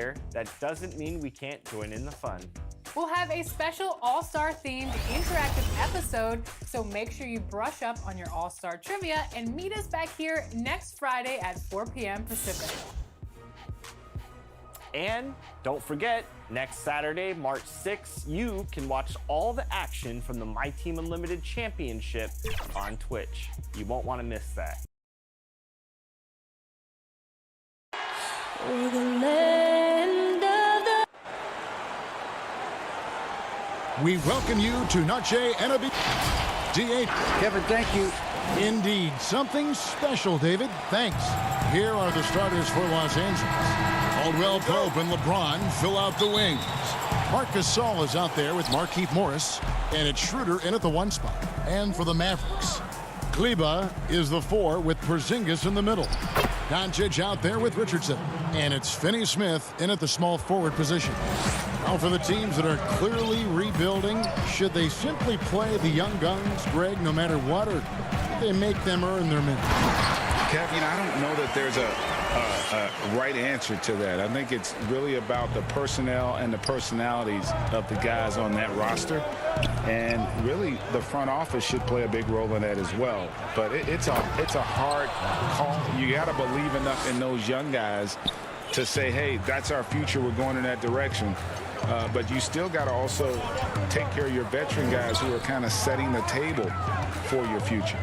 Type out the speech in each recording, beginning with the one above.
player, that doesn't mean we can't join in the fun. We'll have a special All-Star themed interactive episode, so make sure you brush up on your All-Star trivia and meet us back here next Friday at 4 p.m. Pacific. And don't forget, next Saturday, March 6th, you can watch all the action from the My Team Unlimited Championship on Twitch. You won't want to miss that. We welcome you to Noche NB D8. Kevin, thank you. Indeed, something special, David. Thanks. Here are the starters for Los Angeles. Caldwell Pope and LeBron fill out the wings. Marc Gasol is out there with Markieff Morris, and it's Schroeder in at the 1 spot. And for the Mavericks, Kleber is the 4 with Porzingis in the middle. Doncic out there with Richardson, and it's Finney-Smith in at the small forward position. Now for the teams that are clearly rebuilding, should they simply play the young guns, Greg, no matter what, or should they make them earn their minutes? Kevin, I don't know that there's a right answer to that. I think it's really about the personnel and the personalities of the guys on that roster. And really, the front office should play a big role in that as well. But it's a hard call. You got to believe enough in those young guys to say, hey, that's our future. We're going in that direction. But you still got to also take care of your veteran guys who are kind of setting the table for your future.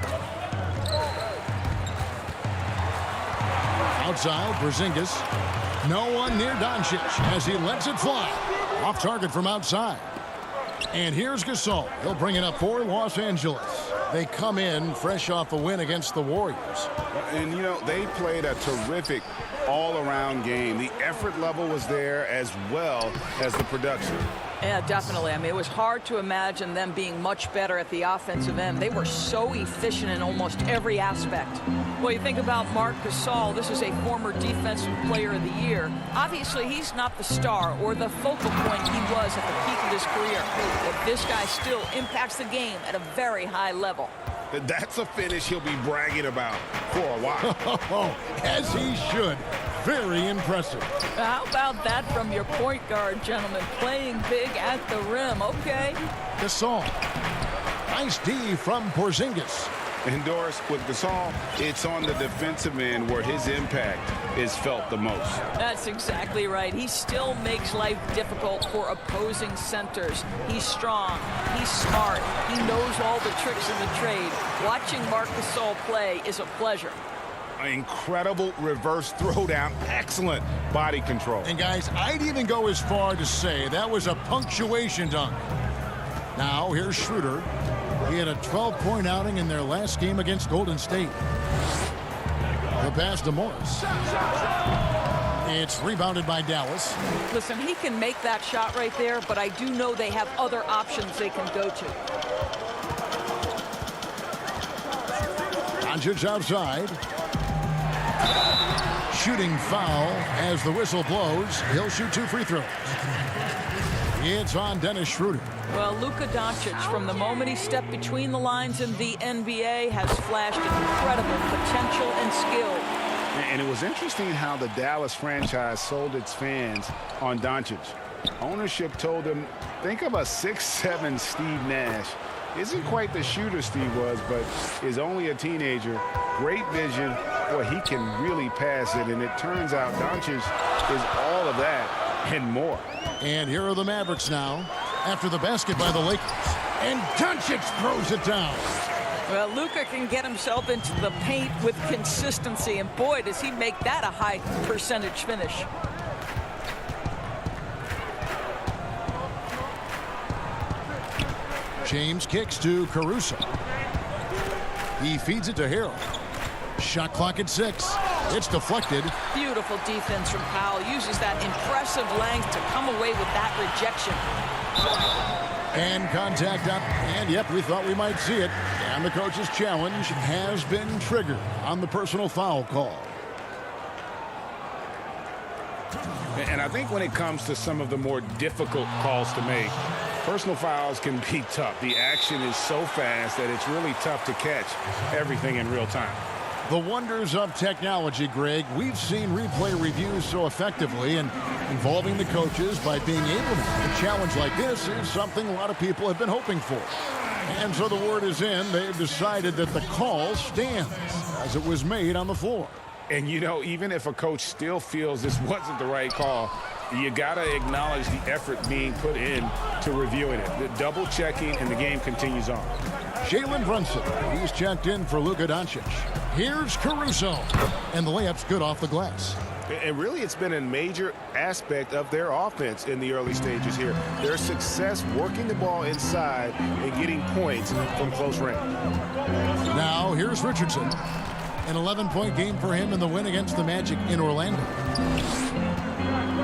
Outside, Porzingis. No one near Doncic as he lets it fly. Off target from outside. And here's Gasol. He'll bring it up for Los Angeles. They come in fresh off a win against the Warriors. And, you know, they played a terrific all-around game. The effort level was there as well as the production. Yeah, definitely. I mean, it was hard to imagine them being much better at the offensive end. They were so efficient in almost every aspect. Well, you think about Marc Gasol. This is a former Defensive Player of the Year. Obviously, he's not the star or the focal point he was at the peak of his career. But this guy still impacts the game at a very high level. That's a finish he'll be bragging about for a while. As he should. Very impressive. How about that from your point guard, gentlemen? Playing big at the rim. Okay. Gasol. Nice D from Porzingis. And Doris, with Gasol, it's on the defensive end where his impact is felt the most. That's exactly right. He still makes life difficult for opposing centers. He's strong. He's smart. He knows all the tricks of the trade. Watching Marc Gasol play is a pleasure. An incredible reverse throwdown. Excellent body control. And guys, I'd even go as far to say that was a punctuation dunk. Now here's Schroeder. He had a 12-point outing in their last game against Golden State. The pass to Morris. It's rebounded by Dallas. Listen, he can make that shot right there, but I do know they have other options they can go to. Doncic outside. Shooting foul as the whistle blows. He'll shoot 2 free throws. It's on Dennis Schroeder. Well, Luka Doncic, from the moment he stepped between the lines in the NBA, has flashed incredible potential and skill. And it was interesting how the Dallas franchise sold its fans on Doncic. Ownership told them, think of a 6'7" Steve Nash. Isn't quite the shooter Steve was, but is only a teenager. Great vision. Boy, he can really pass it. And it turns out Doncic is all of that and more. And here are the Mavericks now after the basket by the Lakers. And Doncic throws it down. Well, Luka can get himself into the paint with consistency. And boy, does he make that a high percentage finish. James kicks to Caruso. He feeds it to Harrell. Shot clock at 6. It's deflected. Beautiful defense from Powell. Uses that impressive length to come away with that rejection. And contact up. And yep, we thought we might see it. And the coach's challenge has been triggered on the personal foul call. And I think when it comes to some of the more difficult calls to make, personal fouls can be tough. The action is so fast that it's really tough to catch everything in real time. The wonders of technology, Greg. We've seen replay reviews so effectively, and involving the coaches by being able to have a challenge like this is something a lot of people have been hoping for. And so the word is in. They've decided that the call stands as it was made on the floor. And, you know, even if a coach still feels this wasn't the right call, you got to acknowledge the effort being put in to reviewing it. The double checking, and the game continues on. Jalen Brunson, he's checked in for Luka Doncic. Here's Caruso, and the layup's good off the glass. And really, it's been a major aspect of their offense in the early stages here. Their success working the ball inside and getting points from close range. Now, here's Richardson. An 11-point game for him in the win against the Magic in Orlando.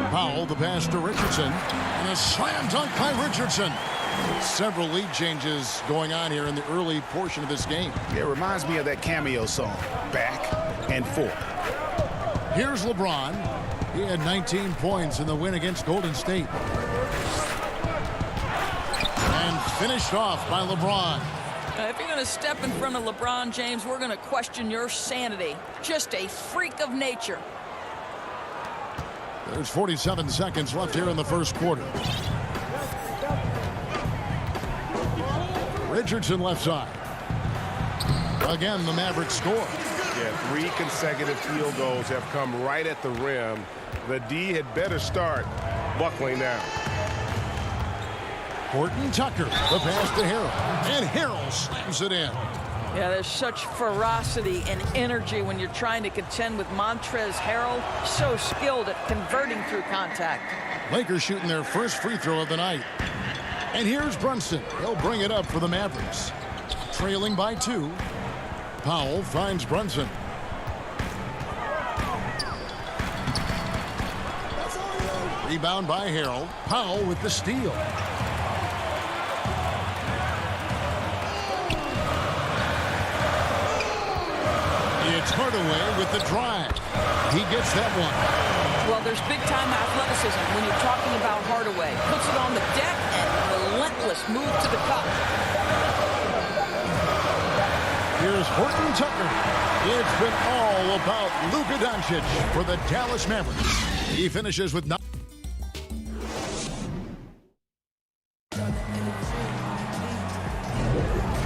Powell, the pass to Richardson, and a slam dunk by Richardson. Several lead changes going on here in the early portion of this game. It reminds me of that Cameo song, Back and Forth. Here's LeBron. He had 19 points in the win against Golden State. And finished off by LeBron. If you're going to step in front of LeBron James, we're going to question your sanity. Just a freak of nature. There's 47 seconds left here in the first quarter. Richardson left side. Again, the Mavericks score. Yeah, 3 consecutive field goals have come right at the rim. The D had better start buckling down. Horton Tucker, the pass to Harrell. And Harrell slams it in. Yeah, there's such ferocity and energy when you're trying to contend with Montrezl Harrell. So skilled at converting through contact. Lakers shooting their first free throw of the night. And here's Brunson. He'll bring it up for the Mavericks. Trailing by 2. Powell finds Brunson. Rebound by Harrell. Powell with the steal. It's Hardaway with the drive. He gets that one. Well, there's big-time athleticism when you're talking about Hardaway. Puts it on the deck and relentless move to the cup. Here's Horton Tucker. It's been all about Luka Doncic for the Dallas Mavericks. He finishes with 9.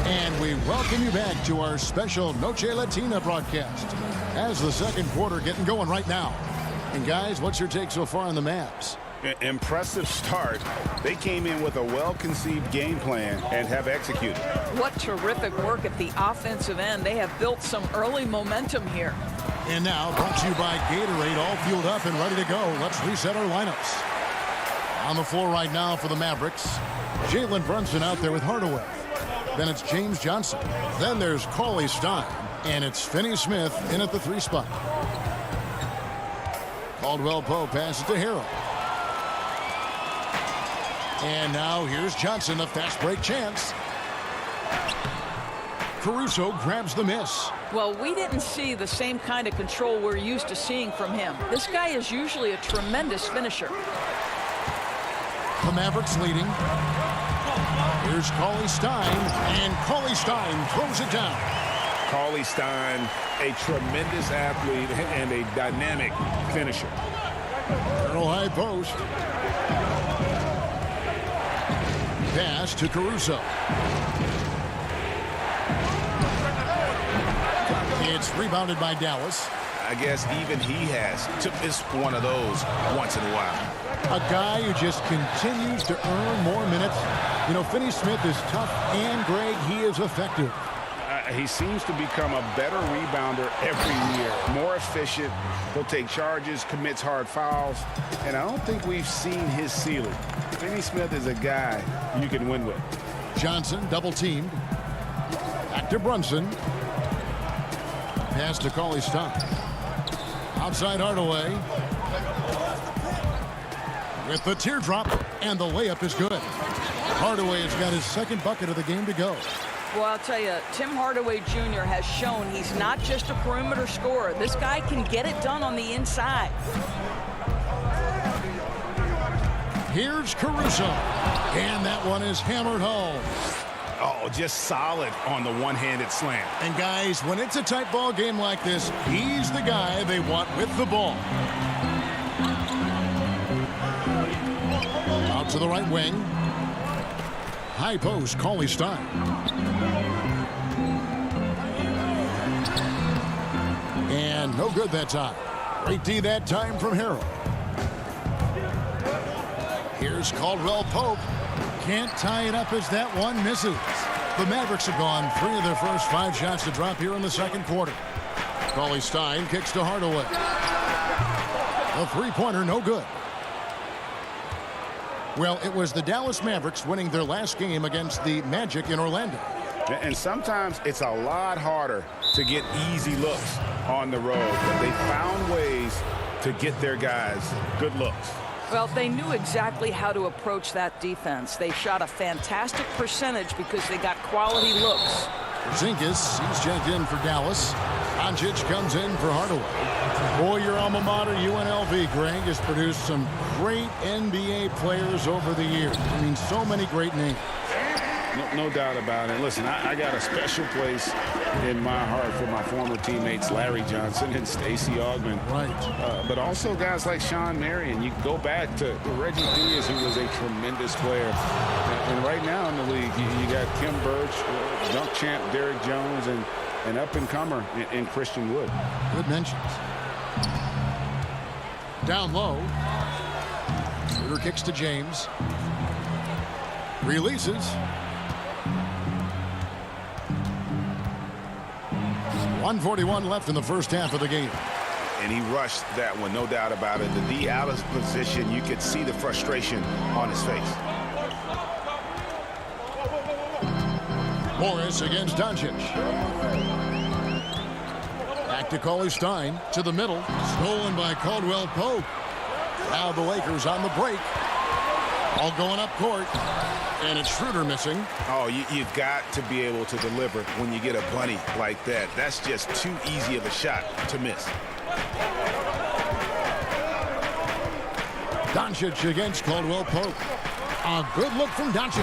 And we welcome you back to our special Noche Latina broadcast as the second quarter getting going right now. And guys, what's your take so far on the Mavs? Impressive start. They came in with a well-conceived game plan and have executed. What terrific work at the offensive end. They have built some early momentum here. And now, brought to you by Gatorade, all fueled up and ready to go. Let's reset our lineups. On the floor right now for the Mavericks, Jalen Brunson out there with Hardaway. Then it's James Johnson. Then there's Cauley Stein. And it's Finney Smith in at the 3 spot. Caldwell Pope passes to Harrell. And now here's Johnson, a fast break chance. Caruso grabs the miss. Well, we didn't see the same kind of control we're used to seeing from him. This guy is usually a tremendous finisher. The Mavericks leading. Here's Cauley Stein, and Cauley Stein throws it down. Cauley Stein, a tremendous athlete and a dynamic finisher. Earl high post. Pass to Caruso. It's rebounded by Dallas. I guess even he has to miss one of those once in a while. A guy who just continues to earn more minutes. You know, Finney Smith is tough, and Greg, he is effective. He seems to become a better rebounder every year. More efficient. He'll take charges, commits hard fouls, and I don't think we've seen his ceiling. Finney Smith is a guy you can win with. Johnson double teamed. Back to Brunson. Pass to Cauley Stein. Outside Hardaway. With the teardrop, and the layup is good. Hardaway has got his second bucket of the game to go. Well, I'll tell you, Tim Hardaway Jr. has shown he's not just a perimeter scorer. This guy can get it done on the inside. Here's Caruso. And that one is hammered home. Oh, just solid on the one-handed slam. And guys, when it's a tight ball game like this, he's the guy they want with the ball. Out to the right wing. High post, CLA Stein. And no good that time. Great D that time from Harrell. Here's Caldwell Pope. Can't tie it up as that one misses. The Mavericks have gone 3 of their first 5 shots to drop here in the second quarter. CLA Stein kicks to Hardaway. A three-pointer, no good. Well, it was the Dallas Mavericks winning their last game against the Magic in Orlando. And sometimes it's a lot harder to get easy looks on the road, but they found ways to get their guys good looks. Well, they knew exactly how to approach that defense. They shot a fantastic percentage because they got quality looks. Zinkis, he's checked in for Dallas. Doncic comes in for Hardaway. Boy, your alma mater, UNLV, Greg, has produced some great NBA players over the years. I mean, so many great names. No doubt about it. Listen, I got a special place in my heart for my former teammates Larry Johnson and Stacey Augmon. Right. But also guys like Sean Marion. You go back to Reggie Diaz, who was a tremendous player. And right now in the league, you got Kim Birch, dunk champ Derrick Jones, and an up-and-comer in Christian Wood. Good mentions. Down low. Schroeder kicks to James. Releases. 1:41 left in the first half of the game. And he rushed that one, no doubt about it. The D out of position, you could see the frustration on his face. Morris against Doncic. Back to CLA Stein, to the middle. Stolen by Caldwell Pope. Now the Lakers on the break. All going up court. And it's Schroeder missing. Oh, you've got to be able to deliver when you get a bunny like that. That's just too easy of a shot to miss. Doncic against Caldwell Pope. A good look from Doncic.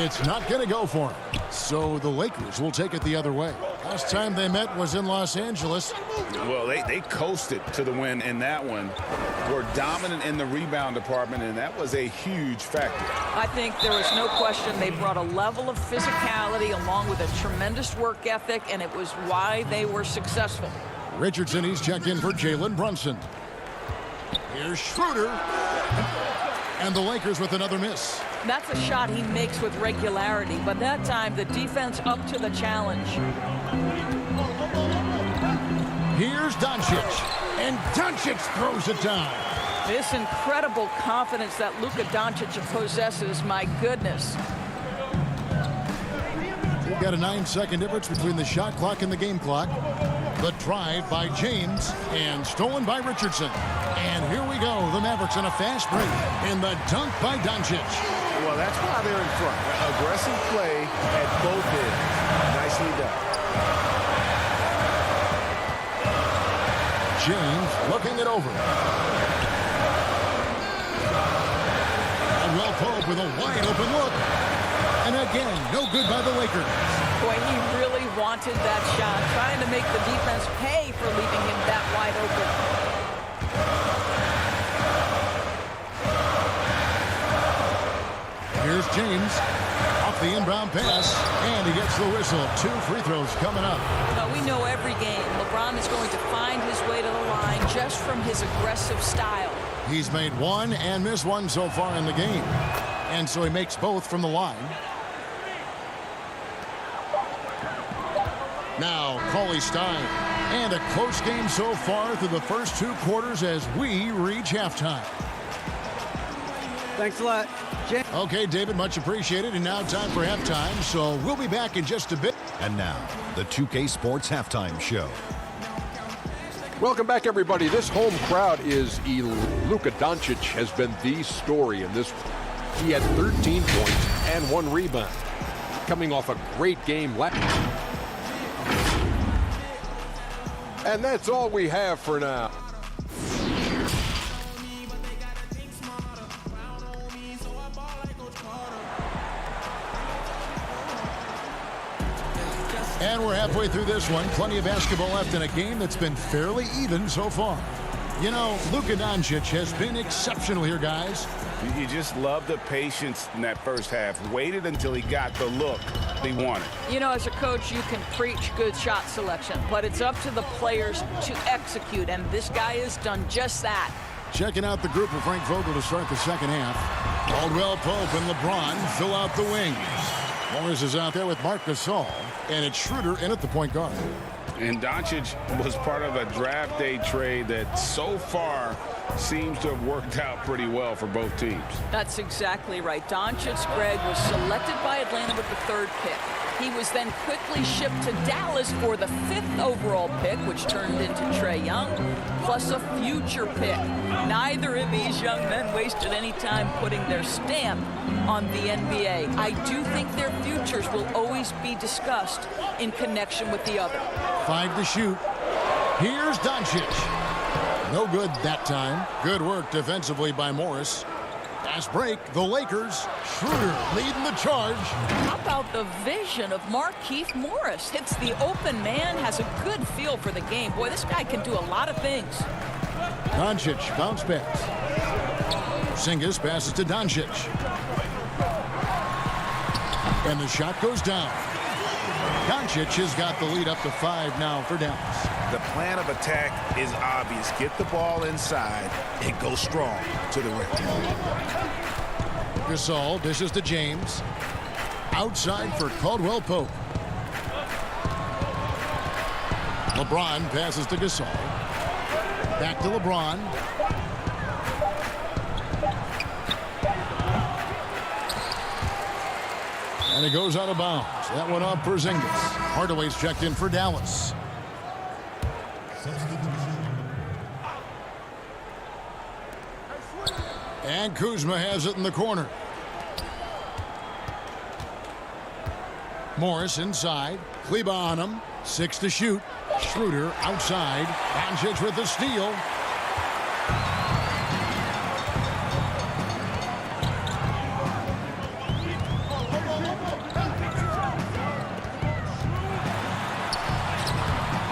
It's not going to go for him. So the Lakers will take it the other way. Last time they met was in Los Angeles. Well, they coasted to the win in that one. Were dominant in the rebound department, and that was a huge factor. I think there was no question they brought a level of physicality along with a tremendous work ethic, and it was why they were successful. Richardson, he's checked in for Jalen Brunson. Here's Schroeder. And the Lakers with another miss. That's a shot he makes with regularity, but that time the defense up to the challenge. Here's Doncic. And Doncic throws it down. This incredible confidence that Luka Doncic possesses, my goodness. We've got a 9-second difference between the shot clock and the game clock. The drive by James and stolen by Richardson. And here we go. The Mavericks in a fast break. And the dunk by Doncic. Well, that's why they're in front. Aggressive play at both ends. Nicely done. James looking it over. Caldwell Pope with a wide open look. And again, no good by the Lakers. Boy, he really wanted that shot, trying to make the defense pay for leaving him that wide open. Here's James off the inbound pass, and he gets the whistle. 2 free throws coming up. Now, we know every game LeBron is going to find his way to the line just from his aggressive style. He's made 1 and missed 1 so far in the game, and so he makes both from the line. Now CLA Stein, and a close game so far through the first 2 quarters as we reach halftime. Thanks a lot. Okay, David, much appreciated. And now time for halftime, so we'll be back in just a bit. And now, the 2K Sports Halftime Show. Welcome back, everybody. This home crowd is Luka Doncic has been the story in this one. He had 13 points and 1 rebound, coming off a great game last. And that's all we have for now. And we're halfway through this one. Plenty of basketball left in a game that's been fairly even so far. You know, Luka Doncic has been exceptional here, guys. You just love the patience in that first half. Waited until he got the look he wanted. You know, as a coach, you can preach good shot selection, but it's up to the players to execute, and this guy has done just that. Checking out the group of Frank Vogel to start the second half. Caldwell Pope and LeBron fill out the wings. Morris is out there with Marc Gasol, and it's Schroeder in at the point guard. And Doncic was part of a draft day trade that so far seems to have worked out pretty well for both teams. That's exactly right. Doncic, Greg, was selected by Atlanta with the 3rd pick. He was then quickly shipped to Dallas for the 5th overall pick, which turned into Trae Young, plus a future pick. Neither of these young men wasted any time putting their stamp on the NBA. I do think their futures will always be discussed in connection with the other. 5 to shoot. Here's Doncic. No good that time. Good work defensively by Morris. Fast break, the Lakers. Schroeder leading the charge. How about the vision of Markieff Morris? Hits the open man, has a good feel for the game. Boy, this guy can do a lot of things. Doncic bounce pass. Porzingis passes to Doncic. And the shot goes down. Doncic has got the lead up to 5 now for Dallas. The plan of attack is obvious. Get the ball inside and go strong to the rim. Gasol dishes to James. Outside for Caldwell Pope. LeBron passes to Gasol. Back to LeBron. And it goes out of bounds. That one off Porzingis. Hardaway's checked in for Dallas. And Kuzma has it in the corner. Morris inside. Kleba on him. 6 to shoot. Schroeder outside. Doncic with the steal.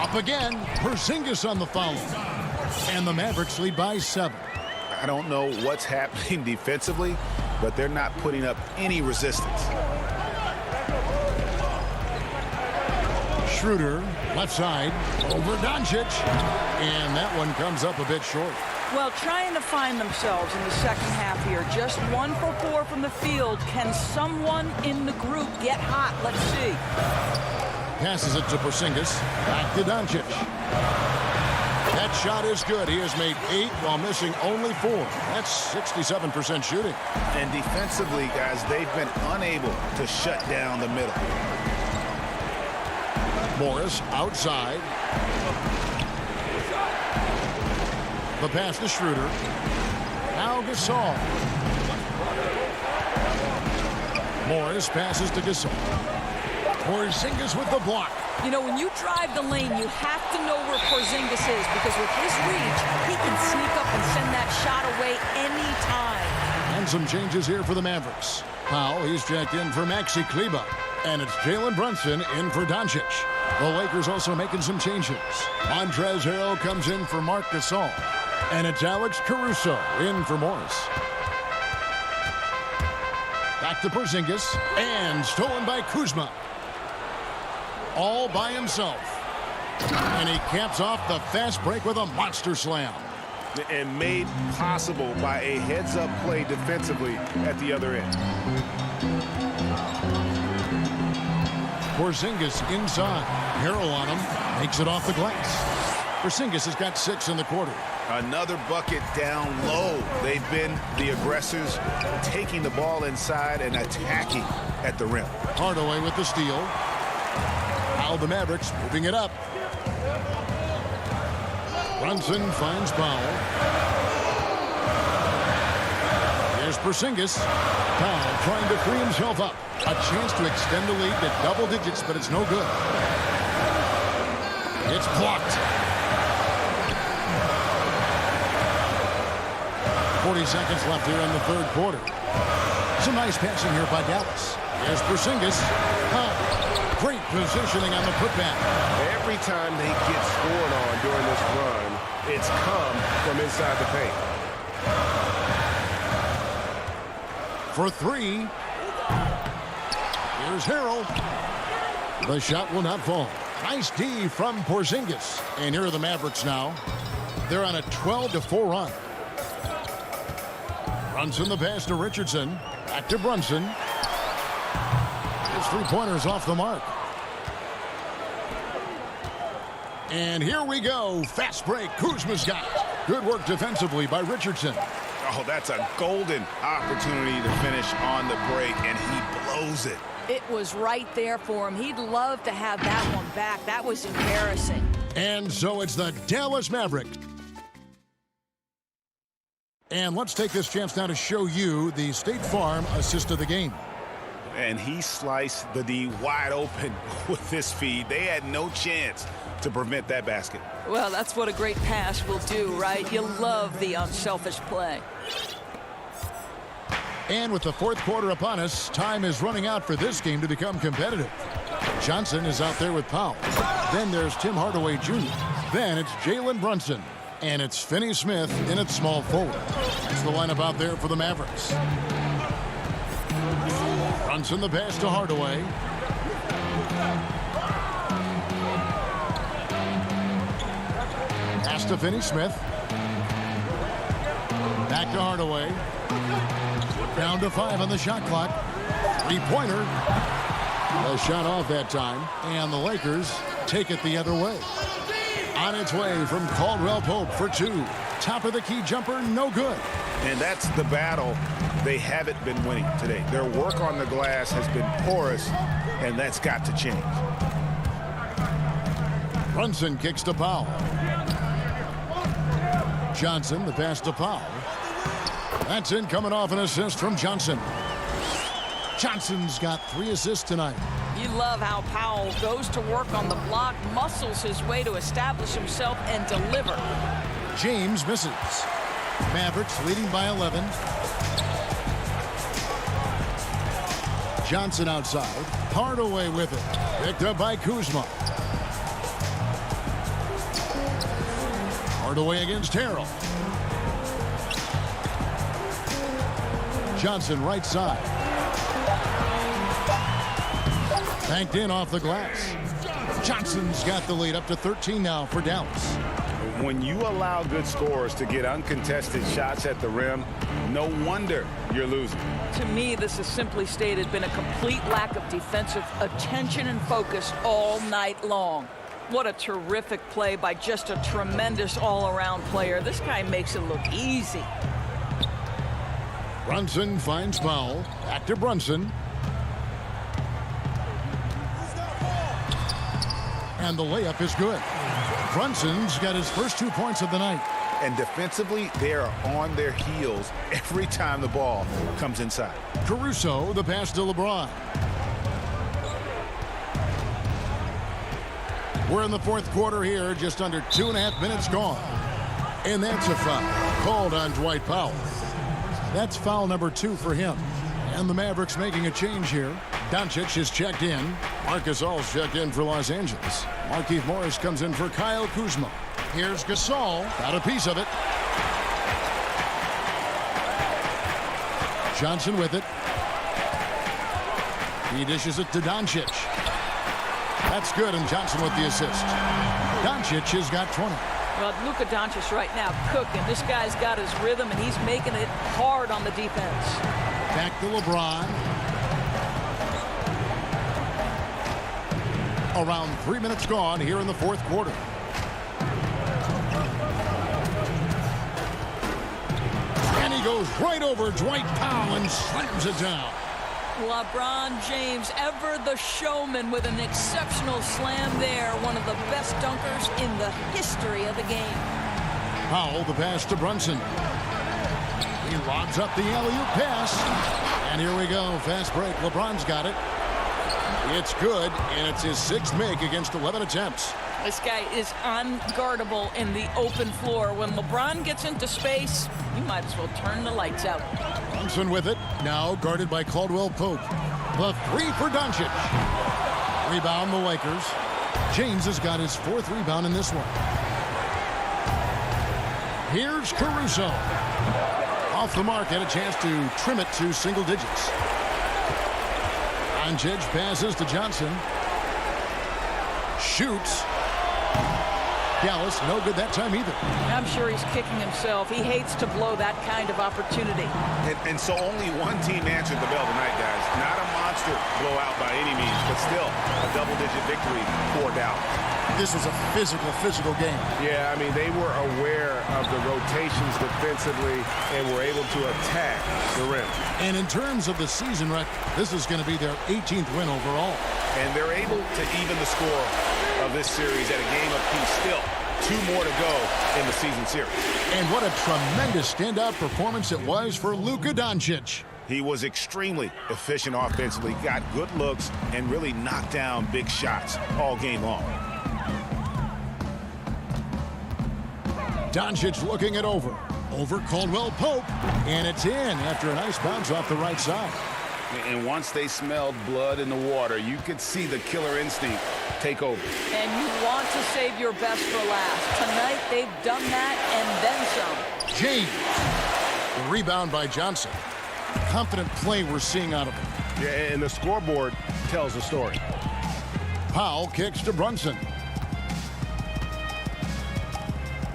Up again. Porzingis on the foul. And the Mavericks lead by 7. I don't know what's happening defensively, but they're not putting up any resistance. Schroeder, left side, over Doncic. And that one comes up a bit short. Well, trying to find themselves in the second half here. Just 1 for 4 from the field. Can someone in the group get hot? Let's see. Passes it to Porzingis. Back to Doncic. That shot is good. He has made 8 while missing only 4. That's 67% shooting. And defensively, guys, they've been unable to shut down the middle. Morris outside. The pass to Schroeder. Now Gasol. Morris passes to Gasol. Porzingis with the block. You know, when you drive the lane, you have to know where Porzingis is, because with his reach, he can sneak up and send that shot away anytime. And some changes here for the Mavericks. Powell, he's checked in for Maxi Kleba. And it's Jalen Brunson in for Doncic. The Lakers also making some changes. Montrezl Harrell comes in for Marc Gasol. And it's Alex Caruso in for Morris. Back to Porzingis. And stolen by Kuzma. All by himself. And he caps off the fast break with a monster slam. And made possible by a heads-up play defensively at the other end. Porzingis inside. Harrell on him. Makes it off the glass. Porzingis has got 6 in the quarter. Another bucket down low. They've been the aggressors, taking the ball inside and attacking at the rim. Hardaway with the steal. Now the Mavericks moving it up. Brunson finds Powell. Here's Porzingis. Powell trying to free himself up. A chance to extend the lead to double digits, but it's no good. It's blocked. 40 seconds left here in the third quarter. Some nice passing here by Dallas. Here's Porzingis. Powell. Great positioning on the putback. Every time they get scored on during this run, it's come from inside the paint. For three. Here's Harrell. The shot will not fall. Nice D from Porzingis. And here are the Mavericks now. They're on a 12-4 run. Brunson the pass to Richardson. Back to Brunson. His three-pointers off the mark. And here we go. Fast break. Kuzma's got it. Good work defensively by Richardson. Oh, that's a golden opportunity to finish on the break, and he blows it. It was right there for him. He'd love to have that one back. That was embarrassing. And so it's the Dallas Mavericks. And let's take this chance now to show you the State Farm assist of the game. And he sliced the D wide open with this feed. They had no chance to prevent that basket. Well, that's what a great pass will do, right? You love the unselfish play. And with the fourth quarter upon us, time is running out for this game to become competitive. Johnson is out there with Powell. Then there's Tim Hardaway Jr. Then it's Jalen Brunson. And it's Finney Smith in its small forward. That's the lineup out there for the Mavericks. Brunson the pass to Hardaway. Pass to Finney Smith. Back to Hardaway. Down to 5 on the shot clock. Three-pointer. A shot off that time. And the Lakers take it the other way. On its way from Caldwell Pope for 2. Top of the key jumper, no good. And that's the battle they haven't been winning today. Their work on the glass has been porous, and that's got to change. Brunson kicks to Powell. Johnson, the pass to Powell. That's in, coming off an assist from Johnson. Johnson's got 3 assists tonight. You love how Powell goes to work on the block, muscles his way to establish himself and deliver. James misses. Mavericks leading by 11. Johnson outside. Hardaway with it. Picked up by Kuzma. Hardaway against Harrell. Johnson right side. Banked in off the glass. Johnson's got the lead up to 13 now for Dallas. When you allow good scorers to get uncontested shots at the rim, no wonder you're losing. To me, this has simply stated been a complete lack of defensive attention and focus all night long. What a terrific play by just a tremendous all-around player. This guy makes it look easy. Brunson finds Powell. Back to Brunson. And the layup is good. Brunson's got his first 2 points of the night. And defensively, they are on their heels every time the ball comes inside. Caruso, the pass to LeBron. We're in the fourth quarter here, just under 2.5 minutes gone. And that's a foul called on Dwight Powell. That's foul number 2 for him. And the Mavericks making a change here. Doncic is checked in. Marc Gasol's checked in for Los Angeles. Markieff Morris comes in for Kyle Kuzma. Here's Gasol. Got a piece of it. Johnson with it. He dishes it to Doncic. That's good, and Johnson with the assist. Doncic has got 20. Well, Luka Doncic right now cooking. This guy's got his rhythm, and he's making it hard on the defense. Back to LeBron. Around 3 minutes gone here in the fourth quarter. And he goes right over Dwight Powell and slams it down. LeBron James, ever the showman, with an exceptional slam there. One of the best dunkers in the history of the game. Powell, the pass to Brunson. He lobs up the alley-oop pass. And here we go. Fast break. LeBron's got it. It's good, and it's his 6th make against 11 attempts. This guy is unguardable in the open floor. When LeBron gets into space, you might as well turn the lights out. Brunson with it, now guarded by Caldwell Pope. The 3 for Doncic. Rebound the Lakers. James has got his 4th rebound in this one. Here's Caruso. Off the mark, had a chance to trim it to single digits. Doncic passes to Johnson. Shoots. Dallas, no good that time either. I'm sure he's kicking himself. He hates to blow that kind of opportunity. And so only one team answered the bell tonight, guys. Not a monster blowout by any means, but still a double-digit victory for Dallas. This was a physical game. Yeah, I mean, they were aware of the rotations defensively and were able to attack the rim. And in terms of the season record, this is going to be their 18th win overall. And they're able to even the score of this series at a game apiece still. 2 more to go in the season series. And what a tremendous standout performance it was for Luka Doncic. He was extremely efficient offensively, got good looks, and really knocked down big shots all game long. Doncic looking it over. Over Caldwell Pope. And it's in after a nice bounce off the right side. And once they smelled blood in the water, you could see the killer instinct take over. And you want to save your best for last. Tonight, they've done that and then some. James. The rebound by Johnson. Confident play we're seeing out of him. Yeah, and the scoreboard tells the story. Powell kicks to Brunson.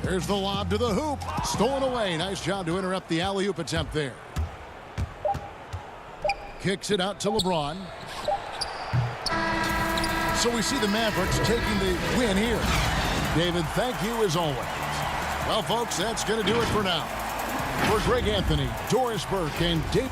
There's the lob to the hoop. Stolen away. Nice job to interrupt the alley-oop attempt there. Kicks it out to LeBron. So we see the Mavericks taking the win here. David, thank you as always. Well, folks, that's going to do it for now. For Greg Anthony, Doris Burke, and Dave.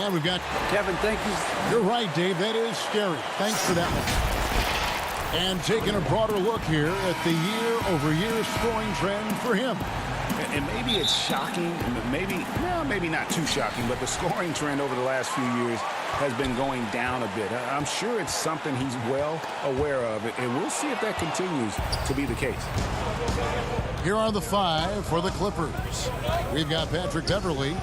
And we've got... Kevin, thank you. You're right, Dave. That is scary. Thanks for that one. And taking a broader look here at the year-over-year scoring trend for him. And maybe it's shocking, maybe not too shocking, but the scoring trend over the last few years has been going down a bit. I'm sure it's something he's well aware of, and we'll see if that continues to be the case. Here are the 5 for the Clippers. We've got Patrick Beverley.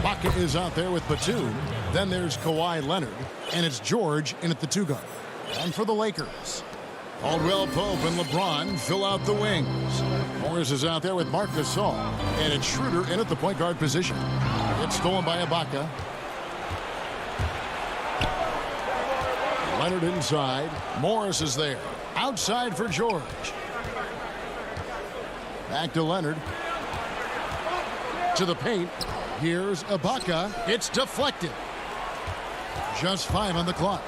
Baca is out there with Batum. Then there's Kawhi Leonard, and it's George in at the 2 guard. And for the Lakers, Caldwell Pope and LeBron fill out the wings. Morris is out there with Marc Gasol, and it's Schroeder in at the point guard position. It's stolen by Ibaka. Leonard inside. Morris is there. Outside for George. Back to Leonard. To the paint. Here's Ibaka. It's deflected. Just 5 on the clock.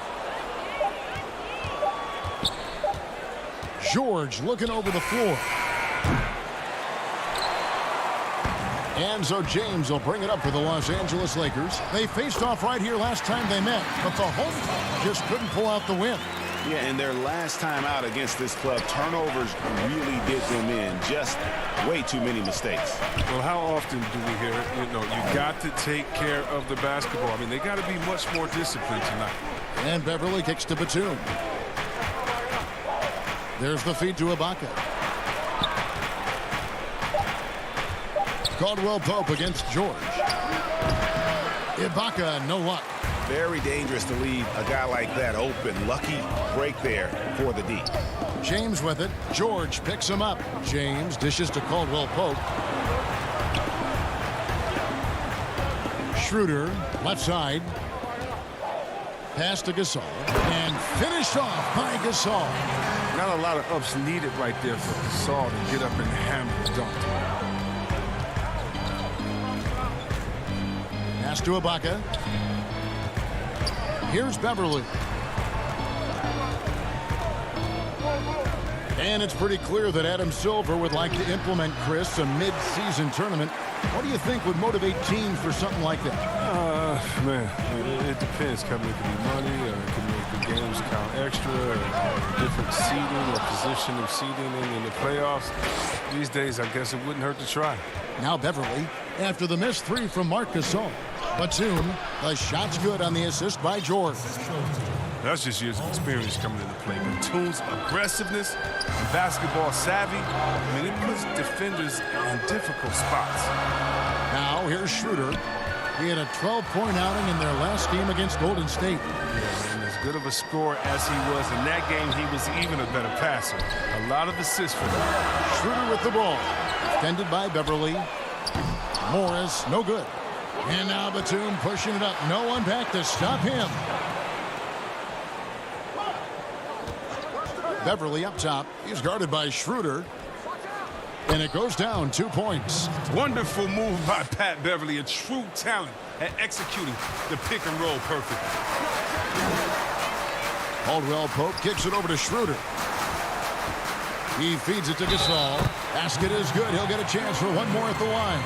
George looking over the floor. And so James will bring it up for the Los Angeles Lakers. They faced off right here last time they met, but the home team just couldn't pull out the win. Yeah, and their last time out against this club, turnovers really did them in. Just way too many mistakes. Well, how often do we hear, you got to take care of the basketball? I mean, they got to be much more disciplined tonight. And Beverly kicks to Batum. There's the feed to Ibaka. Caldwell Pope against George. Ibaka, no luck. Very dangerous to leave a guy like that open. Lucky break there for the D. James with it. George picks him up. James dishes to Caldwell Pope. Schroeder, left side. Pass to Gasol. And finished off by Gasol. Not a lot of ups needed right there for Gasol to get up and hammer the dunk. Pass to Ibaka. Here's Beverly. And it's pretty clear that Adam Silver would like to implement, Chris, a mid-season tournament. What do you think would motivate teams for something like that? Man, it depends, Kevin. It could be money, or it could make the games count extra, or different seeding or position of seeding in the playoffs. These days, I guess it wouldn't hurt to try. Now Beverly, after the missed 3 from Marc Gasol. Batum, the shot's good on the assist by George. That's just years of experience coming into play. Batum's aggressiveness and basketball savvy, I mean, it puts defenders in difficult spots. Now here's Schroeder. He had a 12-point outing in their last game against Golden State. Yeah, and as good of a scorer as he was in that game, he was even a better passer. A lot of assists for him. Schroeder with the ball. Defended by Beverly. Morris, no good. And now Batum pushing it up. No one back to stop him. Beverly up top. He's guarded by Schroeder. And it goes down 2 points. Wonderful move by Pat Beverly. A true talent at executing the pick and roll perfectly. Caldwell Pope kicks it over to Schroeder. He feeds it to Gasol. Basket is good. He'll get a chance for one more at the line.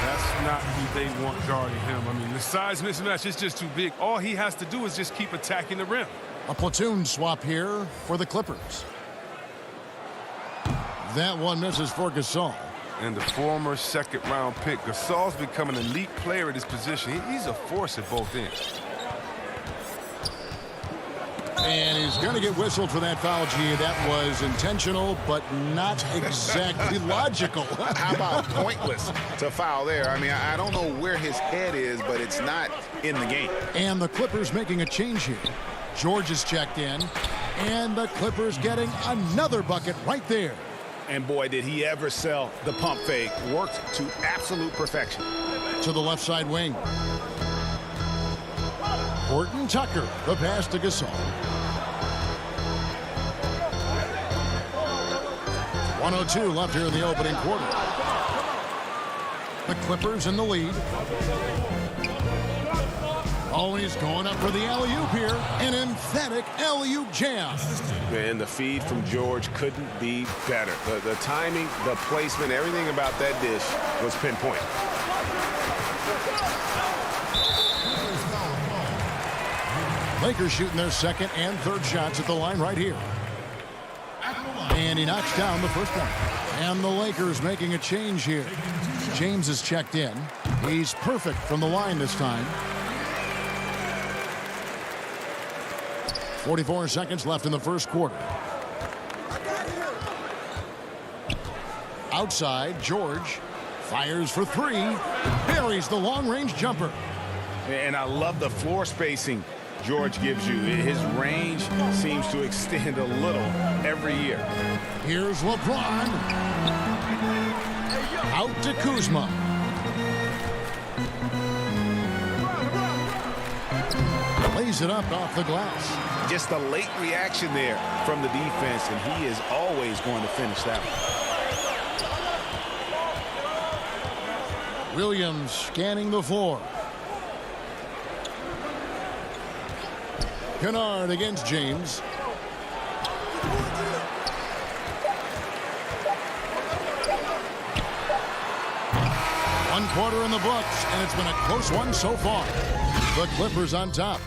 That's not who they want guarding him. I mean, the size mismatch is just too big. All he has to do is just keep attacking the rim. A platoon swap here for the Clippers. That one misses for Gasol. And the former second-round pick. Gasol's become an elite player at his position. He's a force at both ends. And he's going to get whistled for that foul, G. That was intentional, but not exactly logical. How about pointless to foul there? I mean, I don't know where his head is, but it's not in the game. And the Clippers making a change here. George is checked in, and the Clippers getting another bucket right there. And boy, did he ever sell the pump fake. Worked to absolute perfection. To the left side wing. Horton Tucker, the pass to Gasol. 1:02 left here in the opening quarter. The Clippers in the lead. Always going up for the alley-oop here. An emphatic alley-oop jam. And the feed from George couldn't be better. The timing, the placement, everything about that dish was pinpoint. Lakers shooting their second and third shots at the line right here. And he knocks down the first one. And the Lakers making a change here. James is checked in. He's perfect from the line this time. 44 seconds left in the first quarter. Outside, George fires for three. Buries the long-range jumper. And I love the floor spacing George gives you. His range seems to extend a little every year. Here's LeBron. Out to Kuzma. Lays it up off the glass. Just a late reaction there from the defense, and he is always going to finish that one. Williams scanning the floor. Kennard against James. One quarter in the books, and it's been a close one so far. The Clippers on top.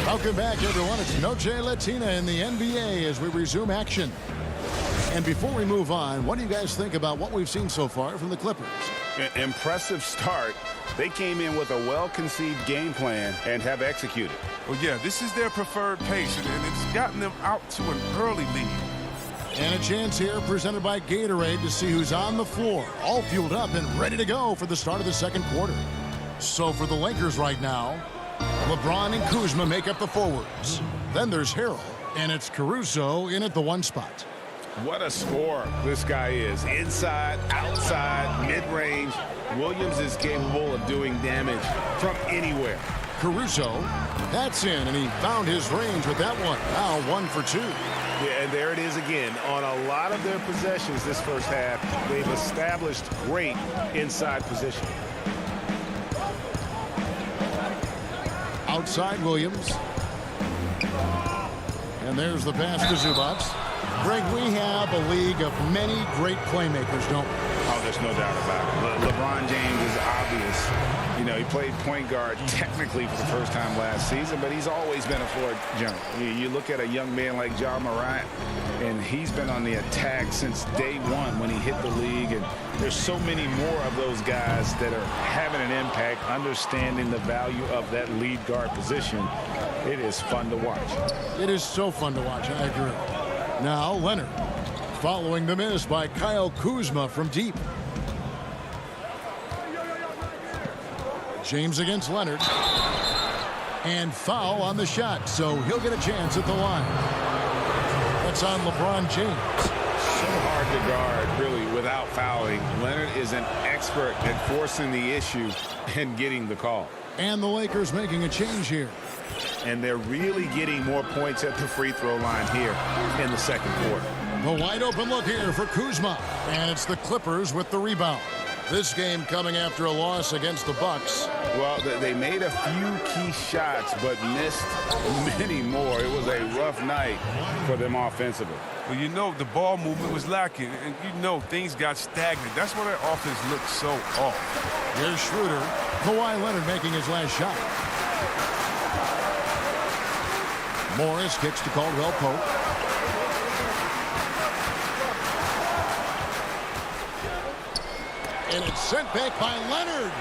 Welcome back, everyone. It's Noche Latina in the NBA as we resume action. And before we move on, what do you guys think about what we've seen so far from the Clippers? Impressive start. They came in with a well-conceived game plan and have executed. Well, yeah, this is their preferred pace, and it's gotten them out to an early lead. And a chance here presented by Gatorade to see who's on the floor, all fueled up and ready to go for the start of the second quarter. So for the Lakers right now, LeBron and Kuzma make up the forwards. Then there's Harrell, and it's Caruso in at the one spot. What a scorer this guy is. Inside, outside, mid-range. Williams is capable of doing damage from anywhere. Caruso, that's in, and he found his range with that one. Now 1 for 2. Yeah, and there it is again. On a lot of their possessions this first half, they've established great inside position. Outside Williams. And there's the pass to Zubac. Greg, we have a league of many great playmakers, don't we? Oh, there's no doubt about it. LeBron James is obvious. You know, he played point guard technically for the first time last season, but he's always been a floor general. You look at a young man like Ja Morant, and he's been on the attack since day one when he hit the league. And there's so many more of those guys that are having an impact, understanding the value of that lead guard position. It is fun to watch. It is so fun to watch, I agree. Now Leonard, following the miss by Kyle Kuzma from deep. James against Leonard. And foul on the shot, so he'll get a chance at the line. That's on LeBron James. So hard to guard, really, without fouling. Leonard is an expert at forcing the issue and getting the call. And the Lakers making a change here. And they're really getting more points at the free throw line here in the second quarter. The wide open look here for Kuzma. And it's the Clippers with the rebound. This game coming after a loss against the Bucks. Well, they made a few key shots, but missed many more. It was a rough night for them offensively. Well, you know, the ball movement was lacking, and you know things got stagnant. That's why their offense looked so off. Here's Schroeder. Kawhi Leonard making his last shot. Morris kicks to Caldwell Pope. And it's sent back by Leonard.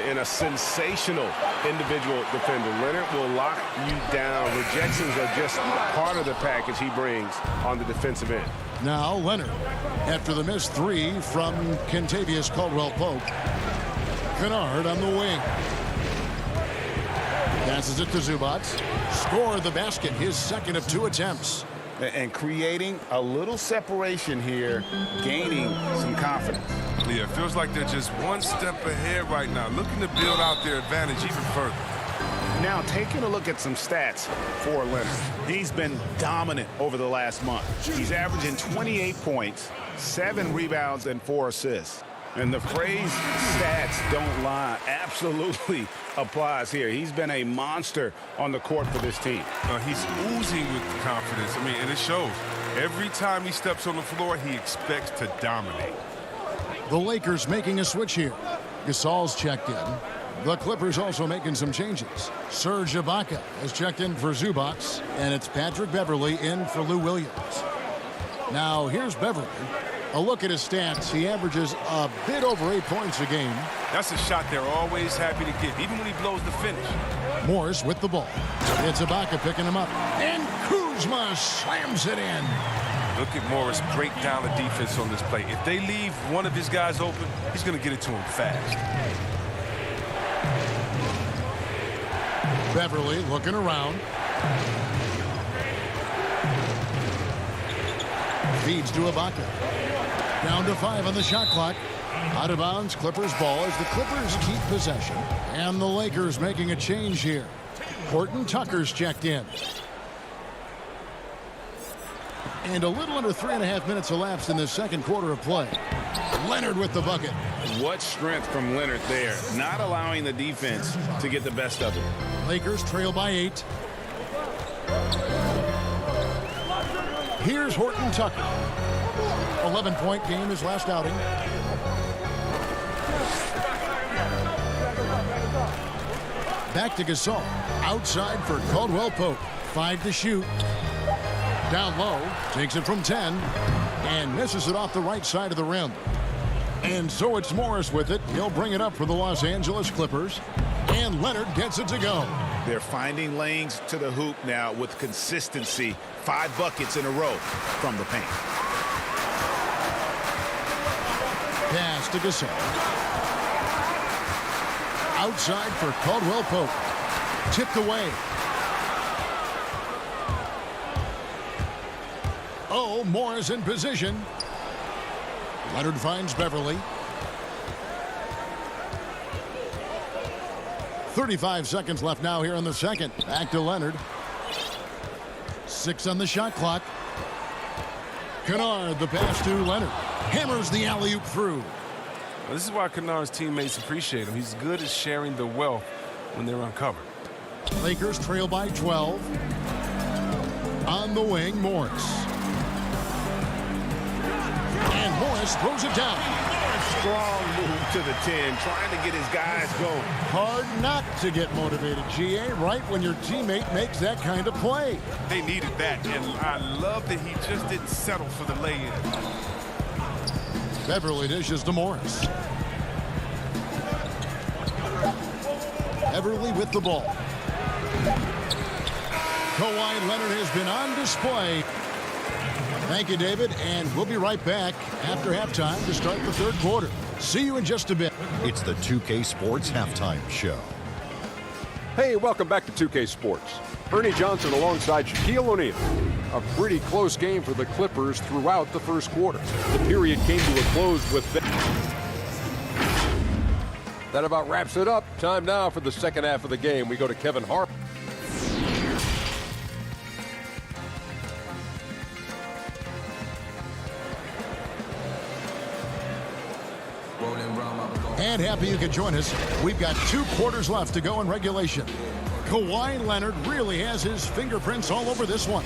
And a sensational individual defender. Leonard will lock you down. Rejections are just part of the package he brings on the defensive end. Now Leonard, after the missed three from Kentavious Caldwell-Pope. Kennard on the wing. Passes it to Zubac. Scored the basket, his second of 2 attempts. And creating a little separation here, gaining some confidence. Yeah, it feels like they're just one step ahead right now, looking to build out their advantage even further. Now, taking a look at some stats for Leonard. He's been dominant over the last month. He's averaging 28 points, 7 rebounds, and 4 assists. And the phrase stats don't lie absolutely applies here. He's been a monster on the court for this team. He's oozing with confidence. I mean, and it shows. Every time he steps on the floor, he expects to dominate. The Lakers making a switch here. Gasol's checked in. The Clippers also making some changes. Serge Ibaka has checked in for Zubac, and it's Patrick Beverley in for Lou Williams. Now, here's Beverley. A look at his stats. He averages a bit over 8 points a game. That's a shot they're always happy to give, even when he blows the finish. Morris with the ball. It's Ibaka picking him up. And Kuzma slams it in. Look at Morris break down the defense on this play. If they leave one of his guys open, he's going to get it to him fast. Beverley looking around. Feeds to Ibaka. Down to 5 on the shot clock. Out of bounds, Clippers ball as the Clippers keep possession. And the Lakers making a change here. Horton Tucker's checked in. And a little under 3.5 minutes elapsed in the second quarter of play. Leonard with the bucket. What strength from Leonard there, not allowing the defense to get the best of it. Lakers trail by 8. Here's Horton Tucker. 11-point game his last outing. Back to Gasol. Outside for Caldwell Pope. 5 to shoot. Down low. Takes it from 10. And misses it off the right side of the rim. And so it's Morris with it. He'll bring it up for the Los Angeles Clippers. And Leonard gets it to go. They're finding lanes to the hoop now with consistency. 5 buckets in a row from the paint. Pass to Gasol. Outside for Caldwell Pope. Tipped away. Oh, Morris in position. Leonard finds Beverley. 35 seconds left now here in the second. Back to Leonard. 6 on the shot clock. Kennard, the pass to Leonard. Hammers the alley-oop through. Well, this is why Kennard's teammates appreciate him. He's good at sharing the wealth when they're uncovered. Lakers trail by 12. On the wing, Morris. And Morris throws it down. Strong move to the 10, trying to get his guys going. Hard not to get motivated, GA, right when your teammate makes that kind of play. They needed that, and I love that he just didn't settle for the lay-in. Beverley dishes to Morris. Beverley with the ball. Kawhi Leonard has been on display. Thank you, David, and we'll be right back after halftime to start the third quarter. See you in just a bit. It's the 2K Sports Halftime Show. Hey, welcome back to 2K Sports. Ernie Johnson alongside Shaquille O'Neal. A pretty close game for the Clippers throughout the first quarter. The period came to a close with that about wraps it up. Time now for the second half of the game. We go to Kevin Harp. And happy you could join us. We've got 2 quarters left to go in regulation. Kawhi Leonard really has his fingerprints all over this one.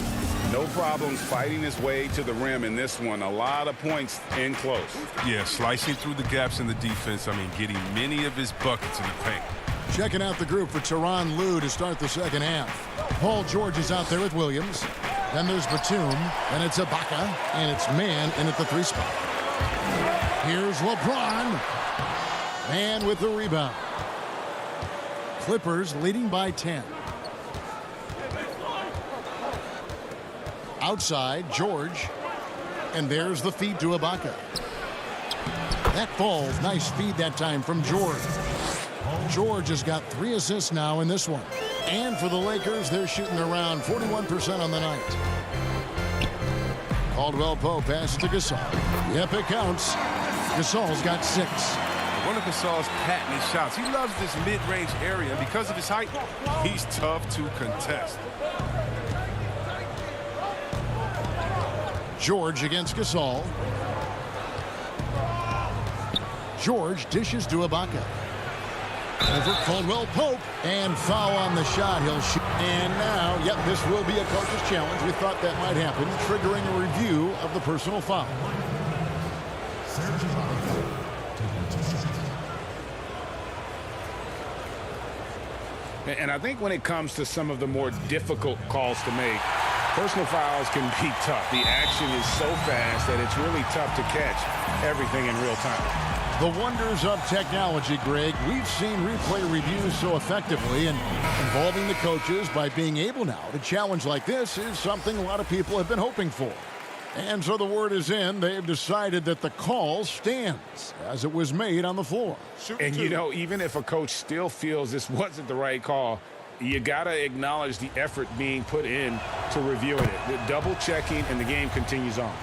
No problems fighting his way to the rim in this one. A lot of points in close. Yeah, slicing through the gaps in the defense. Getting many of his buckets in the paint. Checking out the group for Tyronn Lue to start the second half. Paul George is out there with Williams. Then there's Batum. Then it's Ibaka. And it's Man in at the 3 spot. Here's LeBron. Man with the rebound. Clippers leading by 10. Outside, George. And there's the feed to Ibaka. That falls. Nice feed that time from George. George has got 3 assists now in this one. And for the Lakers, they're shooting around 41% on the night. Caldwell Pope passes to Gasol. Yep, it counts. Gasol's got 6. One of Gasol's patented shots. He loves this mid-range area. And because of his height, he's tough to contest. George against Gasol. George dishes to Ibaka. Over Caldwell Pope. And foul on the shot. He'll shoot. And now, yep, this will be a coach's challenge. We thought that might happen, triggering a review of the personal foul. And I think when it comes to some of the more difficult calls to make, personal fouls can be tough. The action is so fast that it's really tough to catch everything in real time. The wonders of technology, Greg. We've seen replay reviews so effectively, and involving the coaches by being able now to challenge like this is something a lot of people have been hoping for. And so the word is in. They've decided that the call stands as it was made on the floor. And, you know, even if a coach still feels this wasn't the right call, you got to acknowledge the effort being put in to reviewing it. The double checking, and the game continues on.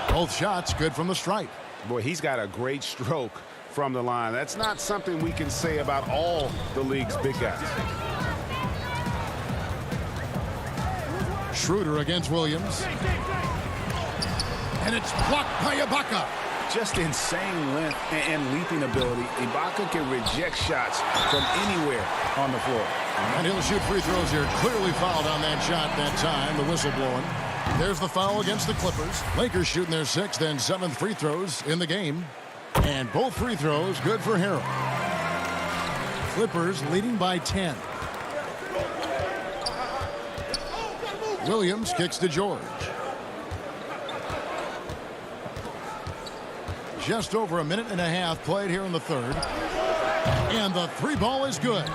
Both shots good from the stripe. Boy, he's got a great stroke from the line. That's not something we can say about all the league's big guys. Schroeder against Williams. And it's blocked by Ibaka. Just insane length and leaping ability. Ibaka can reject shots from anywhere on the floor. And he'll shoot free throws here. Clearly fouled on that shot that time. The whistle blowing. There's the foul against the Clippers. Lakers shooting their 6th and 7th free throws in the game. And both free throws good for Harrell. Clippers leading by 10. Williams kicks to George. Just over a minute and a half played here in the third. And the three ball is good.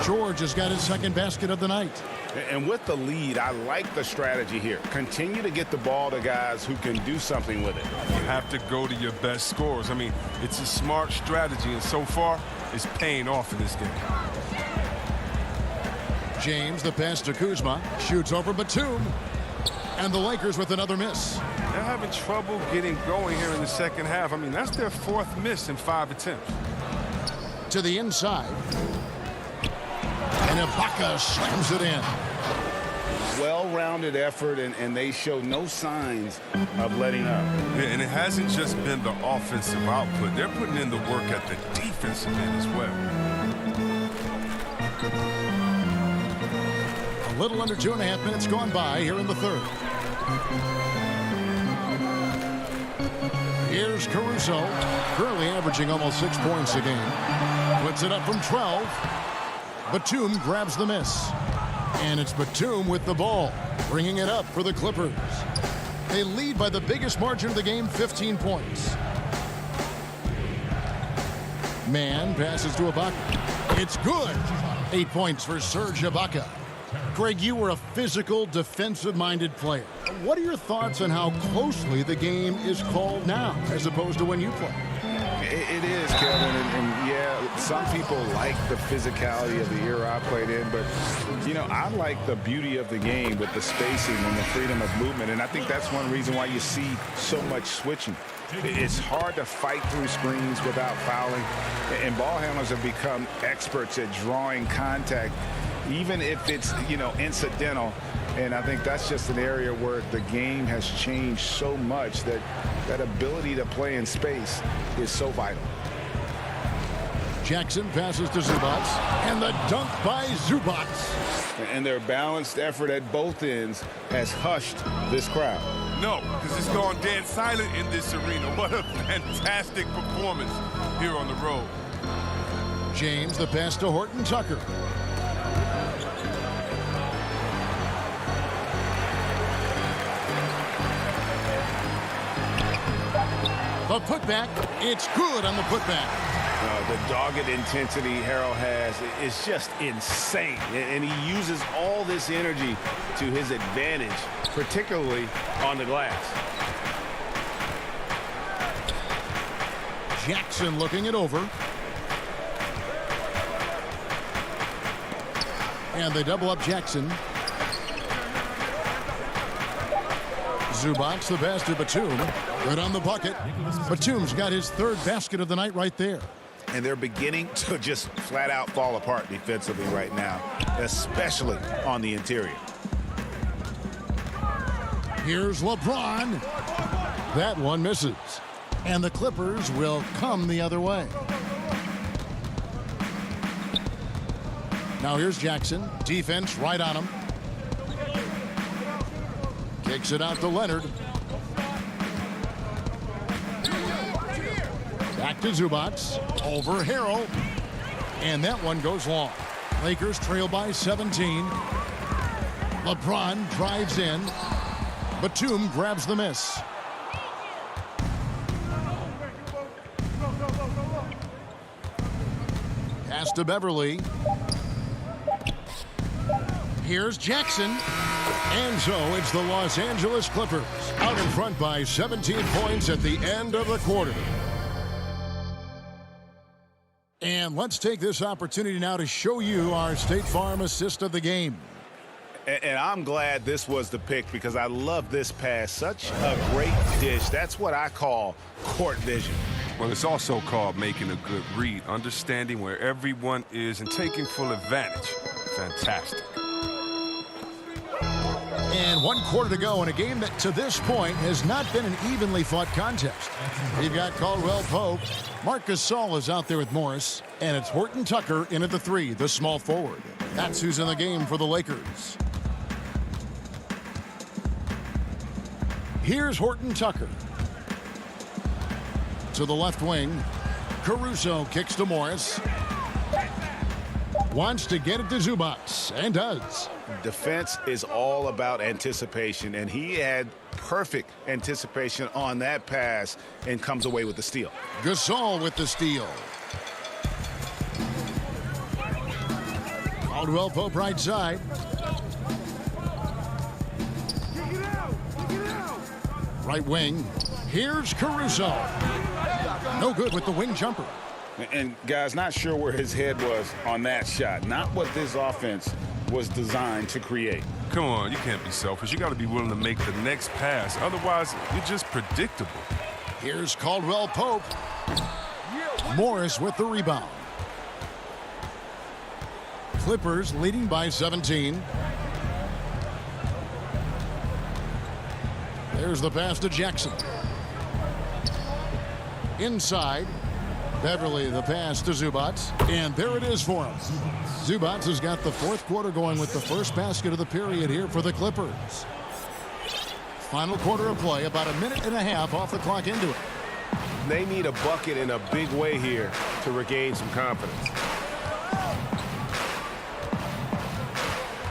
George has got his 2nd basket of the night. And with the lead, I like the strategy here. Continue to get the ball to guys who can do something with it. You have to go to your best scorers. I mean, it's a smart strategy, and so far, it's paying off in this game. James, the pass to Kuzma, shoots over Batum. And the Lakers with another miss. They're having trouble getting going here in the second half. I mean, that's their 4th miss in 5 attempts. To the inside. And Ibaka slams it in. Well-rounded effort, and they show no signs of letting up. Yeah, and it hasn't just been the offensive output. They're putting in the work at the defensive end as well. A little under 2.5 minutes gone by here in the third. Here's Caruso, currently averaging almost 6 points a game. Puts it up from 12. Batum grabs the miss. And it's Batum with the ball, bringing it up for the Clippers. They lead by the biggest margin of the game, 15 points. Man passes to Ibaka. It's good. 8 points for Serge Ibaka. Greg, you were a physical, defensive-minded player. What are your thoughts on how closely the game is called now, as opposed to when you played? It is, Kevin, and yeah, some people like the physicality of the era I played in, but, you know, I like the beauty of the game with the spacing and the freedom of movement, and I think that's one reason why you see so much switching. It's hard to fight through screens without fouling, and ball handlers have become experts at drawing contact, even if it's, you know, incidental. And I think that's just an area where the game has changed so much that that ability to play in space is so vital. Jackson passes to Zubac, and the dunk by Zubac. And their balanced effort at both ends has hushed this crowd. No, because it's gone dead silent in this arena. What a fantastic performance here on the road. James, the pass to Horton Tucker. The putback, it's good on the putback. The dogged intensity Harrell has is just insane. And he uses all this energy to his advantage, particularly on the glass. Jackson looking it over. And they double up Jackson. Zubac, the pass to Batum. Good on the bucket. Batum's got his 3rd basket of the night right there. And they're beginning to just flat out fall apart defensively right now, especially on the interior. Here's LeBron. That one misses. And the Clippers will come the other way. Now here's Jackson. Defense right on him. Kicks it out to Leonard. Back to Zubats. Over Harrell. And that one goes long. Lakers trail by 17. LeBron drives in. Batum grabs the miss. Pass to Beverly. Here's Jackson. And so it's the Los Angeles Clippers out in front by 17 points at the end of the quarter. And let's take this opportunity now to show you our State Farm assist of the game. And I'm glad this was the pick because I love this pass. Such a great dish. That's what I call court vision. Well, it's also called making a good read, understanding where everyone is and taking full advantage. Fantastic. And 1 quarter to go in a game that to this point has not been an evenly fought contest. We've got Caldwell Pope. Marc Gasol is out there with Morris. And it's Horton Tucker in at the 3, the small forward. That's who's in the game for the Lakers. Here's Horton Tucker. To the left wing. Caruso kicks to Morris. Wants to get it to Zubats, and does. Defense is all about anticipation, and he had perfect anticipation on that pass and comes away with the steal. Gasol with the steal. Caldwell Pope right side. Right wing. Here's Caruso. No good with the wing jumper. And guys, not sure where his head was on that shot. Not what this offense was designed to create. Come on, you can't be selfish. You got to be willing to make the next pass. Otherwise, you're just predictable. Here's Caldwell Pope. Morris with the rebound. Clippers leading by 17. There's the pass to Jackson. Inside. Beverly the pass to Zubats. And there it is for him. Zubats has got the 4th quarter going with the first basket of the period here for the Clippers. Final quarter of play, about a minute and a half off the clock into it. They need a bucket in a big way here to regain some confidence.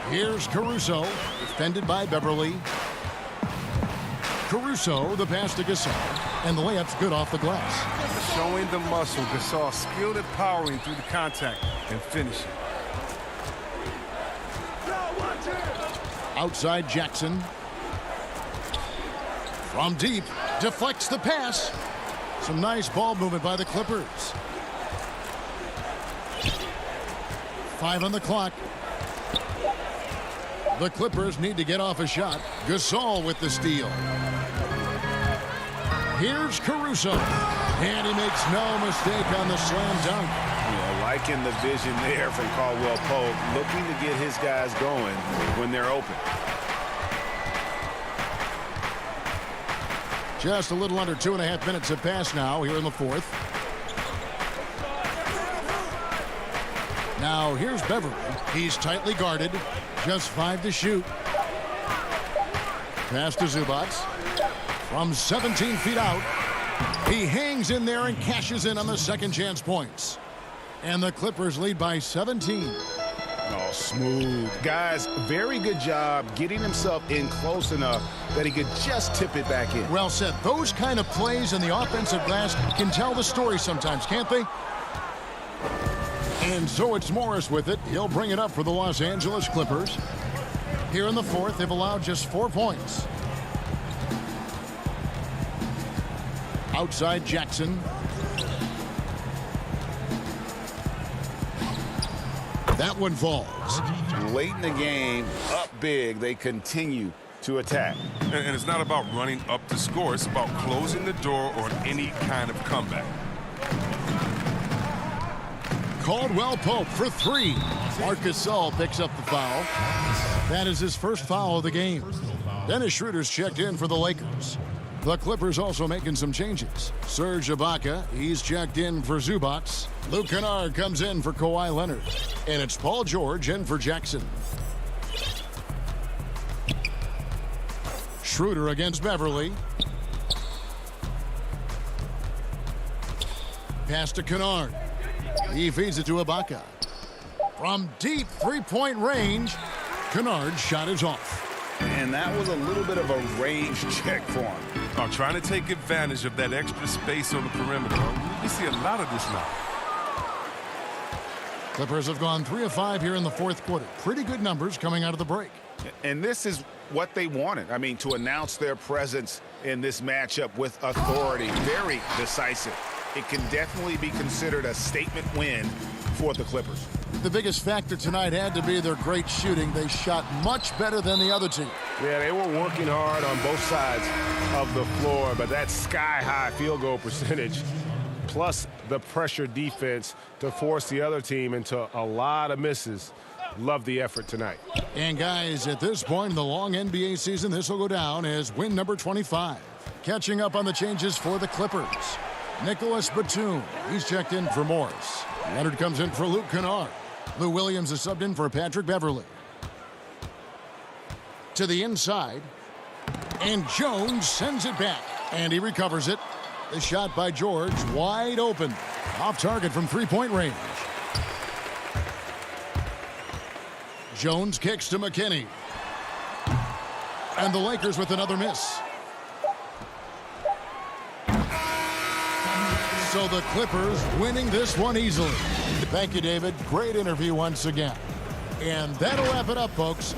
Here's Caruso, defended by Beverly. Caruso, the pass to Gasol, and the layup's good off the glass. Showing the muscle, Gasol skilled at powering through the contact and finishing. Outside Jackson. From deep, deflects the pass. Some nice ball movement by the Clippers. 5 on the clock. The Clippers need to get off a shot. Gasol with the steal. Here's Caruso. And he makes no mistake on the slam dunk. Yeah, liking the vision there from Caldwell Pope, looking to get his guys going when they're open. Just a little under 2.5 minutes have passed now here in the 4th. Now here's Beverly. He's tightly guarded. Just 5 to shoot. Pass to Zubats. From 17 feet out. He hangs in there and cashes in on the second chance points. And the Clippers lead by 17. Oh, smooth. Guys, very good job getting himself in close enough that he could just tip it back in. Well said. Those kind of plays in the offensive glass can tell the story sometimes, can't they? And so it's Morris with it. He'll bring it up for the Los Angeles Clippers. Here in the 4th, they've allowed just 4 points. Outside Jackson. That one falls. Late in the game, up big, they continue to attack. And it's not about running up to score. It's about closing the door on any kind of comeback. Caldwell Pope for 3. Marc Gasol picks up the foul. That is his first foul of the game. Dennis Schroeder's checked in for the Lakers. The Clippers also making some changes. Serge Ibaka, he's checked in for Zubats. Luke Kennard comes in for Kawhi Leonard. And it's Paul George in for Jackson. Schroeder against Beverly. Pass to Kennard. He feeds it to Ibaka. From deep three-point range, Kennard's shot is off. And that was a little bit of a range check for him. Oh, trying to take advantage of that extra space on the perimeter. We see a lot of this now. Clippers have gone 3 of 5 here in the fourth quarter. Pretty good numbers coming out of the break. And this is what they wanted. I mean, to announce their presence in this matchup with authority. Very decisive. It can definitely be considered a statement win for the Clippers. The biggest factor tonight had to be their great shooting. They shot much better than the other team. Yeah, they were working hard on both sides of the floor, but that sky-high field goal percentage plus the pressure defense to force the other team into a lot of misses. Love the effort tonight. And guys, at this point in the long NBA season, this will go down as win number 25. Catching up on the changes for the Clippers. Nicholas Batum, he's checked in for Morris. Leonard comes in for Luke Kennard. Lou Williams is subbed in for Patrick Beverly. To the inside. And Jones sends it back. And he recovers it. The shot by George, wide open. Off target from three-point range. Jones kicks to McKinney. And the Lakers with another miss. So the Clippers winning this one easily. Thank you, David. Great interview once again. And that'll wrap it up, folks.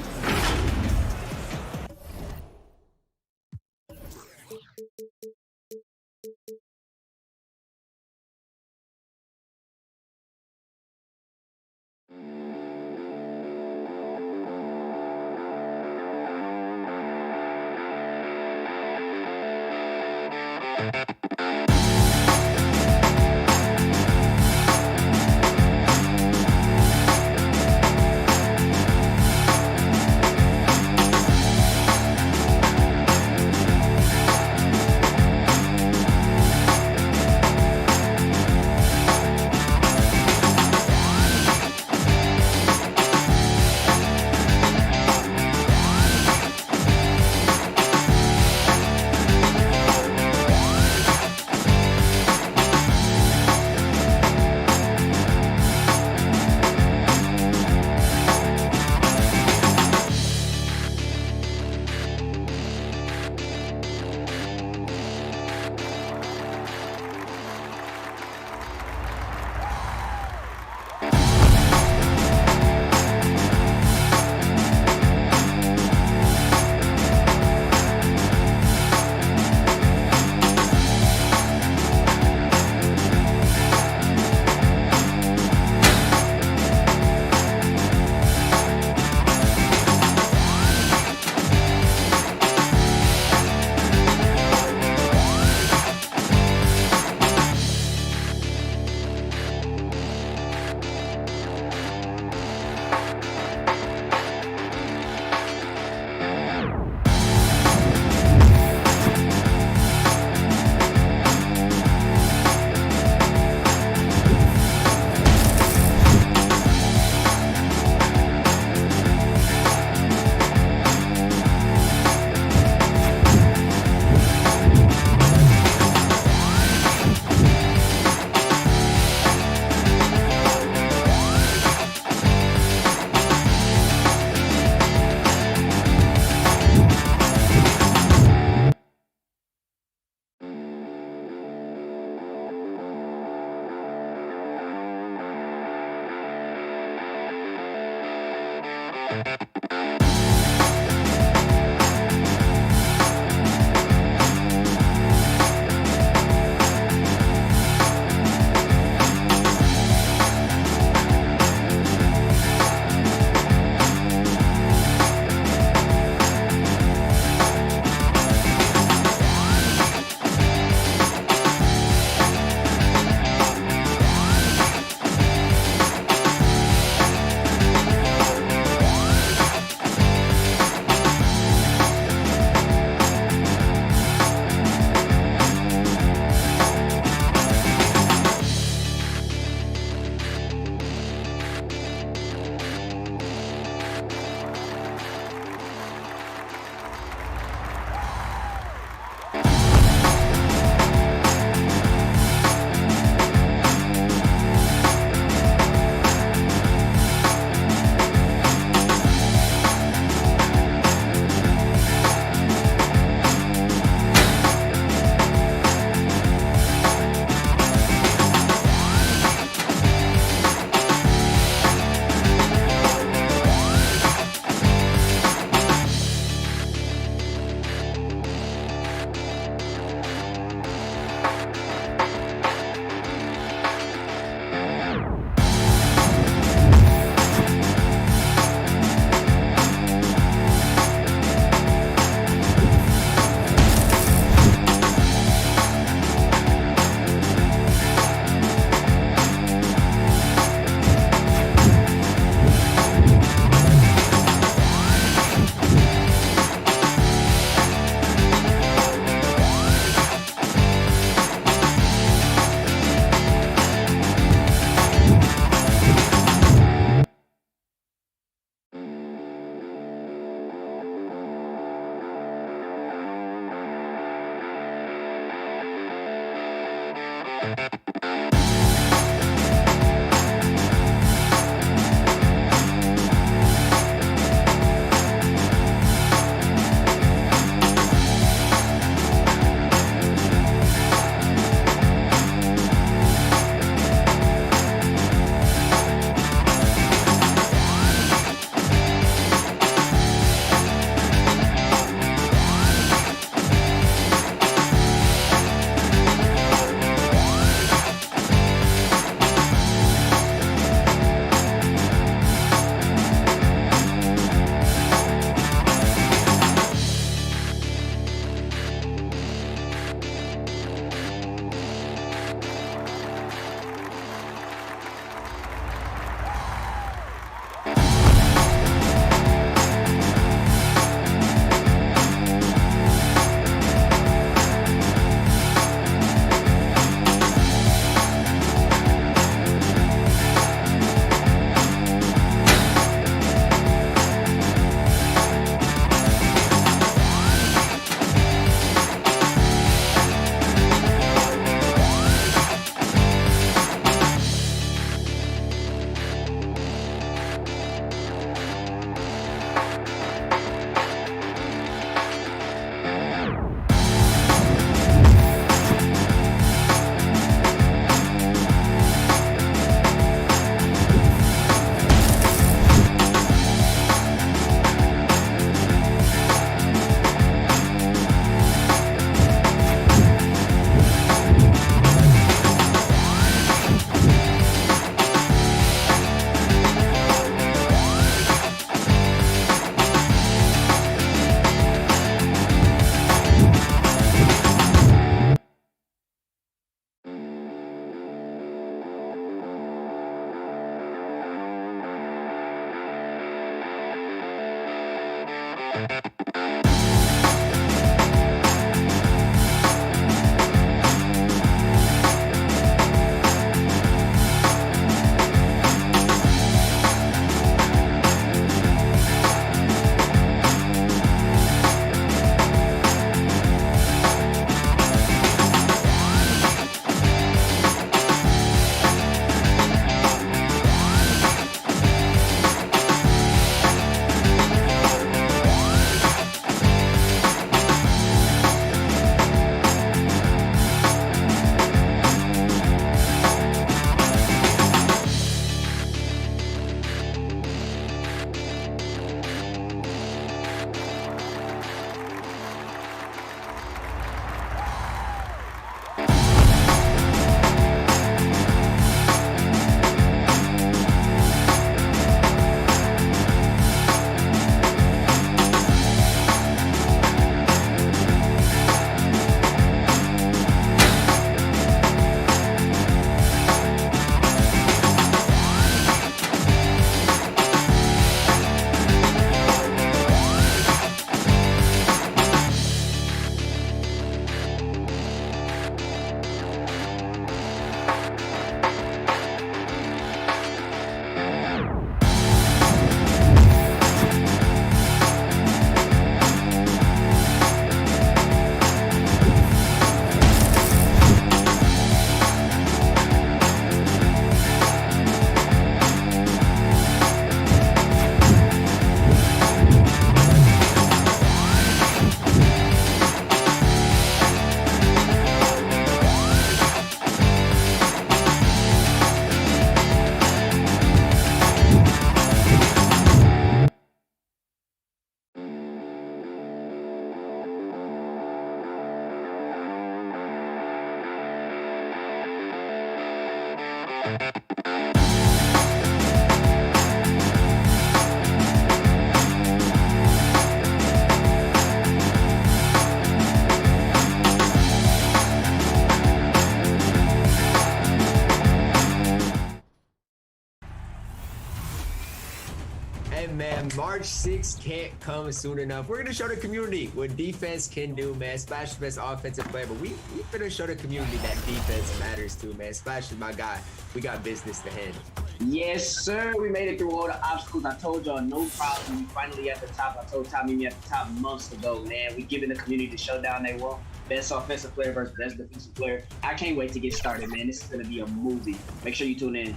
Man, March 6th can't come soon enough. We're gonna show the community what defense can do, man. Splash is the best offensive player, but we gonna show the community that defense matters too, man. Splash is my guy. We got business to handle. Yes, sir. We made it through all the obstacles. I told y'all, no problem. We finally at the top. I told Tom meet me at the top months ago, man. We giving the community the showdown they want. Best offensive player versus best defensive player. I can't wait to get started, man. This is going to be a movie. Make sure you tune in.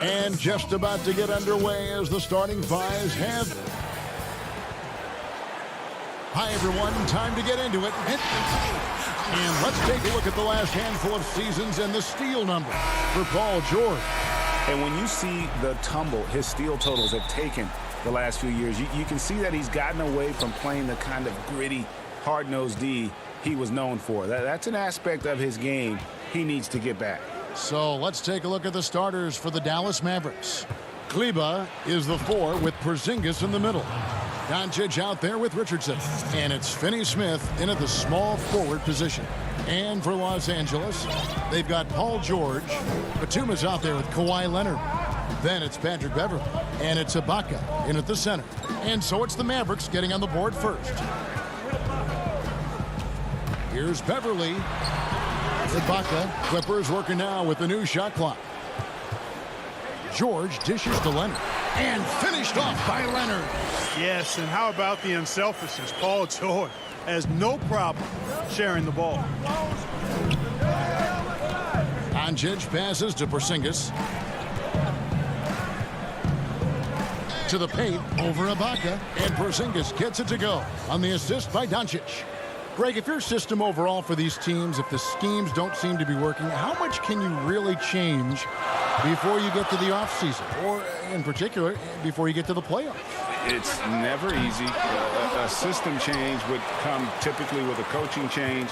And just about to get underway as the starting fives have. Hi, everyone. Time to get into it. And let's take a look at the last handful of seasons and the steal number for Paul George. And when you see the tumble his steal totals have taken the last few years, you can see that he's gotten away from playing the kind of gritty, hard-nosed D he was known for. That's an aspect of his game he needs to get back. So let's take a look at the starters for the Dallas Mavericks. Kleba is the 4 with Porzingis in the middle. Doncic out there with Richardson. And it's Finney-Smith in at the small forward position. And for Los Angeles, they've got Paul George. Batum's out there with Kawhi Leonard. Then it's Patrick Beverley. And it's Ibaka in at the center. And so it's the Mavericks getting on the board first. Here's Beverley. Ibaka. Clippers working now with the new shot clock. George dishes to Leonard. And finished off by Leonard. Yes, and how about the unselfishness? Paul George has no problem sharing the ball. Doncic passes to Porzingis. To the paint over Ibaka. And Porzingis gets it to go on the assist by Doncic. Greg, if your system overall for these teams, if the schemes don't seem to be working, how much can you really change before you get to the offseason? Or, in particular, before you get to the playoffs? It's never easy. A system change would come typically with a coaching change.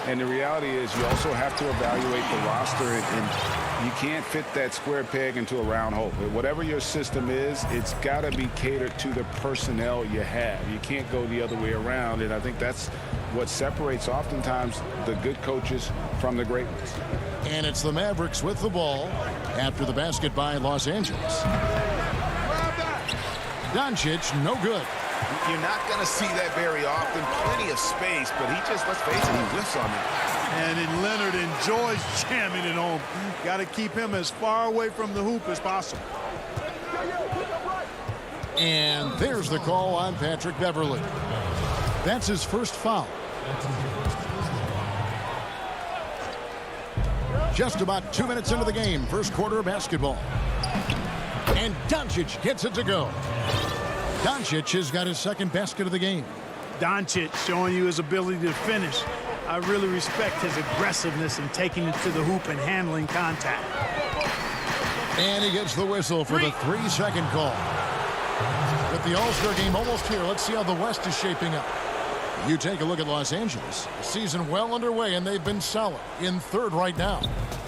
And the reality is you also have to evaluate the roster, and you can't fit that square peg into a round hole. Whatever your system is, it's got to be catered to the personnel you have. You can't go the other way around, and I think that's what separates oftentimes the good coaches from the great ones. And it's the Mavericks with the ball after the basket by Los Angeles. Doncic, no good. You're not going to see that very often. Plenty of space, but he just, let's face it, he whiffs on it. And then Leonard enjoys jamming it home. Got to keep him as far away from the hoop as possible. And there's the call on Patrick Beverley. That's his first foul. Just about 2 minutes into the game, first quarter of basketball. And Doncic gets it to go. Doncic has got his second basket of the game. Doncic showing you his ability to finish. I really respect his aggressiveness in taking it to the hoop and handling contact. And he gets the whistle for the 3-second call. With the All-Star game almost here, let's see how the West is shaping up. You take a look at Los Angeles. Season well underway, and they've been solid in third right now.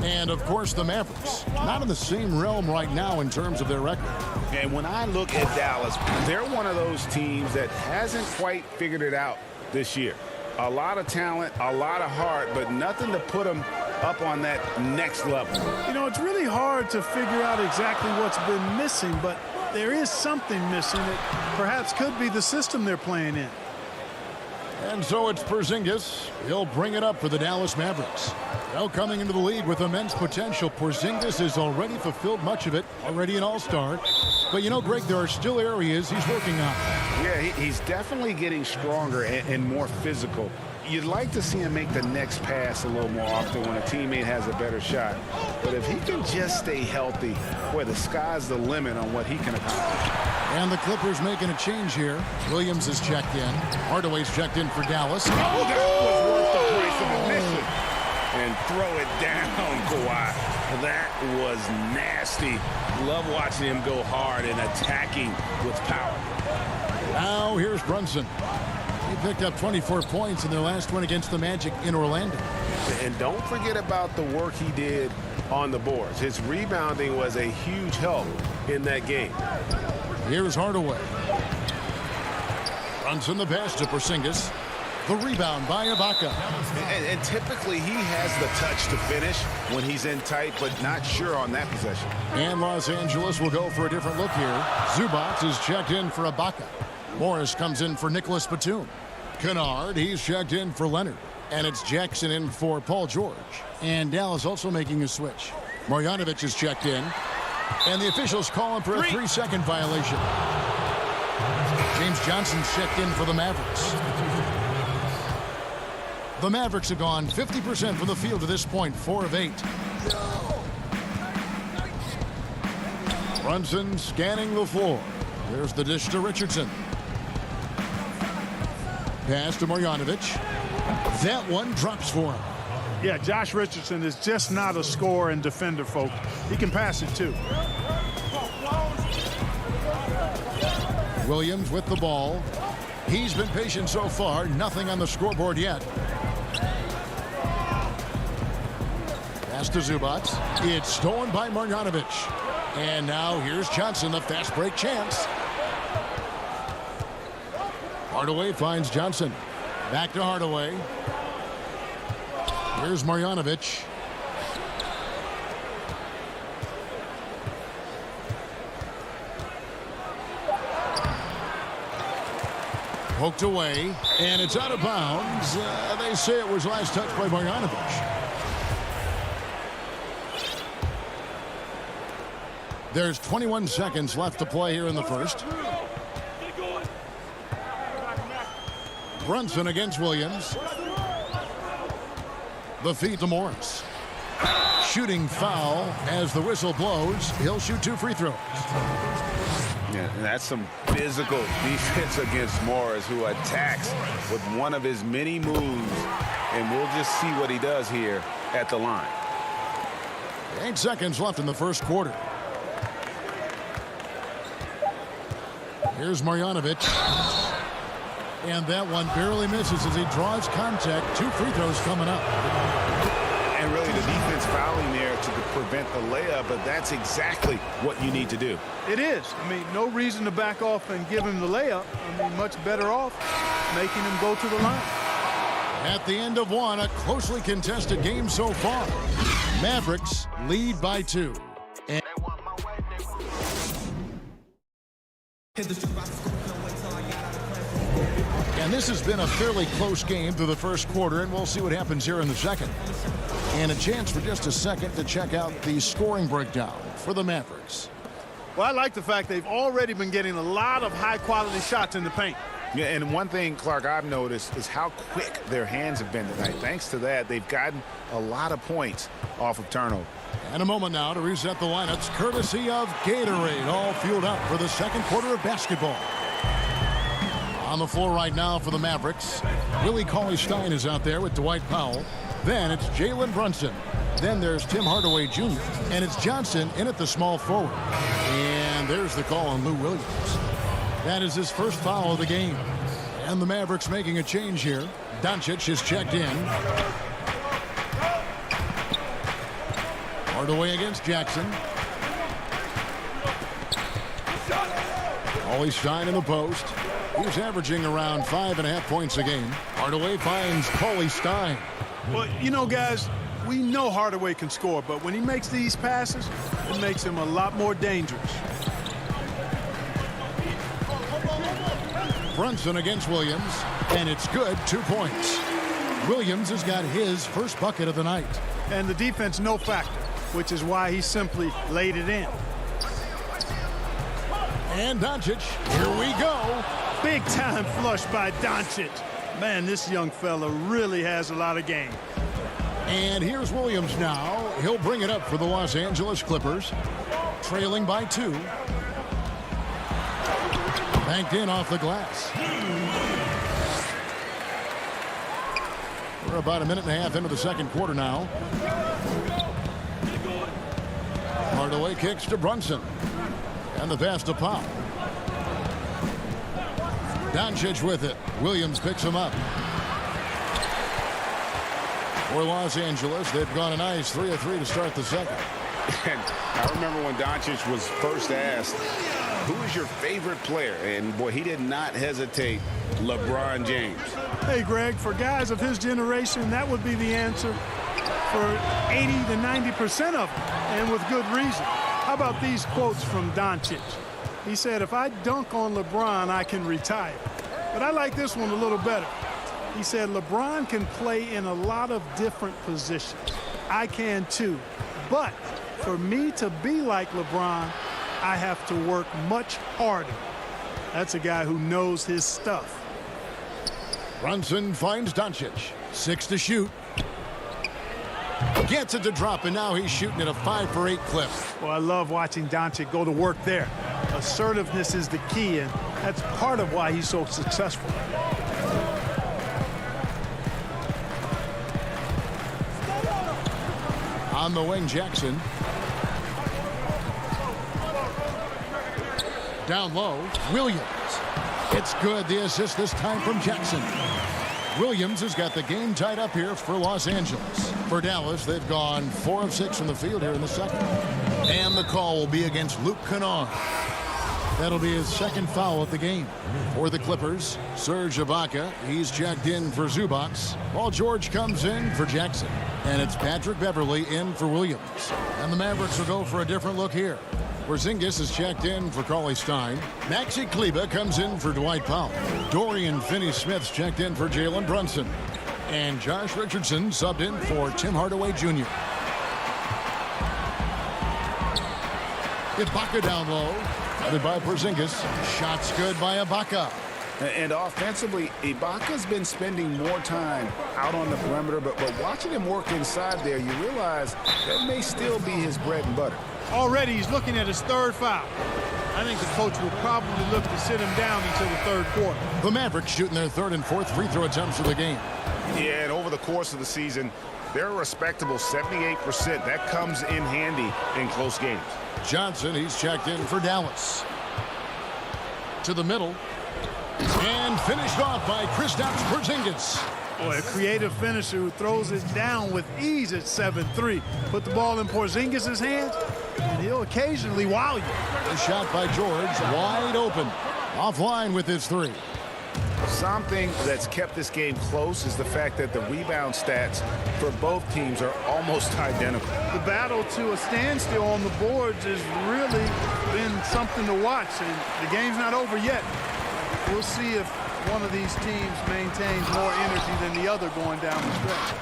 And, of course, the Mavericks. Not in the same realm right now in terms of their record. And when I look at Dallas, they're one of those teams that hasn't quite figured it out this year. A lot of talent, a lot of heart, but nothing to put them up on that next level. You know, it's really hard to figure out exactly what's been missing, but there is something missing that perhaps could be the system they're playing in. And so it's Porzingis. He'll bring it up for the Dallas Mavericks. Now coming into the league with immense potential, Porzingis has already fulfilled much of it, already an all-star. But you know, Greg, there are still areas he's working on. Yeah, he's definitely getting stronger and more physical. You'd like to see him make the next pass a little more often when a teammate has a better shot. But if he can just stay healthy, boy, the sky's the limit on what he can accomplish. And the Clippers making a change here. Williams is checked in. Hardaway's checked in for Dallas. Oh, that was worth the price of admission. And throw it down, Kawhi. That was nasty. Love watching him go hard and attacking with power. Now here's Brunson. He picked up 24 points in their last one against the Magic in Orlando. And don't forget about the work he did on the boards. His rebounding was a huge help in that game. Here's Hardaway. Brunson the pass to Porzingis. The rebound by Ibaka. And typically he has the touch to finish when he's in tight, but not sure on that possession. And Los Angeles will go for a different look here. Zubac is checked in for Ibaka. Morris comes in for Nicholas Batum. Kennard, he's checked in for Leonard. And it's Jackson in for Paul George. And Dallas also making a switch. Marjanovic is checked in. And the officials call him for a 3-second violation. James Johnson's checked in for the Mavericks. The Mavericks have gone 50% from the field to this point, 4 of 8. Brunson scanning the floor. There's the dish to Richardson. Pass to Marjanovic. That one drops for him. Yeah, Josh Richardson is just not a scorer and defender, folks. He can pass it, too. Williams with the ball. He's been patient so far. Nothing on the scoreboard yet. Pass to Zubac. It's stolen by Marjanovic. And now here's Johnson, the fast break chance. Hardaway finds Johnson. Back to Hardaway. Here's Marjanovic. Poked away, and it's out of bounds. They say it was last touched by Marjanovic. There's 21 seconds left to play here in the first. Brunson against Williams. The feed to Morris. Shooting foul as the whistle blows. He'll shoot 2 free throws. Yeah, and that's some physical defense against Morris, who attacks with one of his many moves. And we'll just see what he does here at the line. 8 seconds left in the first quarter. Here's Marjanovic. And that one barely misses as he draws contact. 2 free throws coming up. And really the defense fouling there to prevent the layup, but that's exactly what you need to do. It is. I mean, no reason to back off and give him the layup. I mean, much better off making him go to the line. At the end of one, a closely contested game so far. Mavericks lead by 2. And this has been a fairly close game through the first quarter, and we'll see what happens here in the second. And a chance for just a second to check out the scoring breakdown for the Mavericks. Well, I like the fact they've already been getting a lot of high-quality shots in the paint. Yeah, and one thing, Clark, I've noticed is how quick their hands have been tonight. Thanks to that, they've gotten a lot of points off of turnover. And a moment now to reset the lineups, courtesy of Gatorade, all fueled up for the second quarter of basketball. On the floor right now for the Mavericks, Willie Cauley-Stein is out there with Dwight Powell. Then it's Jalen Brunson. Then there's Tim Hardaway Jr. And it's Johnson in at the small forward. And there's the call on Lou Williams. That is his first foul of the game. And the Mavericks making a change here. Doncic is checked in. Hardaway against Jackson. Cauley-Stein in the post. He's averaging around 5.5 points a game. Hardaway finds Cauley-Stein. Well, you know, guys, we know Hardaway can score, but when he makes these passes, it makes him a lot more dangerous. Brunson against Williams, and it's good, 2 points. Williams has got his first bucket of the night. And the defense no factor, which is why he simply laid it in. And Doncic, here we go. Big time flush by Doncic. Man, this young fella really has a lot of game. And here's Williams now. He'll bring it up for the Los Angeles Clippers. Trailing by 2. Banked in off the glass. We're about a minute and a half into the second quarter now. Hardaway kicks to Brunson. And the pass to Pop. Doncic with it. Williams picks him up. For Los Angeles, they've gone a nice 3 of 3 to start the second. And I remember when Doncic was first asked, who is your favorite player? And boy, he did not hesitate. LeBron James. Hey, Greg, for guys of his generation, that would be the answer for 80 to 90% of them, and with good reason. How about these quotes from Doncic? He said, if I dunk on LeBron, I can retire. But I like this one a little better. He said LeBron can play in a lot of different positions. I can too. But for me to be like LeBron, I have to work much harder. That's a guy who knows his stuff. Brunson finds Doncic. 6 to shoot. Gets it to drop, and now he's shooting at a 5 for 8 clip. Well, I love watching Doncic go to work there. Assertiveness is the key, and that's part of why he's so successful. On the wing, Jackson. Down low, Williams. It's good. The assist this time from Jackson. Williams has got the game tied up here for Los Angeles. For Dallas, they've gone 4 of 6 from the field here in the second. And the call will be against Luke Kennard. That'll be his second foul of the game. For the Clippers, Serge Ibaka. He's checked in for Zubac. Paul George comes in for Jackson. And it's Patrick Beverley in for Williams. And the Mavericks will go for a different look here. Porzingis is checked in for Cauley-Stein. Maxi Kleber comes in for Dwight Powell. Dorian Finney-Smith's checked in for Jalen Brunson. And Josh Richardson subbed in for Tim Hardaway Jr. Ibaka down low. Guarded by Porzingis. Shots good by Ibaka. And offensively, Ibaka's been spending more time out on the perimeter, but watching him work inside there, you realize that may still be his bread and butter. Already he's looking at his 3rd foul. I think the coach will probably look to sit him down until the 3rd quarter. The Mavericks shooting their 3rd and 4th free throw attempts of the game. Yeah, and over the course of the season, they're a respectable 78%. That comes in handy in close games. Johnson, he's checked in for Dallas. To the middle. And finished off by Kristaps Porzingis. Boy, a creative finisher who throws it down with ease at 7-3. Put the ball in Porzingis' hands, and he'll occasionally wow you. A shot by George, wide open. Offline with his 3. Something that's kept this game close is the fact that the rebound stats for both teams are almost identical. The battle to a standstill on the boards has really been something to watch, and the game's not over yet. We'll see if one of these teams maintains more energy than the other going down the stretch.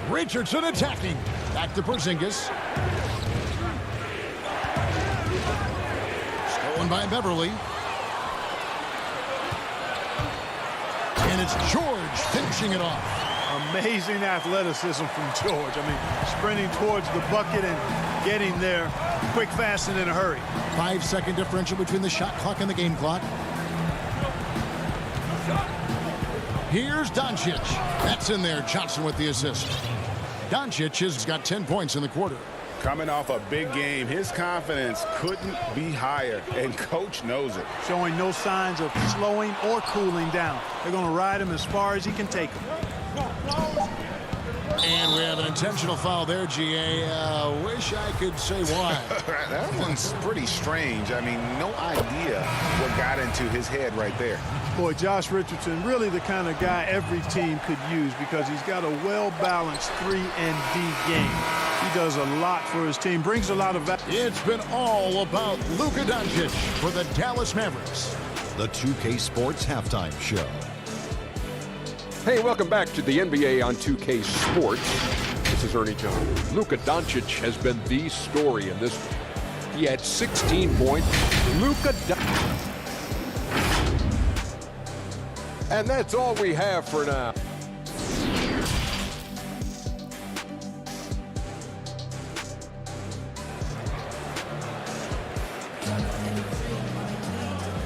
Richardson attacking. Back to Porzingis. Stolen by Beverley. And it's George finishing it off. Amazing athleticism from George. I mean, sprinting towards the bucket and getting there quick, fast, and in a hurry. 5-second differential between the shot clock and the game clock. Here's Doncic. That's in there. Johnson with the assist. Doncic has got 10 points in the quarter. Coming off a big game, his confidence couldn't be higher, and coach knows it. Showing no signs of slowing or cooling down. They're going to ride him as far as he can take him. And we have an intentional foul there, GA. Wish I could say why. That one's pretty strange. I mean, no idea what got into his head right there. Boy, Josh Richardson, really the kind of guy every team could use because he's got a well-balanced 3 and D game. He does a lot for his team, brings a lot of value. It's been all about Luka Doncic for the Dallas Mavericks. The 2K Sports Halftime Show. Hey, welcome back to the NBA on 2K Sports. This is Ernie Jones. Luka Doncic has been the story in this one. He had 16 points. Luka Doncic. And that's all we have for now.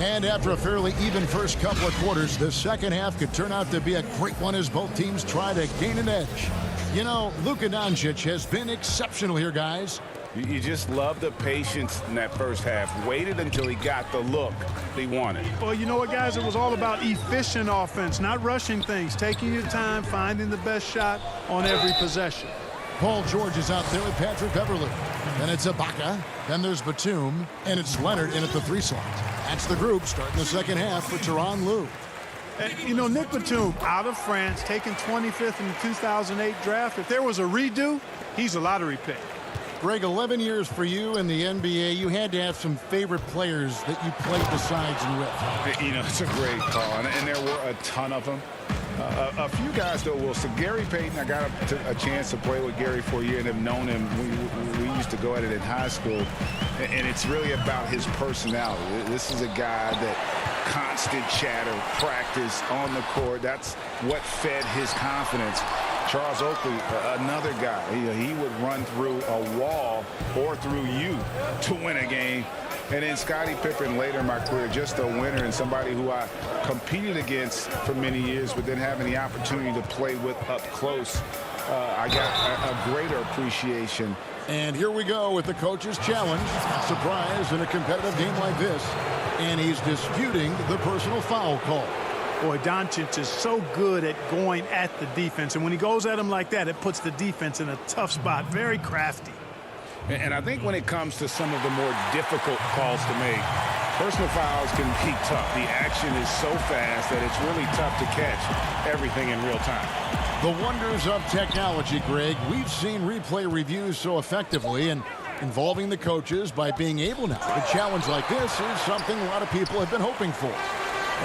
And after a fairly even first couple of quarters, the second half could turn out to be a great one as both teams try to gain an edge. You know, Luka Doncic has been exceptional here, guys. You just love the patience in that first half. Waited until he got the look he wanted. Well, you know what, guys? It was all about efficient offense, not rushing things, taking your time, finding the best shot on every possession. Paul George is out there with Patrick Beverley. Then it's Ibaka. Then there's Batum. And it's Leonard in at the 3 slot. That's the group starting the second half for Tyronn Lue. You know, Nick Batum, out of France, taken 25th in the 2008 draft. If there was a redo, he's a lottery pick. Greg, 11 years for you in the NBA. You had to have some favorite players that you played besides and with. You know, it's a great call, and there were a ton of them. A few guys, though, will. So Gary Payton, I got a chance to play with Gary for a year and have known him. We used to go at it in high school, and it's really about his personality. This is a guy that constant chatter, practice on the court. That's what fed his confidence. Charles Oakley, another guy, he would run through a wall or through you to win a game. And then Scottie Pippen later in my career, just a winner and somebody who I competed against for many years, but then having the opportunity to play with up close, I got a greater appreciation. And here we go with the coach's challenge. Surprise in a competitive game like this. And he's disputing the personal foul call. Boy, Doncic is so good at going at the defense. And when he goes at him like that, it puts the defense in a tough spot. Very crafty. And I think when it comes to some of the more difficult calls to make, personal fouls can be tough. The action is so fast that it's really tough to catch everything in real time. The wonders of technology, Greg. We've seen replay reviews so effectively, and involving the coaches by being able now. A challenge like this is something a lot of people have been hoping for.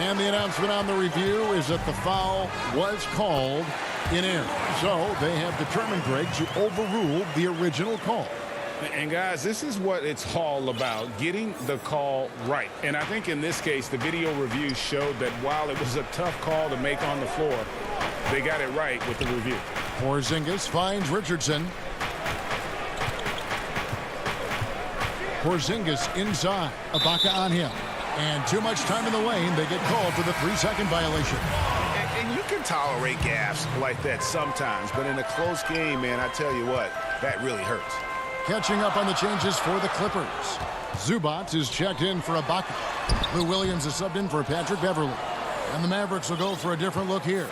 And the announcement on the review is that the foul was called in error. So they have determined, Greg, to overrule the original call. And guys, this is what it's all about, getting the call right. And I think in this case, the video review showed that while it was a tough call to make on the floor, they got it right with the review. Porzingis finds Richardson. Porzingis inside. Ibaka on him. And too much time in the lane. They get called for the 3-second violation. And you can tolerate gaffes like that sometimes, but in a close game, man, I tell you what, that really hurts. Catching up on the changes for the Clippers. Zubac is checked in for Ibaka. Lou Williams is subbed in for Patrick Beverly. And the Mavericks will go for a different look here.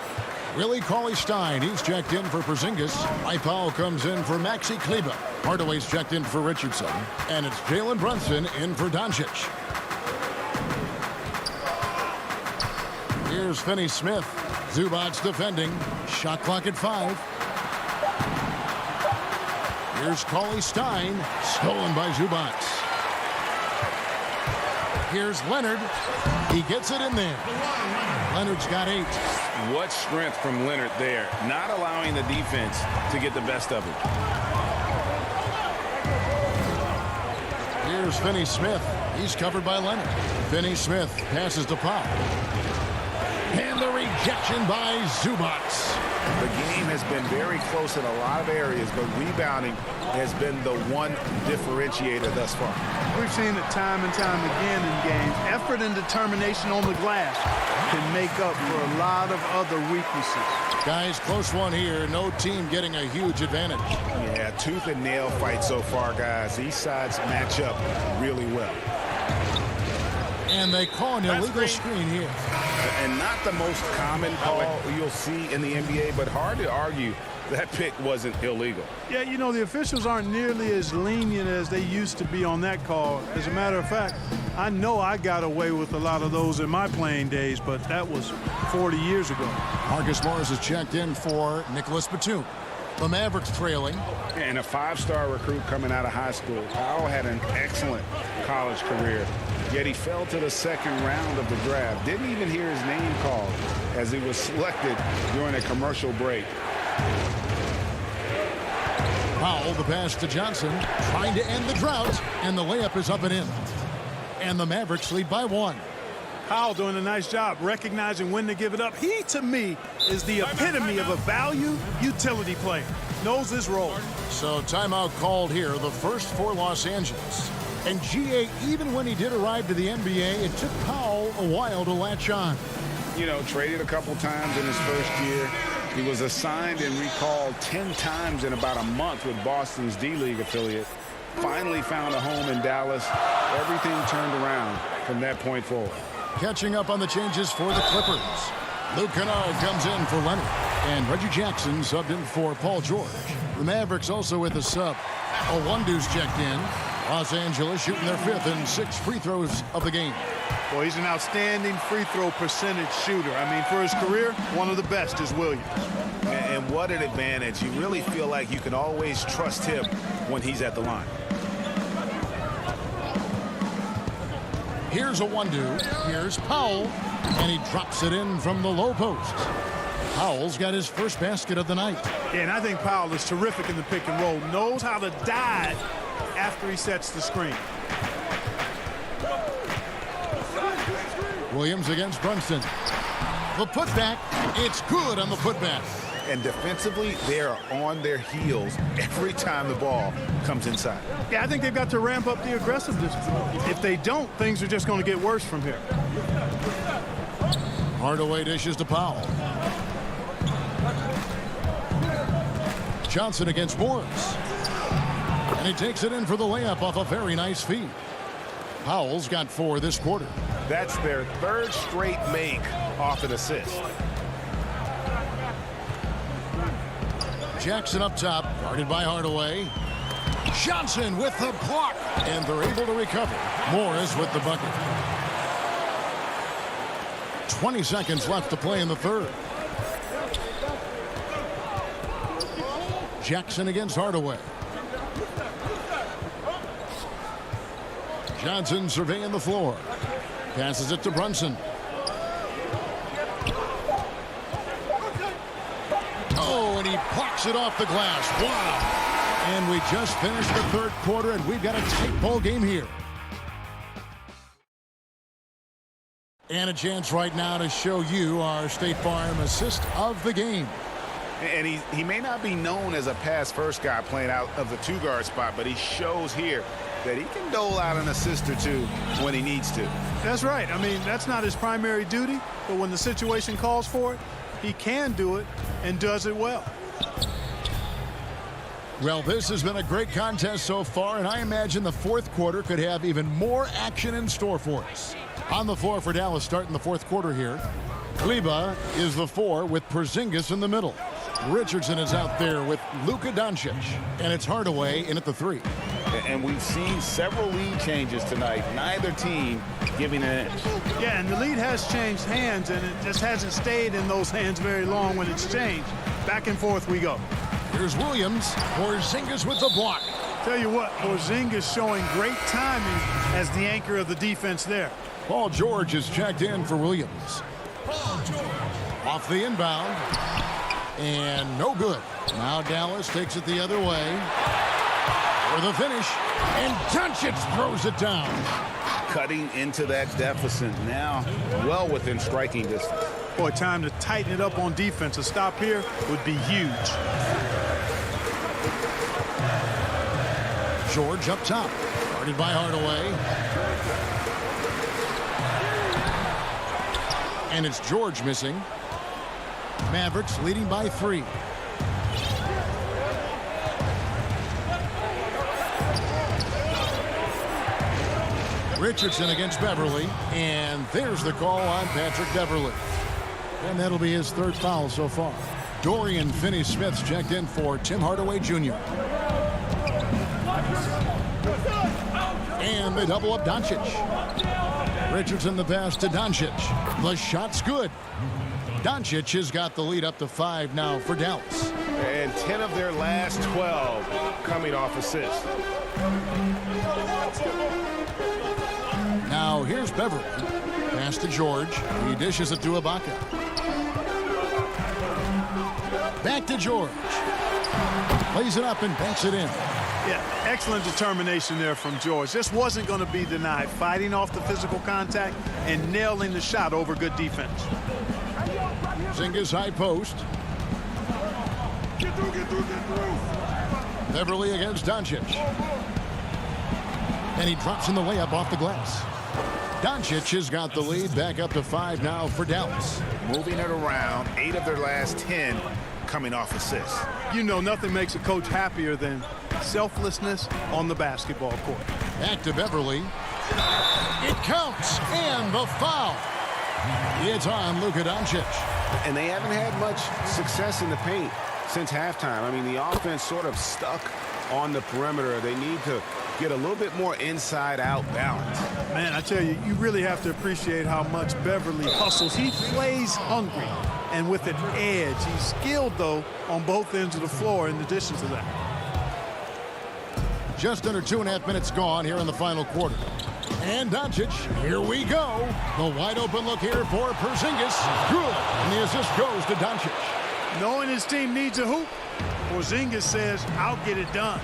Willie Cauley-Stein, he's checked in for Porzingis. Mike Powell comes in for Maxi Kleber. Hardaway's checked in for Richardson. And it's Jalen Brunson in for Doncic. Here's Finney-Smith. Zubac defending. Shot clock at 5. Here's Cauley-Stein. Stolen by Zubac. Here's Leonard. He gets it in there. Leonard's got 8. What strength from Leonard there, not allowing the defense to get the best of it. Here's Finney-Smith. He's covered by Leonard. Finney-Smith passes to Powell. And the rejection by Zubac. The game has been very close in a lot of areas, but rebounding has been the one differentiator thus far. We've seen it time and time again in games. Effort and determination on the glass can make up for a lot of other weaknesses. Guys, close one here. No team getting a huge advantage. Yeah, tooth and nail fight so far, guys. These sides match up really well. And they call an illegal screen here. And not the most common call you'll see in the NBA, but hard to argue that pick wasn't illegal. Yeah, you know, the officials aren't nearly as lenient as they used to be on that call. As a matter of fact, I know I got away with a lot of those in my playing days, but that was 40 years ago. Marcus Morris is checked in for Nicholas Batum. The Mavericks trailing. And a 5-star recruit coming out of high school. Powell had an excellent college career, yet he fell to the second round of the draft. Didn't even hear his name called as he was selected during a commercial break. Powell, the pass to Johnson, trying to end the drought, and the layup is up and in. And the Mavericks lead by 1. Powell doing a nice job recognizing when to give it up. He, to me, is the epitome of a value utility player. Knows his role. So timeout called here, the first for Los Angeles. And GA, even when he did arrive to the NBA, it took Powell a while to latch on. You know, traded a couple times in his first year. He was assigned and recalled 10 times in about a month with Boston's D-League affiliate. Finally found a home in Dallas. Everything turned around from that point forward. Catching up on the changes for the Clippers. Luke Kennard comes in for Leonard. And Reggie Jackson subbed in for Paul George. The Mavericks also with a sub. Owundu's checked in. Los Angeles shooting their 5th and 6th free throws of the game. Well, he's an outstanding free throw percentage shooter. I mean, for his career, one of the best is Williams. And what an advantage. You really feel like you can always trust him when he's at the line. Here's a 1-2. Here's Powell, and he drops it in from the low post. Powell's got his first basket of the night. Yeah, and I think Powell is terrific in the pick and roll. Knows how to dive after he sets the screen. Williams against Brunson. The putback, it's good on the putback. And defensively, they are on their heels every time the ball comes inside. Yeah, I think they've got to ramp up the aggressiveness. If they don't, things are just going to get worse from here. Hardaway dishes to Powell. Johnson against Morris. And he takes it in for the layup off a very nice feed. Powell's got 4 this quarter. That's their 3rd straight make off an assist. Jackson up top, guarded by Hardaway. Johnson with the block, and they're able to recover. Morris with the bucket. 20 seconds left to play in the 3rd. Jackson against Hardaway. Johnson surveying the floor. Passes it to Brunson. Oh, and he blocks it off the glass. Wow. And we just finished the 3rd quarter, and we've got a tight ball game here. And a chance right now to show you our State Farm assist of the game. And he may not be known as a pass-first guy playing out of the 2-guard spot, but he shows here that he can dole out an assist or 2 when he needs to. That's right. I mean, that's not his primary duty, but when the situation calls for it, he can do it and does it well. Well, this has been a great contest so far, and I imagine the 4th quarter could have even more action in store for us. On the floor for Dallas starting the 4th quarter here. Kleba is the 4 with Porzingis in the middle. Richardson is out there with Luka Doncic, and it's Hardaway in at the 3. And we've seen several lead changes tonight. Neither team giving an inch. Yeah, and the lead has changed hands, and it just hasn't stayed in those hands very long when it's changed. Back and forth we go. Here's Williams. Porzingis with the block. Tell you what, Porzingis showing great timing as the anchor of the defense there. Paul George is checked in for Williams. Off the inbound. And no good. Now Dallas takes it the other way. For the finish. And Doncic throws it down. Cutting into that deficit now. Well within striking distance. Boy, time to tighten it up on defense. A stop here would be huge. George up top. Guarded by Hardaway. And it's George missing. Mavericks leading by 3. Richardson against Beverly. And there's the call on Patrick Beverly. And that'll be his 3rd foul so far. Dorian Finney-Smith's checked in for Tim Hardaway Jr. And they double up Doncic. Richardson the pass to Doncic. The shot's good. Doncic has got the lead up to 5 now for Dallas. And 10 of their last 12 coming off assists. Now here's Beverly. Pass to George. He dishes it to Ibaka. Back to George. Lays it up and banks it in. Yeah, excellent determination there from George. This wasn't going to be denied. Fighting off the physical contact and nailing the shot over good defense. Porzingis high post. Get through. Beverly against Doncic. And he drops in the layup off the glass. Doncic has got the lead back up to 5 now for Dallas. Moving it around, 8 of their last 10 coming off assists. You know, nothing makes a coach happier than selflessness on the basketball court. Back to Beverly. It counts, and the foul. It's on Luka Doncic. And they haven't had much success in the paint since halftime. I mean, the offense sort of stuck on the perimeter. They need to get a little bit more inside-out balance. Man, I tell you, you really have to appreciate how much Beverly hustles. He plays hungry and with an edge. He's skilled, though, on both ends of the floor in addition to that. Just under 2.5 minutes gone here in the final quarter. And Doncic, here we go. The wide open look here for Porzingis. Good. And the assist goes to Doncic. Knowing his team needs a hoop, Porzingis says, I'll get it done.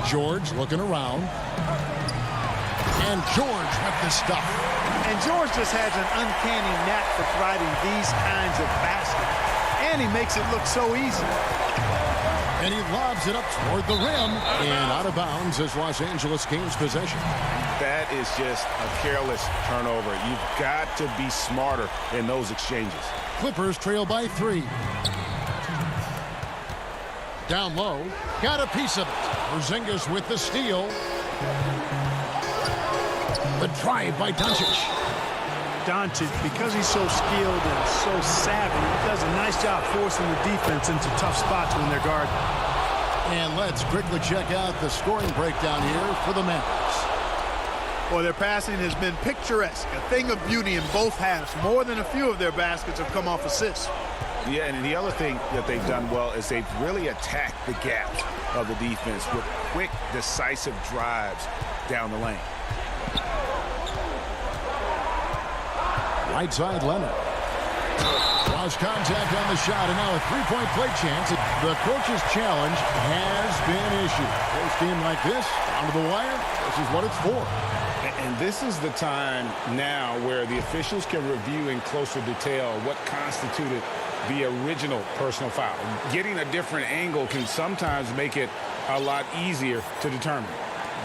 George looking around. And George with the stuff. And George just has an uncanny knack for providing these kinds of baskets. And he makes it look so easy. And he lobs it up toward the rim. And out of bounds as Los Angeles gains possession. That is just a careless turnover. You've got to be smarter in those exchanges. Clippers trail by 3. Down low. Got a piece of it. Porzingis with the steal. The drive by Doncic. Doncic, because he's so skilled and so savvy, does a nice job forcing the defense into tough spots when they're guarded. And let's quickly check out the scoring breakdown here for the Mavericks. Well, their passing has been picturesque, a thing of beauty in both halves. More than a few of their baskets have come off assists. Yeah, and the other thing that they've done well is they've really attacked the gaps of the defense with quick, decisive drives down the lane. Right side, Leonard. Lost contact on the shot, and now a three-point play chance. The coach's challenge has been issued. First game like this, down to the wire, this is what it's for. And this is the time now where the officials can review in closer detail what constituted the original personal foul. Getting a different angle can sometimes make it a lot easier to determine.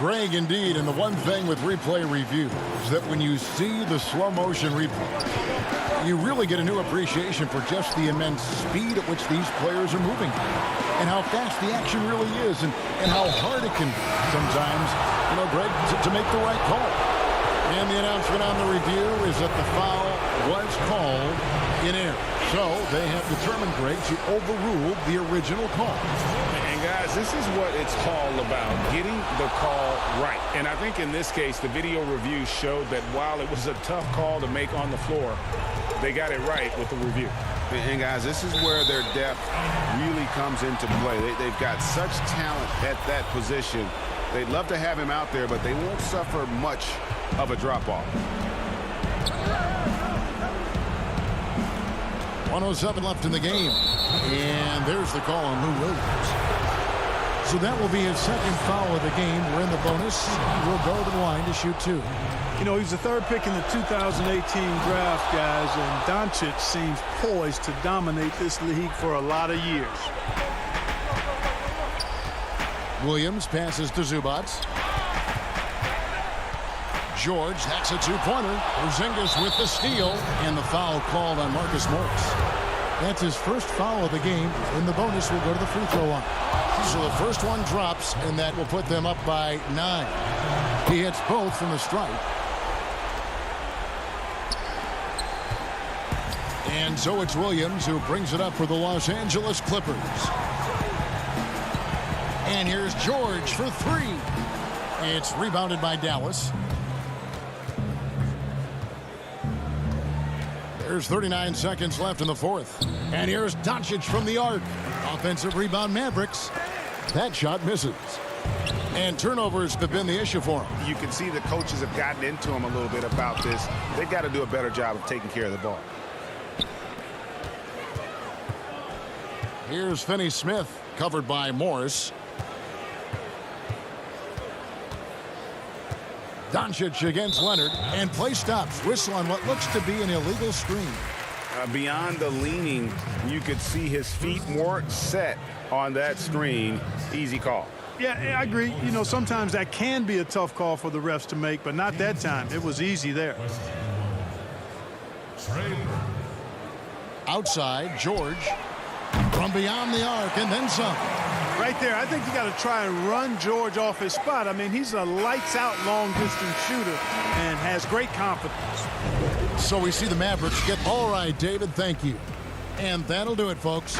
Greg, indeed, and the one thing with replay review is that when you see the slow motion replay, you really get a new appreciation for just the immense speed at which these players are moving and how fast the action really is and how hard it can sometimes, Greg, to make the right call. And the announcement on the review is that the foul was called in error. So they have determined, Greg, to overrule the original call. And guys, this is what it's all about, getting the call right. And I think in this case, the video review showed that while it was a tough call to make on the floor, they got it right with the review. And guys, this is where their depth really comes into play. They've got such talent at that position. They'd love to have him out there, but they won't suffer much of a drop-off. 1:07 left in the game. And there's the call on Lou Williams. So that will be his second foul of the game. We're in the bonus. We'll go to the line to shoot 2. He's the third pick in the 2018 draft, guys, and Doncic seems poised to dominate this league for a lot of years. Williams passes to Zubac. George, that's a two-pointer. Porzingis with the steal, and the foul called on Marcus Morris. That's his first foul of the game. In the bonus, we'll go to the free throw line. So the first one drops, and that will put them up by 9. He hits both from the stripe. And so it's Williams who brings it up for the Los Angeles Clippers. And here's George for 3. It's rebounded by Dallas. There's 39 seconds left in the fourth. And here's Doncic from the arc. Offensive rebound, Mavericks. That shot misses. And turnovers have been the issue for him. You can see the coaches have gotten into him a little bit about this. They've got to do a better job of taking care of the ball. Here's Finney-Smith, covered by Morris. Doncic against Leonard, and play stops. Whistle on what looks to be an illegal screen. Beyond the leaning, you could see his feet weren't set on that screen. Easy call. Yeah, I agree. Sometimes that can be a tough call for the refs to make, but not that time. It was easy there. Outside, George. From beyond the arc, and then some. Right there, I think you got to try and run George off his spot. I mean, he's a lights-out long-distance shooter and has great confidence. So we see the Mavericks get... All right, David, thank you. And that'll do it, folks.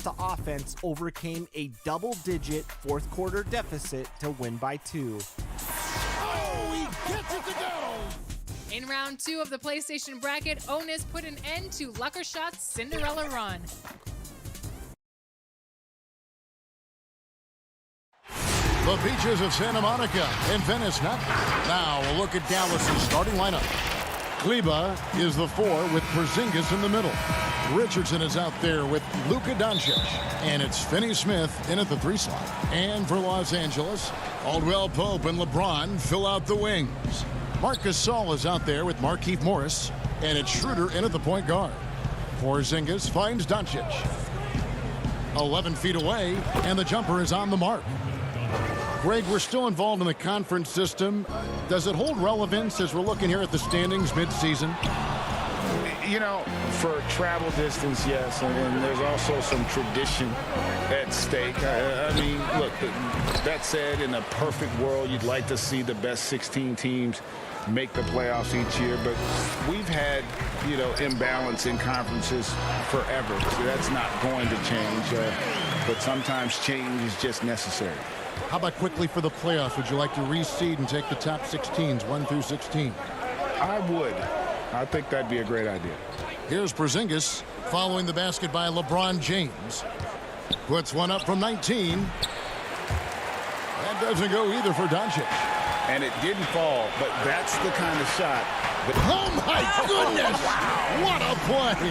to offense overcame a double-digit fourth-quarter deficit to win by 2. Oh, he gets it to go! In round 2 of the PlayStation bracket, Onus put an end to Luckershot's Cinderella run. The beaches of Santa Monica and Venice now a look at Dallas's starting lineup. Kleba is the 4 with Porzingis in the middle. Richardson is out there with Luka Doncic. And it's Finney-Smith in at the 3 slot. And for Los Angeles, Caldwell Pope and LeBron fill out the wings. Marc Gasol is out there with Markieff Morris. And it's Schroeder in at the point guard. Porzingis finds Doncic. 11 feet away, and the jumper is on the mark. Greg, we're still involved in the conference system. Does it hold relevance as we're looking here at the standings mid-season? You know, for travel distance, yes, and there's also some tradition at stake. I mean, look, that said, in a perfect world, you'd like to see the best 16 teams make the playoffs each year, but we've had, you know, imbalance in conferences forever, so that's not going to change, but sometimes change is just necessary. How about quickly for the playoffs? Would you like to reseed and take the top 16s, 1 through 16? I would. I think that'd be a great idea. Here's Porzingis following the basket by LeBron James. Puts one up from 19. That doesn't go either for Doncic. And it didn't fall, but that's the kind of shot. Oh, my goodness! What a play!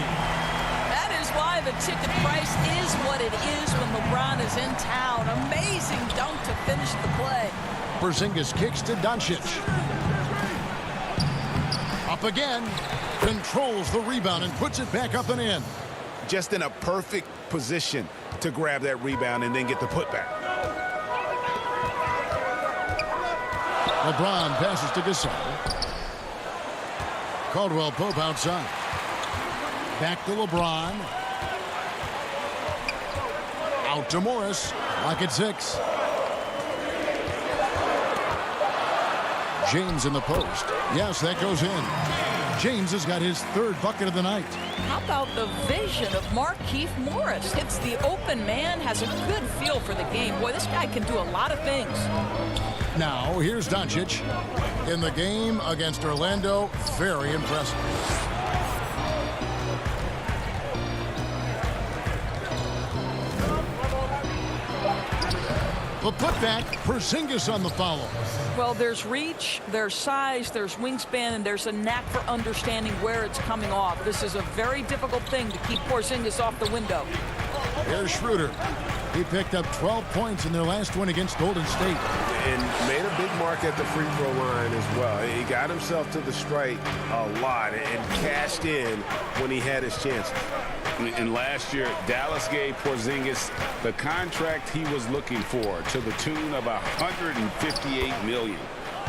That is why the ticket price is what it is when LeBron is in town. Amazing dunk to finish the play. Porzingis kicks to Doncic. Up again. Controls the rebound and puts it back up and in. Just in a perfect position to grab that rebound and then get the putback. LeBron passes to Gasol. Caldwell Pope outside. Back to LeBron. Out to Morris. Lock at 6. James in the post. Yes, that goes in. James has got his 3rd bucket of the night. How about the vision of Markieff Morris? Hits the open man, has a good feel for the game. Boy, this guy can do a lot of things. Now, here's Doncic in the game against Orlando. Very impressive. The putback, Porzingis on the follow. Well, there's reach, there's size, there's wingspan, and there's a knack for understanding where it's coming off. This is a very difficult thing to keep Porzingis off the window. Here's Schroeder. He picked up 12 points in their last win against Golden State. And made a big mark at the free throw line as well. He got himself to the strike a lot and cashed in when he had his chances. And last year, Dallas gave Porzingis the contract he was looking for to the tune of $158 million.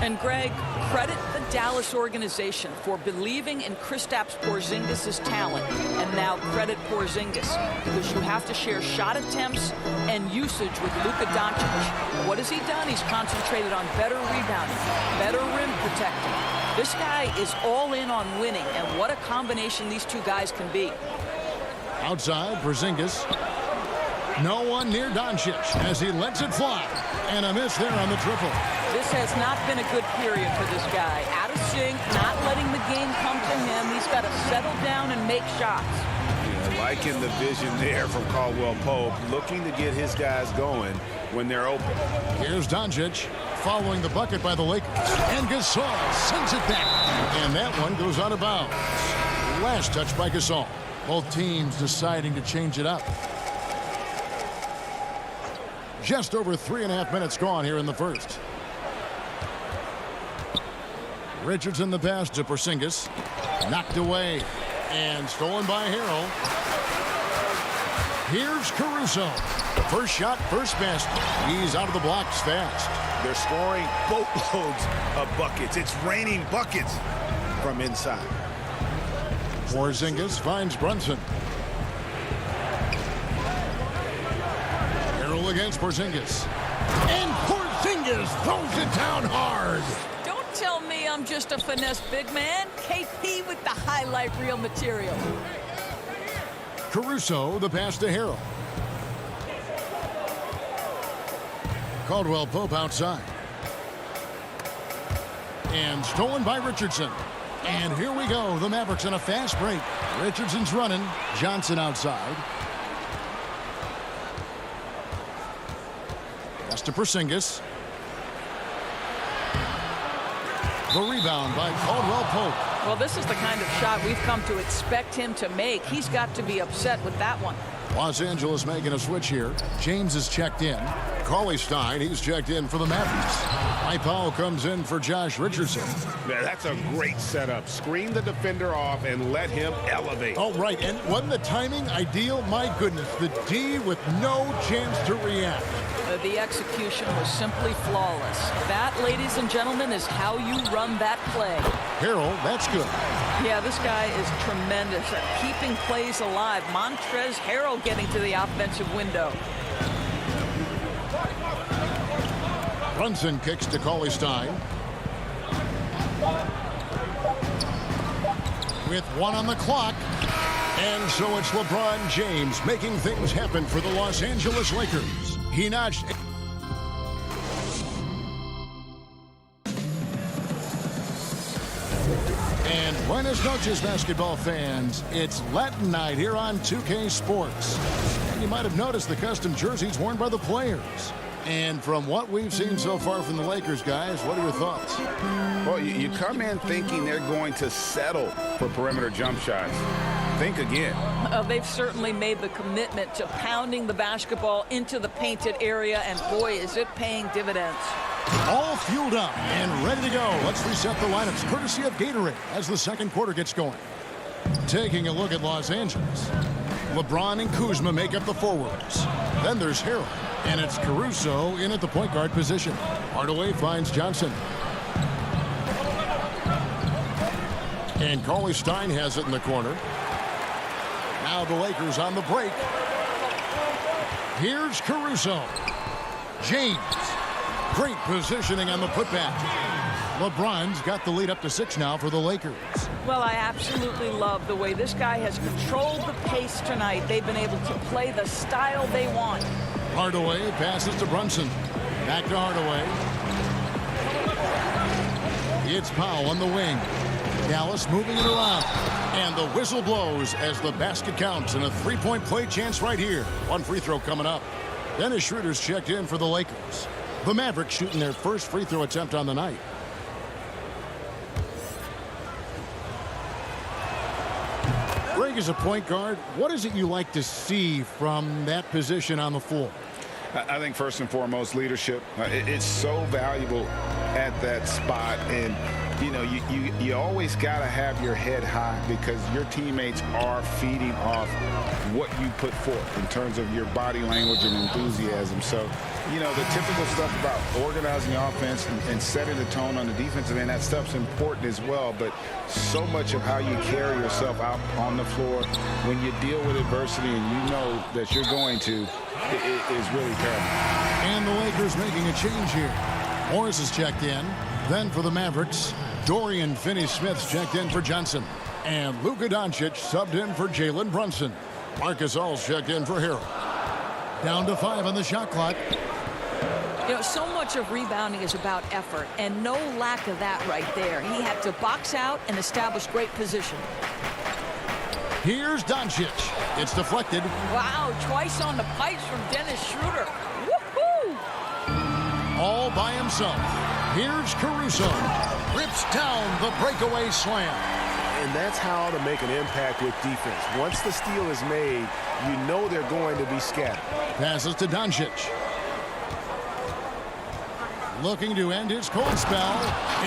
And Greg, credit the Dallas organization for believing in Kristaps Porzingis' talent. And now credit Porzingis, because you have to share shot attempts and usage with Luka Doncic. What has he done? He's concentrated on better rebounding, better rim protecting. This guy is all in on winning, and what a combination these two guys can be. Outside, Porzingis. No one near Doncic as he lets it fly. And a miss there on the triple. This has not been a good period for this guy. Out of sync, not letting the game come to him. He's got to settle down and make shots. Yeah, liking the vision there from Caldwell Pope, looking to get his guys going when they're open. Here's Doncic following the bucket by the Lakers. And Gasol sends it back. And that one goes out of bounds. Last touch by Gasol. Both teams deciding to change it up. Just over 3.5 minutes gone here in the first. Richardson the pass to Porzingis. Knocked away and stolen by Harrell. Here's Caruso. First shot, first basket. He's out of the blocks fast. They're scoring boatloads of buckets. It's raining buckets from inside. Porzingis finds Brunson. Harrell against Porzingis. And Porzingis throws it down hard. Don't tell me I'm just a finesse big man. KP with the highlight reel material. Caruso the pass to Harrell. Caldwell Pope outside. And stolen by Richardson. And here we go. The Mavericks in a fast break. Richardson's running. Johnson outside. Pass to Porzingis. The rebound by Caldwell Pope. Well, this is the kind of shot we've come to expect him to make. He's got to be upset with that one. Los Angeles making a switch here. James is checked in. Cauley-Stein, he's checked in for the Mavericks. Mike Powell comes in for Josh Richardson. Yeah, that's a great setup. Screen the defender off and let him elevate. Oh, right. And wasn't the timing ideal? My goodness. The D with no chance to react. The execution was simply flawless. That, ladies and gentlemen, is how you run that play. Harrell, that's good. Yeah, this guy is tremendous at keeping plays alive. Montrezl Harrell getting to the offensive window. Brunson kicks to Cauley-Stein. With 1 on the clock. And so it's LeBron James making things happen for the Los Angeles Lakers. He notched. And buenas noches, basketball fans. It's Latin night here on 2K Sports. And you might have noticed the custom jerseys worn by the players. And from what we've seen so far from the Lakers, guys, what are your thoughts? Well, you come in thinking they're going to settle for perimeter jump shots. Think again. They've certainly made the commitment to pounding the basketball into the painted area, and boy, is it paying dividends. All fueled up and ready to go. Let's reset the lineups courtesy of Gatorade as the second quarter gets going. Taking a look at Los Angeles. LeBron and Kuzma make up the forwards. Then there's Harrell, and it's Caruso in at the point guard position. Hardaway finds Johnson. And Cauley-Stein has it in the corner. Now the Lakers on the break. Here's Caruso. James. Great positioning on the putback. LeBron's got the lead up to 6 now for the Lakers. Well, I absolutely love the way this guy has controlled the pace tonight. They've been able to play the style they want. Hardaway passes to Brunson. Back to Hardaway. It's Powell on the wing. Dallas moving it around. And the whistle blows as the basket counts and a three-point play chance right here. One free throw coming up. Dennis Schroeder's checked in for the Lakers. The Mavericks shooting their first free throw attempt on the night. Greg, as a point guard, what is it you like to see from that position on the floor? I think first and foremost, leadership. It's so valuable at that spot, and you know, you always got to have your head high because your teammates are feeding off what you put forth in terms of your body language and enthusiasm. So, you know, the typical stuff about organizing offense and setting the tone on the defensive end, that stuff's important as well. But so much of how you carry yourself out on the floor when you deal with adversity and you know that you're going to, it is really paramount. And the Lakers making a change here. Morris is checked in. Then for the Mavericks, Dorian Finney-Smith's checked in for Johnson. And Luka Doncic subbed in for Jalen Brunson. Marcus All's checked in for Harrell. Down to 5 on the shot clock. You know, so much of rebounding is about effort, and no lack of that right there. He had to box out and establish great position. Here's Doncic. It's deflected. Wow, twice on the pipes from Dennis Schroeder. Woohoo! All by himself. Here's Caruso. Rips down the breakaway slam. And that's how to make an impact with defense. Once the steal is made, you know they're going to be scattered. Passes to Doncic. Looking to end his cold spell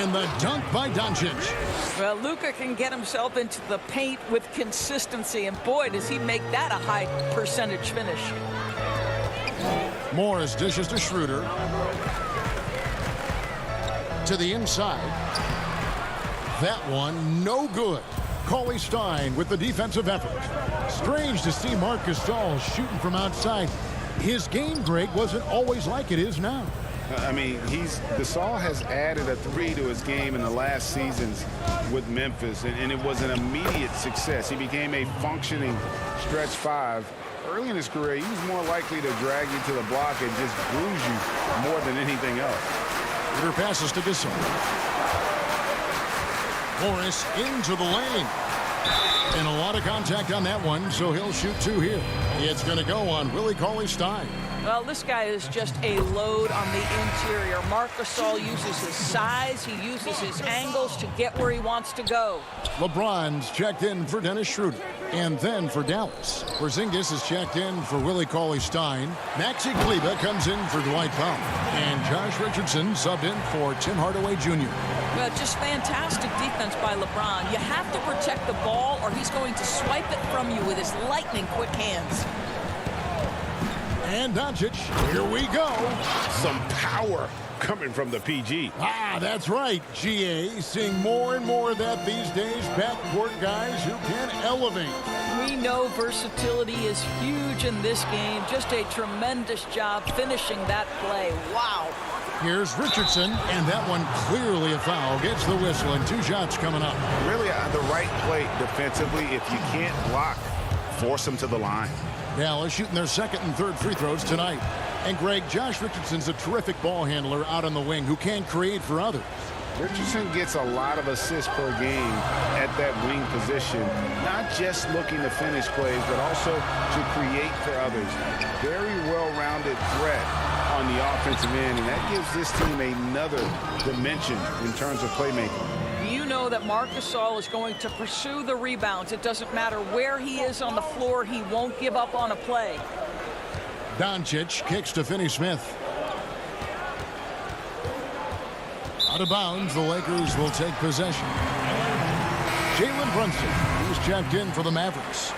in the dunk by Doncic. Well, Luka can get himself into the paint with consistency, and boy, does he make that a high percentage finish. Morris dishes to Schroeder. To the inside. That one, no good. Cauley-Stein with the defensive effort. Strange to see Marc Gasol shooting from outside. His game, Greg, wasn't always like it is now. I mean, Gasol has added a 3 to his game in the last seasons with Memphis, and it was an immediate success. He became a functioning stretch 5 early in his career, he was more likely to drag you to the block and just bruise you more than anything else. Peter passes to Gasol. Morris into the lane. And a lot of contact on that one, so he'll shoot 2 here. It's going to go on Willie Cauley-Stein. Well, this guy is just a load on the interior. Marc Gasol uses his size. He uses his angles to get where he wants to go. LeBron's checked in for Dennis Schroeder. And then for Dallas, Porzingis is checked in for Willie Cauley-Stein. Maxi Kleber comes in for Dwight Powell. And Josh Richardson subbed in for Tim Hardaway Jr. Well, just fantastic defense by LeBron. You have to protect the ball or he's going to swipe it from you with his lightning quick hands. And Doncic, here we go. Some power coming from the PG. Ah, that's right, GA. Seeing more and more of that these days. Backcourt guys who can elevate. We know versatility is huge in this game. Just a tremendous job finishing that play. Wow. Here's Richardson, and that one clearly a foul. Gets the whistle, and 2 shots coming up. Really the right play defensively. If you can't block, force them to the line. Dallas shooting their 2nd and 3rd free throws tonight. And Greg, Josh Richardson's a terrific ball handler out on the wing who can create for others. Richardson gets a lot of assists per game at that wing position, not just looking to finish plays, but also to create for others. Very well-rounded threat on the offensive end, and that gives this team another dimension in terms of playmaking. You know that Marc Gasol is going to pursue the rebounds. It doesn't matter where he is on the floor. He won't give up on a play. Doncic kicks to Finney-Smith. Out of bounds, the Lakers will take possession. Jalen Brunson, who's checked in for the Mavericks.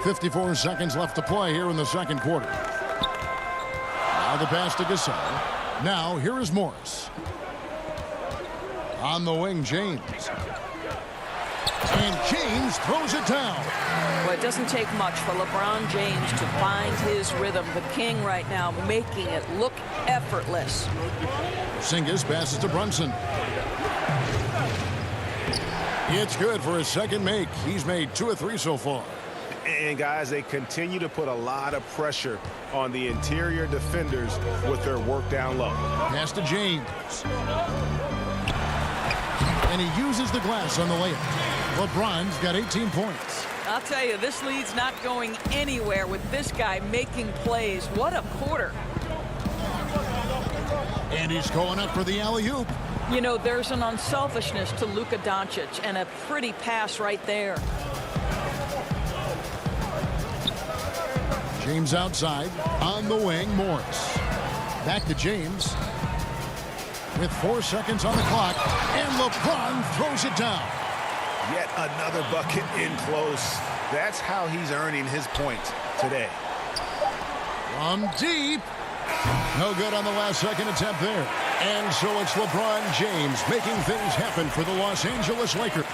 54 seconds left to play here in the 2nd quarter. Now the pass to Gasol. Now here is Morris. On the wing, James. And James throws it down. Well, it doesn't take much for LeBron James to find his rhythm. The king right now making it look effortless. Porzingis passes to Brunson. It's good for his 2nd make. He's made 2 of 3 so far. And guys, they continue to put a lot of pressure on the interior defenders with their work down low. Pass to James. And he uses the glass on the layup. LeBron's got 18 points. I'll tell you, this lead's not going anywhere with this guy making plays. What a quarter. And he's going up for the alley-oop. You know, there's an unselfishness to Luka Doncic, and a pretty pass right there. James outside. On the wing, Morris. Back to James. With 4 seconds on the clock, and LeBron throws it down. Yet another bucket in close. That's how he's earning his points today. From deep. No good on the last 2nd attempt there. And so it's LeBron James making things happen for the Los Angeles Lakers.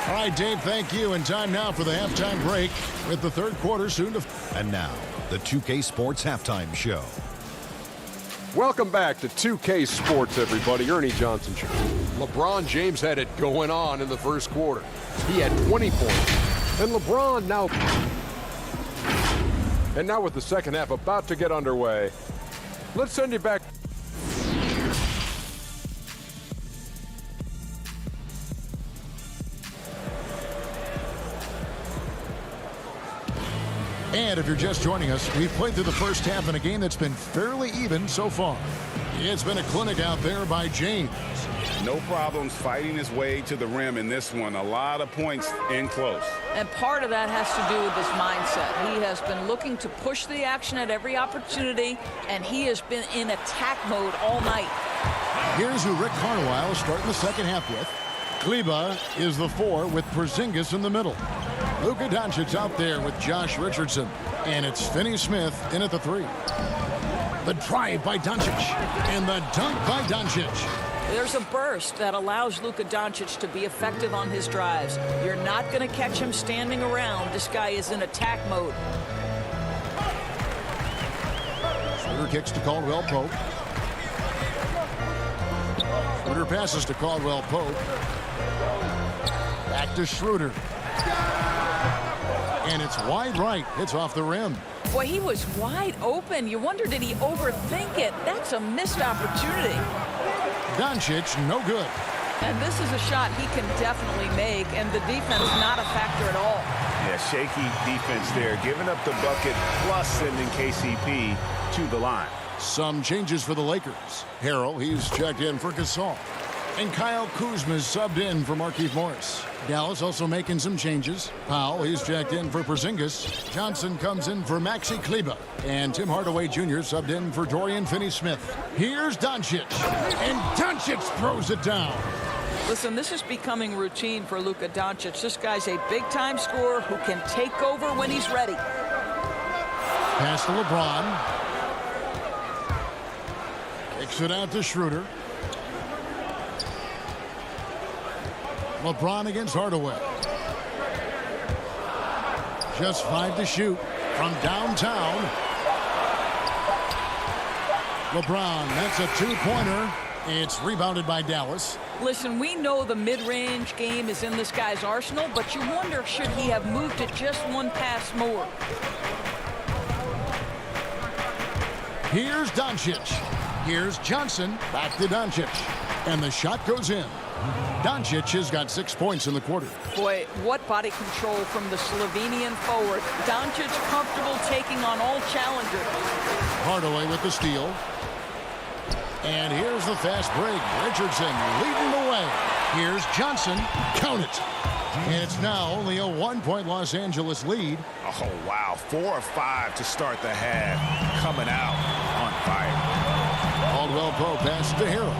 All right, Dave, thank you. And time now for the halftime break with the 3rd quarter soon to... And now, the 2K Sports Halftime Show. Welcome back to 2K Sports, everybody. Ernie Johnson Show. LeBron James had it going on in the 1st quarter. He had 20 points. And LeBron now... And now with the 2nd half about to get underway, let's send you back... And if you're just joining us, we've played through the 1st half in a game that's been fairly even so far. It's been a clinic out there by James. No problems fighting his way to the rim in this one. A lot of points in close. And part of that has to do with his mindset. He has been looking to push the action at every opportunity, and he has been in attack mode all night. Here's who Rick Carlisle is starting the 2nd half with. Kleber is the 4 with Porzingis in the middle. Luka Doncic out there with Josh Richardson. And it's Finney-Smith in at the 3. The drive by Doncic. And the dunk by Doncic. There's a burst that allows Luka Doncic to be effective on his drives. You're not going to catch him standing around. This guy is in attack mode. Schroeder kicks to Caldwell Pope. Schroeder passes to Caldwell Pope. Back to Schroeder. And it's wide right. It's off the rim. Boy, he was wide open. You wonder, did he overthink it? That's a missed opportunity. Doncic, no good. And this is a shot he can definitely make, and the defense not a factor at all. Yeah, shaky defense there, giving up the bucket plus sending KCP to the line. Some changes for the Lakers. Harrell, he's checked in for Gasol. And Kyle Kuzma's subbed in for Markieff Morris. Dallas also making some changes. Powell, he's checked in for Porzingis. Johnson comes in for Maxi Kleber. And Tim Hardaway Jr. subbed in for Dorian Finney-Smith. Here's Doncic. And Doncic throws it down. Listen, this is becoming routine for Luka Doncic. This guy's a big-time scorer who can take over when he's ready. Pass to LeBron. Kicks it out to Schroeder. LeBron against Hardaway. Just 5 to shoot from downtown. LeBron, that's a two-pointer. It's rebounded by Dallas. Listen, we know the mid-range game is in this guy's arsenal, but you wonder, should he have moved it just one pass more? Here's Doncic. Here's Johnson. Back to Doncic. And the shot goes in. Doncic has got 6 points in the quarter. Boy, what body control from the Slovenian forward. Doncic comfortable taking on all challengers. Hardaway with the steal. And here's the fast break. Richardson leading the way. Here's Johnson. Count it. And it's now only a 1-point Los Angeles lead. Oh, wow. 4 or 5 to start the half. Coming out on fire. Caldwell Pope pass to Harrell.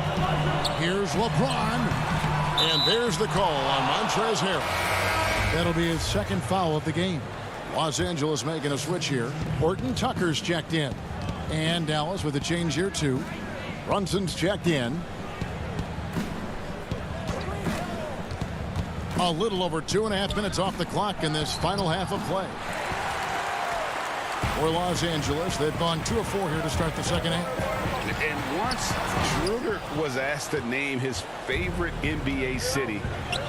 Here's LeBron. And there's the call on Montrezl Harrell. That'll be his second foul of the game. Los Angeles making a switch here. Horton Tucker's checked in. And Dallas with a change here too. Brunson's checked in. A little over 2.5 minutes off the clock in this final half of play. For Los Angeles, they've gone 2 of 4 here to start the second half. And once Schroeder was asked to name his favorite NBA city,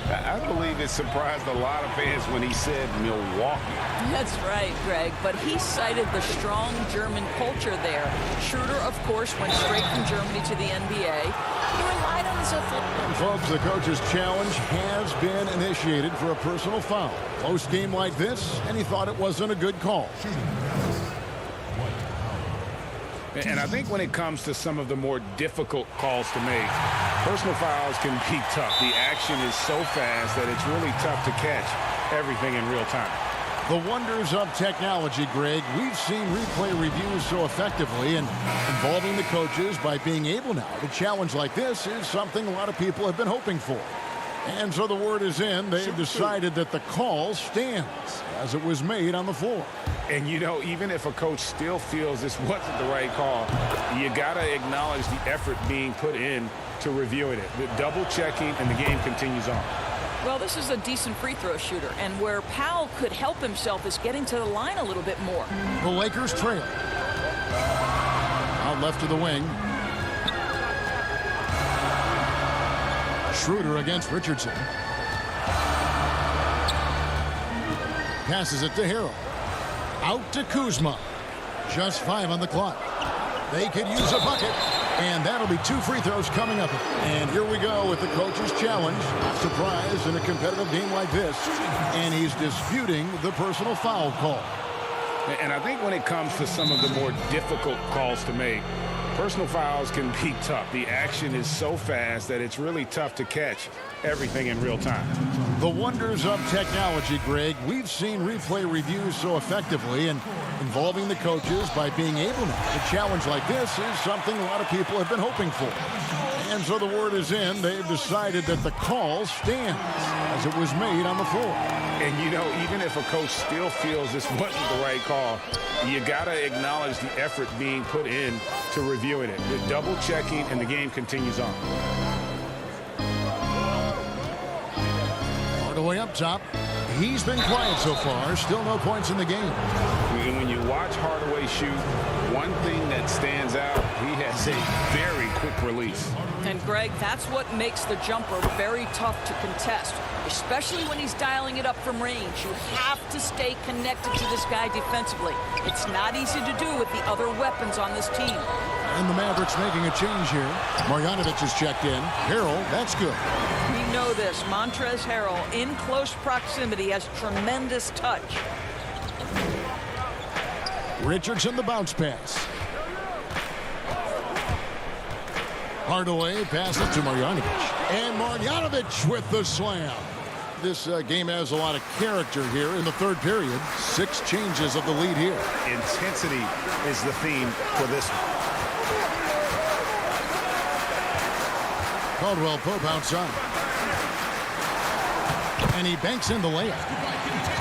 I believe it surprised a lot of fans when he said Milwaukee. That's right, Greg, but he cited the strong German culture there. Schroeder, of course, went straight from Germany to the NBA. He relied on his And folks, the coach's challenge has been initiated for a personal foul. Close game like this, and he thought it wasn't a good call. And I think when it comes to some of the more difficult calls to make, personal fouls can be tough. The action is so fast that it's really tough to catch everything in real time. The wonders of technology, Greg. We've seen replay reviews so effectively, and involving the coaches by being able now to challenge like this is something a lot of people have been hoping for. And so the word is in. They've decided that the call stands as it was made on the floor. And, you know, even if a coach still feels this wasn't the right call, you got to acknowledge the effort being put in to reviewing it. The double checking, and the game continues on. Well, this is a decent free throw shooter, and where Powell could help himself is getting to the line a little bit more. The Lakers trail. Out left to the wing. Schroeder against Richardson. Passes it to Harrell. Out to Kuzma. Just 5 on the clock. They could use a bucket. And that'll be 2 free throws coming up. And here we go with the coach's challenge. Surprise in a competitive game like this. And he's disputing the personal foul call. And I think when it comes to some of the more difficult calls to make, personal fouls can be tough. The action is so fast that it's really tough to catch everything in real time. The wonders of technology, Greg. We've seen replay reviews so effectively, and involving the coaches by being able now to challenge like this is something a lot of people have been hoping for. And so the word is in. They've decided that the call stands as it was made on the floor. And, you know, even if a coach still feels this wasn't the right call, you got to acknowledge the effort being put in to reviewing it. The double checking, and the game continues on. Hardaway up top. He's been quiet so far. Still no points in the game. When you watch Hardaway shoot, one thing that stands out, he has a very quick release. And Greg, that's what makes the jumper very tough to contest, especially when he's dialing it up from range. You have to stay connected to this guy defensively. It's not easy to do with the other weapons on this team. And the Mavericks making a change here. Marjanovic is checked in. Harrell, that's good. We know this. Montrezl Harrell, in close proximity, has tremendous touch. Richardson, the bounce pass. Hardaway passes to Marjanovic. And Marjanovic with the slam. This game has a lot of character here in the third period. 6 changes of the lead here. Intensity is the theme for this one. Caldwell Pope outside. And he banks in the layup.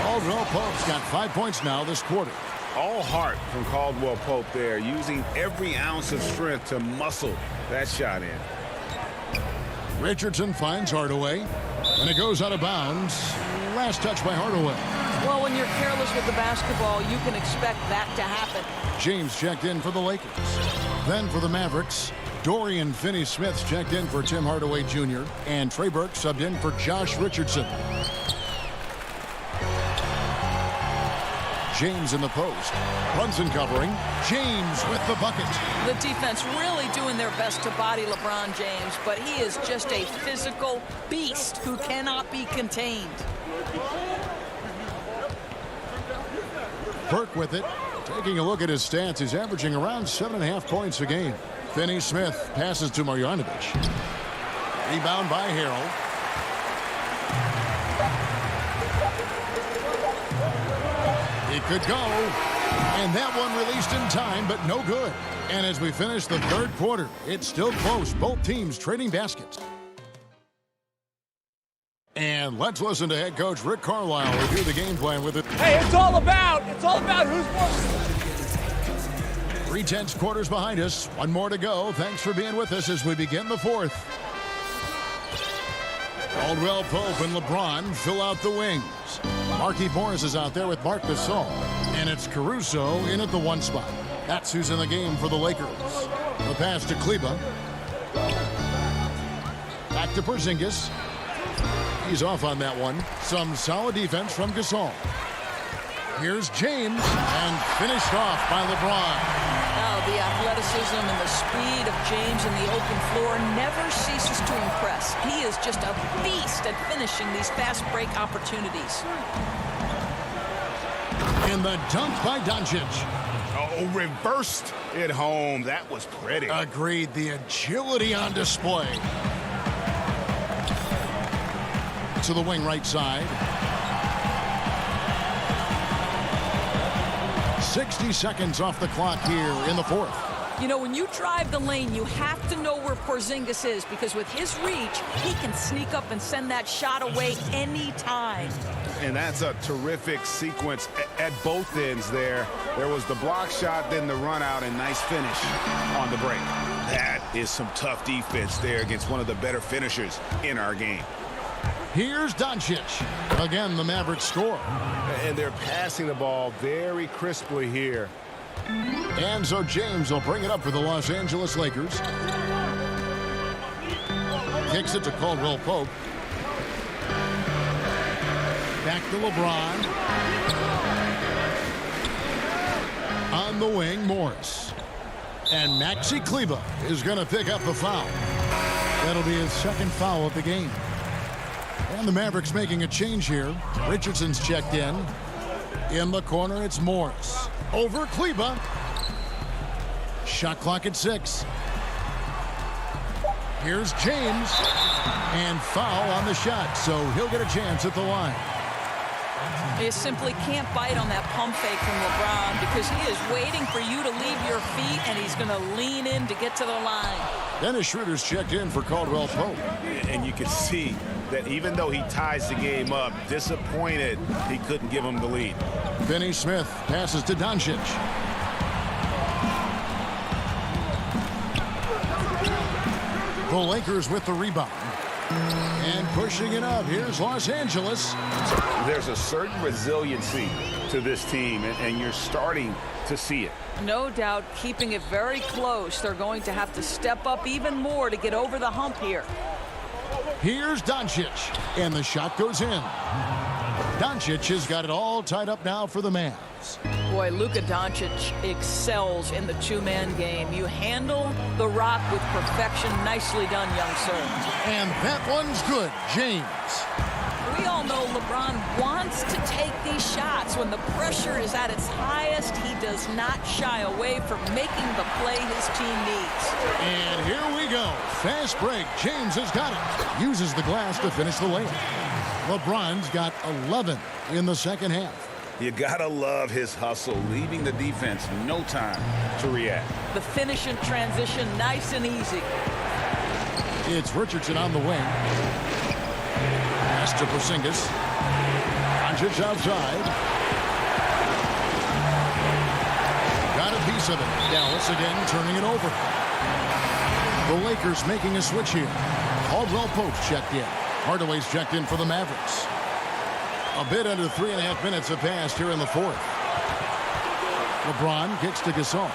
Caldwell Pope's got 5 points now this quarter. All heart from Caldwell Pope there, using every ounce of strength to muscle that shot in. Richardson finds Hardaway, and it goes out of bounds. Last touch by Hardaway. Well, when you're careless with the basketball, you can expect that to happen. James checked in for the Lakers. Then for the Mavericks, Dorian Finney-Smith's checked in for Tim Hardaway Jr., and Trey Burke subbed in for Josh Richardson. James in the post. Brunson covering. James with the bucket. The defense really doing their best to body LeBron James, but he is just a physical beast who cannot be contained. Burke with it. Taking a look at his stats, he's averaging around 7.5 points a game. Finney-Smith passes to Marjanovic. Rebound by Harrell. He could go, and that one released in time, but no good. And as we finish the third quarter, it's still close. Both teams trading baskets. And let's listen to head coach Rick Carlisle review the game plan with it. Hey, it's all about who's more. 3 tenths quarters behind us. 1 more to go. Thanks for being with us as we begin the fourth. Caldwell Pope and LeBron fill out the wings. Markieff Morris is out there with Marc Gasol. And it's Caruso in at the 1 spot. That's who's in the game for the Lakers. The pass to Kleber. Back to Porzingis. He's off on that one. Some solid defense from Gasol. Here's James, and finished off by LeBron. Now, the athleticism and the speed of James in the open floor never ceases to impress. He is just a beast at finishing these fast break opportunities. And the dunk by Doncic. Oh, reversed it home. That was pretty. Agreed. The agility on display. To the wing right side. 60 seconds off the clock here in the fourth. You know, when you drive the lane, you have to know where Porzingis is, because with his reach, he can sneak up and send that shot away anytime. And that's a terrific sequence at both ends there. There was the block shot, then the run out, and nice finish on the break. That is some tough defense there against one of the better finishers in our game. Here's Doncic. Again, the Mavericks score. And they're passing the ball very crisply here. And so James will bring it up for the Los Angeles Lakers. Kicks it to Caldwell Pope. Back to LeBron. On the wing, Morris. And Maxi Kleber is going to pick up the foul. That'll be his 2nd foul of the game. And the Mavericks making a change here. Richardson's checked in. In the corner, it's Morris. Over Kleber. Shot clock at 6. Here's James. And foul on the shot, so he'll get a chance at the line. You simply can't bite on that pump fake from LeBron, because he is waiting for you to leave your feet, and he's going to lean in to get to the line. Dennis Schroeder's checked in for Caldwell Pope. And you can see that even though he ties the game up, disappointed he couldn't give him the lead. Finney-Smith passes to Doncic. The Lakers with the rebound. And pushing it up, here's Los Angeles. There's a certain resiliency to this team, and you're starting to see it. No doubt, keeping it very close. They're going to have to step up even more to get over the hump here. Here's Doncic, and the shot goes in. Doncic has got it all tied up now for the Mavs. Boy, Luka Doncic excels in the two-man game. You handle the rock with perfection. Nicely done, young sir. And that one's good, James. We all know LeBron wants to take these shots. When the pressure is at its highest, he does not shy away from making the play his team needs. And here we go. Fast break. James has got it. Uses the glass to finish the layup. LeBron's got 11 in the second half. You gotta love his hustle, leaving the defense no time to react. The finish in transition, nice and easy. It's Richardson on the wing. Pass to Porzingis. Doncic outside. Got a piece of it. Dallas again turning it over. The Lakers making a switch here. Caldwell Pope checked in. Hardaway's checked in for the Mavericks. A bit under 3.5 minutes have passed here in the fourth. LeBron kicks to Gasol.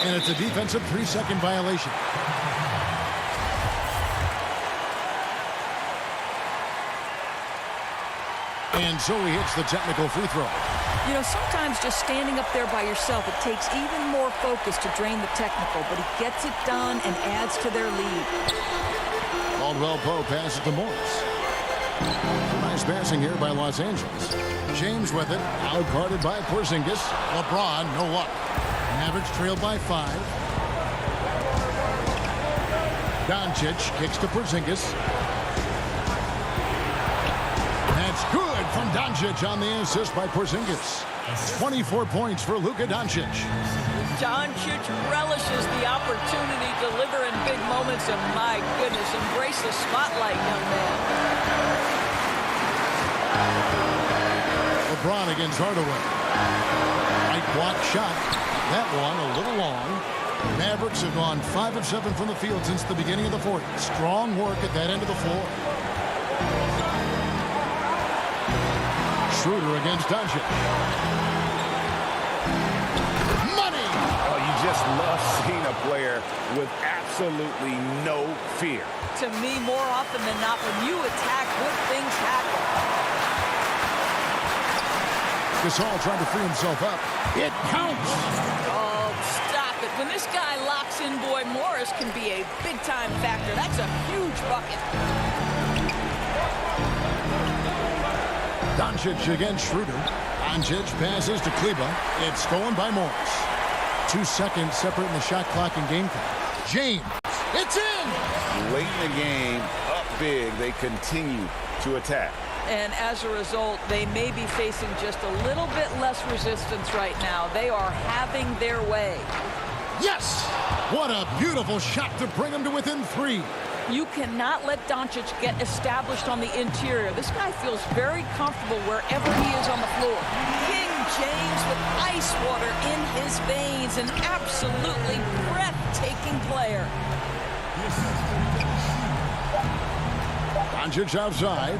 And it's a defensive 3-second violation. And so he hits the technical free throw. You know, sometimes just standing up there by yourself, it takes even more focus to drain the technical, but he gets it done and adds to their lead. Caldwell Pope passes to Morris. Nice passing here by Los Angeles. James with it, out-guarded by Porzingis. LeBron, no luck. Mavericks trailed by 5. Doncic kicks to Porzingis. That's good from Doncic on the assist by Porzingis. 24 points for Luka Doncic. Doncic relishes the opportunity to deliver in big moments, and my goodness, embrace the spotlight, young man. LeBron against Hardaway. Right block shot. That one a little long. Mavericks have gone 5 of 7 from the field since the beginning of the fourth. Strong work at that end of the floor. Schroeder against Doncic. Money! Oh, you just love seeing a player with absolutely no fear. To me, more often than not, when you attack, good things happen. Gasol trying to free himself up. It counts! Oh, stop it. When this guy locks in, boy, Morris can be a big-time factor. That's a huge bucket. Doncic against Schroeder. Doncic passes to Kleba. It's stolen by Morris. 2 seconds separating the shot clock and game clock. James. It's in! Late in the game, up big, they continue to attack. And as a result, they may be facing just a little bit less resistance right now. They are having their way. Yes! What a beautiful shot to bring them to within 3. You cannot let Doncic get established on the interior. This guy feels very comfortable wherever he is on the floor. King James with ice water in his veins. An absolutely breathtaking player. Doncic outside.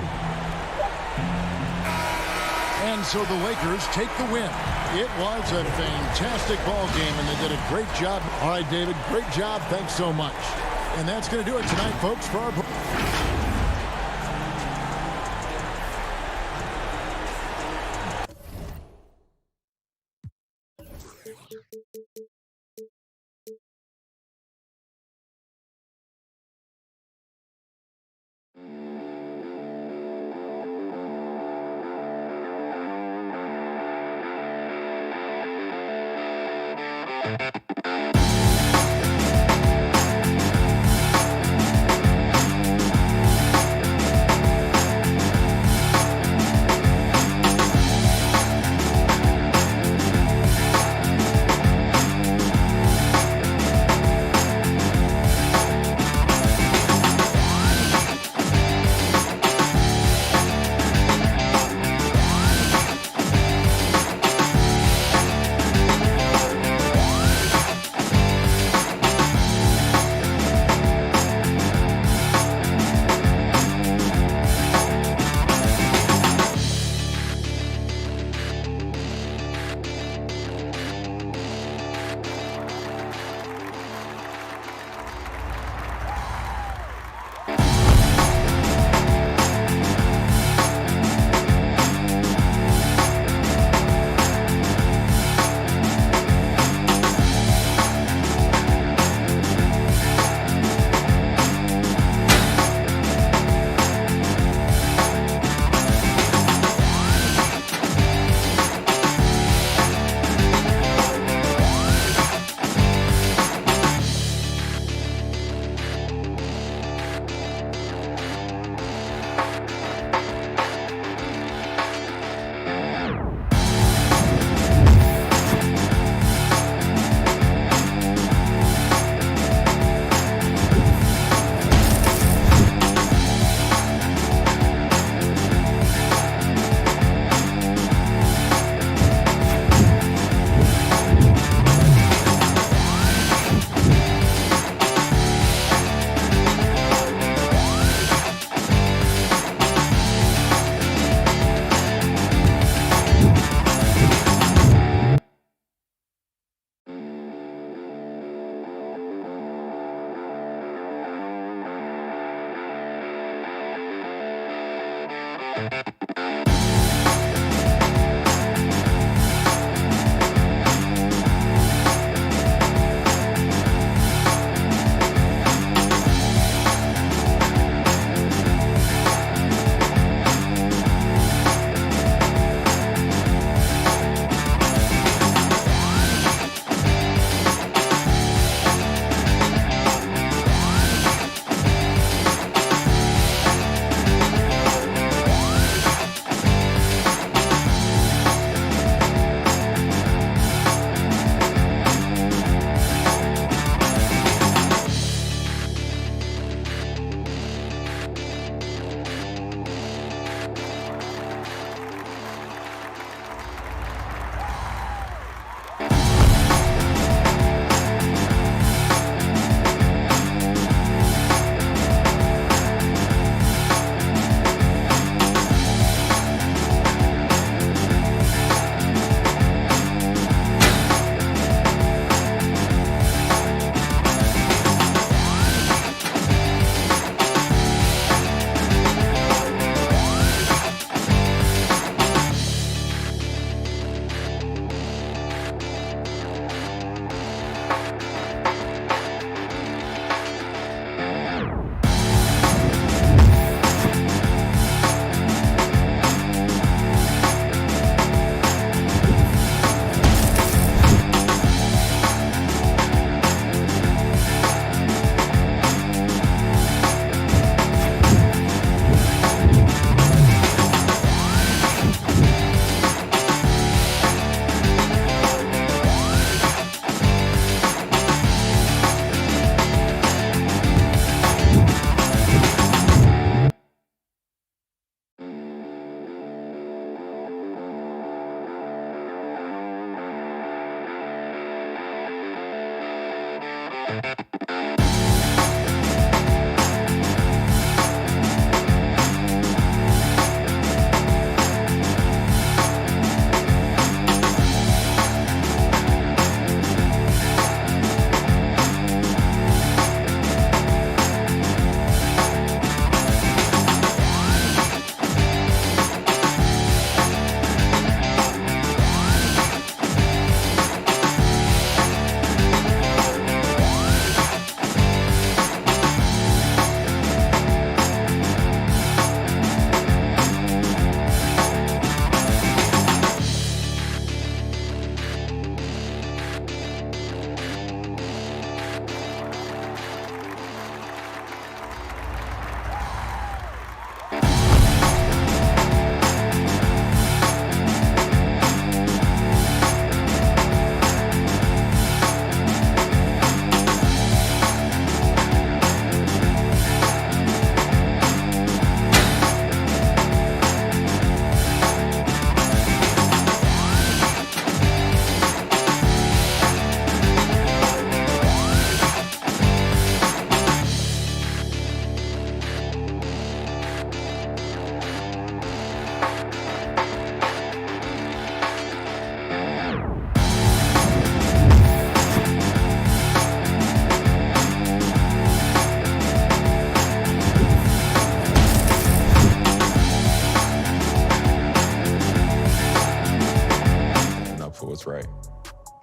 And so the Lakers take the win. It was a fantastic ball game, and they did a great job. All right, David, great job. Thanks so much. And that's going to do it tonight, folks, for our...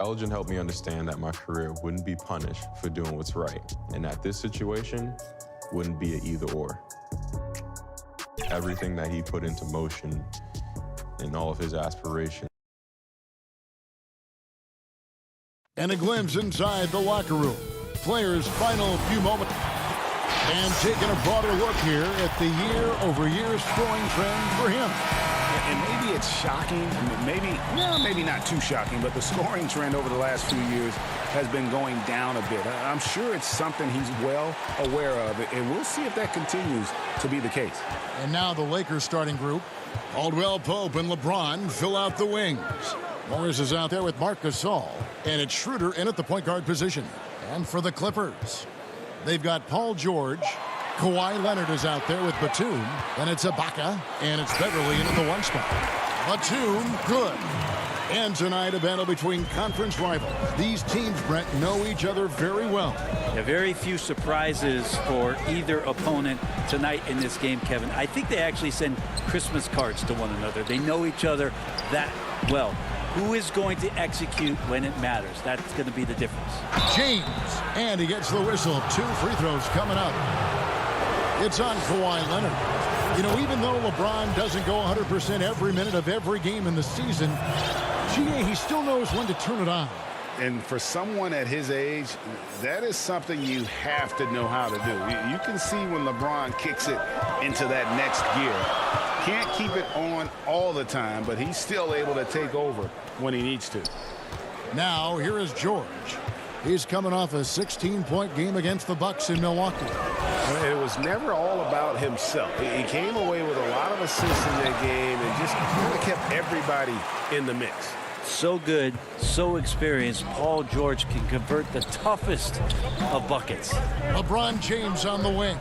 Elgin helped me understand that my career wouldn't be punished for doing what's right, and that this situation wouldn't be an either or. Everything that he put into motion and all of his aspirations. And a glimpse inside the locker room. Players' final few moments. And taking a broader look here at the year-over-year scoring trend for him. And maybe it's shocking, maybe not too shocking, but the scoring trend over the last few years has been going down a bit. I'm sure it's something he's well aware of, and we'll see if that continues to be the case. And now the Lakers starting group. Caldwell Pope and LeBron fill out the wings. Morris is out there with Marc Gasol, and it's Schroeder in at the point guard position. And for the Clippers, they've got Paul George. Kawhi Leonard is out there with Batum. And it's Ibaka, and it's Beverly in at the one spot. Batum, good. And tonight, a battle between conference rivals. These teams, Brent, know each other very well. Yeah, very few surprises for either opponent tonight in this game, Kevin. I think they actually send Christmas cards to one another. They know each other that well. Who is going to execute when it matters? That's going to be the difference. James, and he gets the whistle. 2 free throws coming up. It's on Kawhi Leonard. You know, even though LeBron doesn't go 100% every minute of every game in the season, he still knows when to turn it on. And for someone at his age, that is something you have to know how to do. You can see when LeBron kicks it into that next gear. Can't keep it on all the time, but he's still able to take over when he needs to. Now, here is George. He's coming off a 16-point game against the Bucks in Milwaukee. It was never all about himself. He came away with a lot of assists in that game and just kind of kept everybody in the mix. So good, so experienced. Paul George can convert the toughest of buckets. LeBron James on the wing.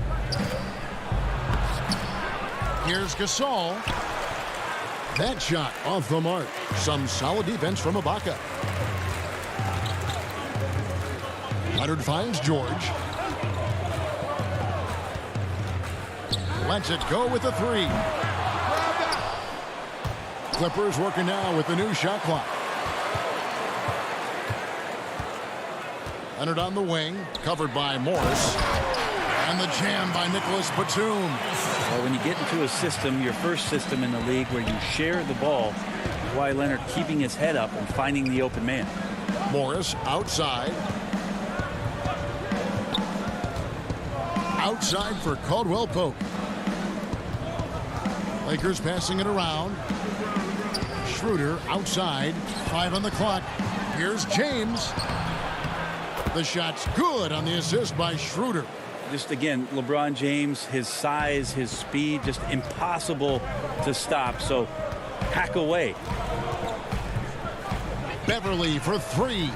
Here's Gasol. That shot off the mark. Some solid defense from Ibaka. Leonard finds George. Lets it go with a 3. Clippers working now with the new shot clock. Leonard on the wing, covered by Morris. And the jam by Nicholas Batum. Well, when you get into a system, your first system in the league where you share the ball, Kawhi Leonard keeping his head up and finding the open man. Morris outside. Outside for Caldwell Pope. Lakers passing it around. Schroeder outside. 5 on the clock. Here's James. The shot's good on the assist by Schroeder. Just again, LeBron James, his size, his speed, just impossible to stop. So hack away. Beverly for 3.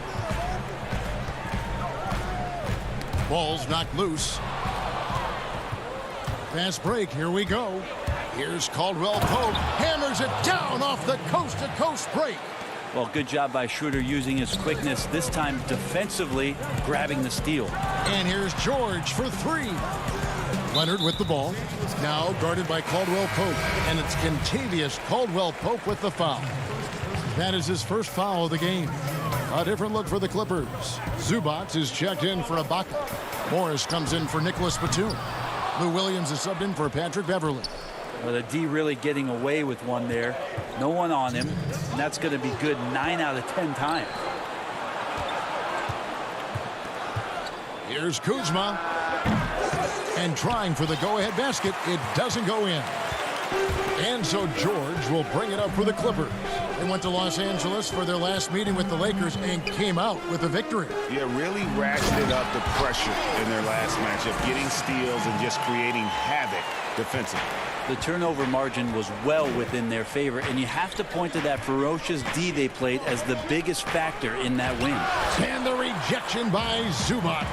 Ball's knocked loose. Fast break. Here we go. Here's Caldwell Pope. Hammers it down off the coast-to-coast break. Well, good job by Schroeder using his quickness, this time defensively grabbing the steal. And here's George for 3. Leonard with the ball. Now guarded by Caldwell Pope. And it's Kentavious Caldwell Pope with the foul. That is his first foul of the game. A different look for the Clippers. Zubac is checked in for Ibaka. Morris comes in for Nicholas Batum. Lou Williams is subbed in for Patrick Beverly. Well, the D really getting away with one there. No one on him. And that's going to be good 9 out of 10 times. Here's Kuzma. And trying for the go-ahead basket. It doesn't go in. And so George will bring it up for the Clippers. They went to Los Angeles for their last meeting with the Lakers and came out with a victory. Yeah, really ratcheted up the pressure in their last matchup, getting steals and just creating havoc defensively. The turnover margin was well within their favor, and you have to point to that ferocious D they played as the biggest factor in that win. And the rejection by Zubac.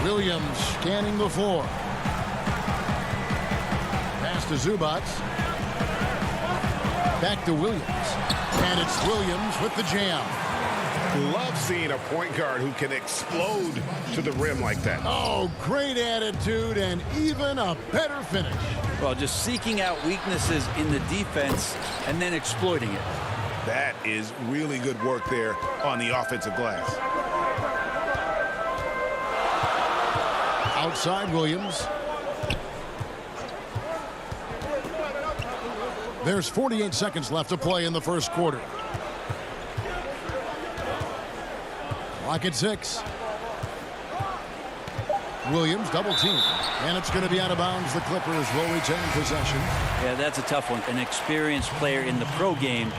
Williams scanning the floor. Pass to Zubac. Back to Williams. And it's Williams with the jam. Love seeing a point guard who can explode to the rim like that. Oh, great attitude and even a better finish. Well, just seeking out weaknesses in the defense and then exploiting it. That is really good work there on the offensive glass. Outside Williams. There's 48 seconds left to play in the first quarter. Clock at 6. Williams double team. And it's going to be out of bounds. The Clippers will retain possession. Yeah, that's a tough one. An experienced player in the pro game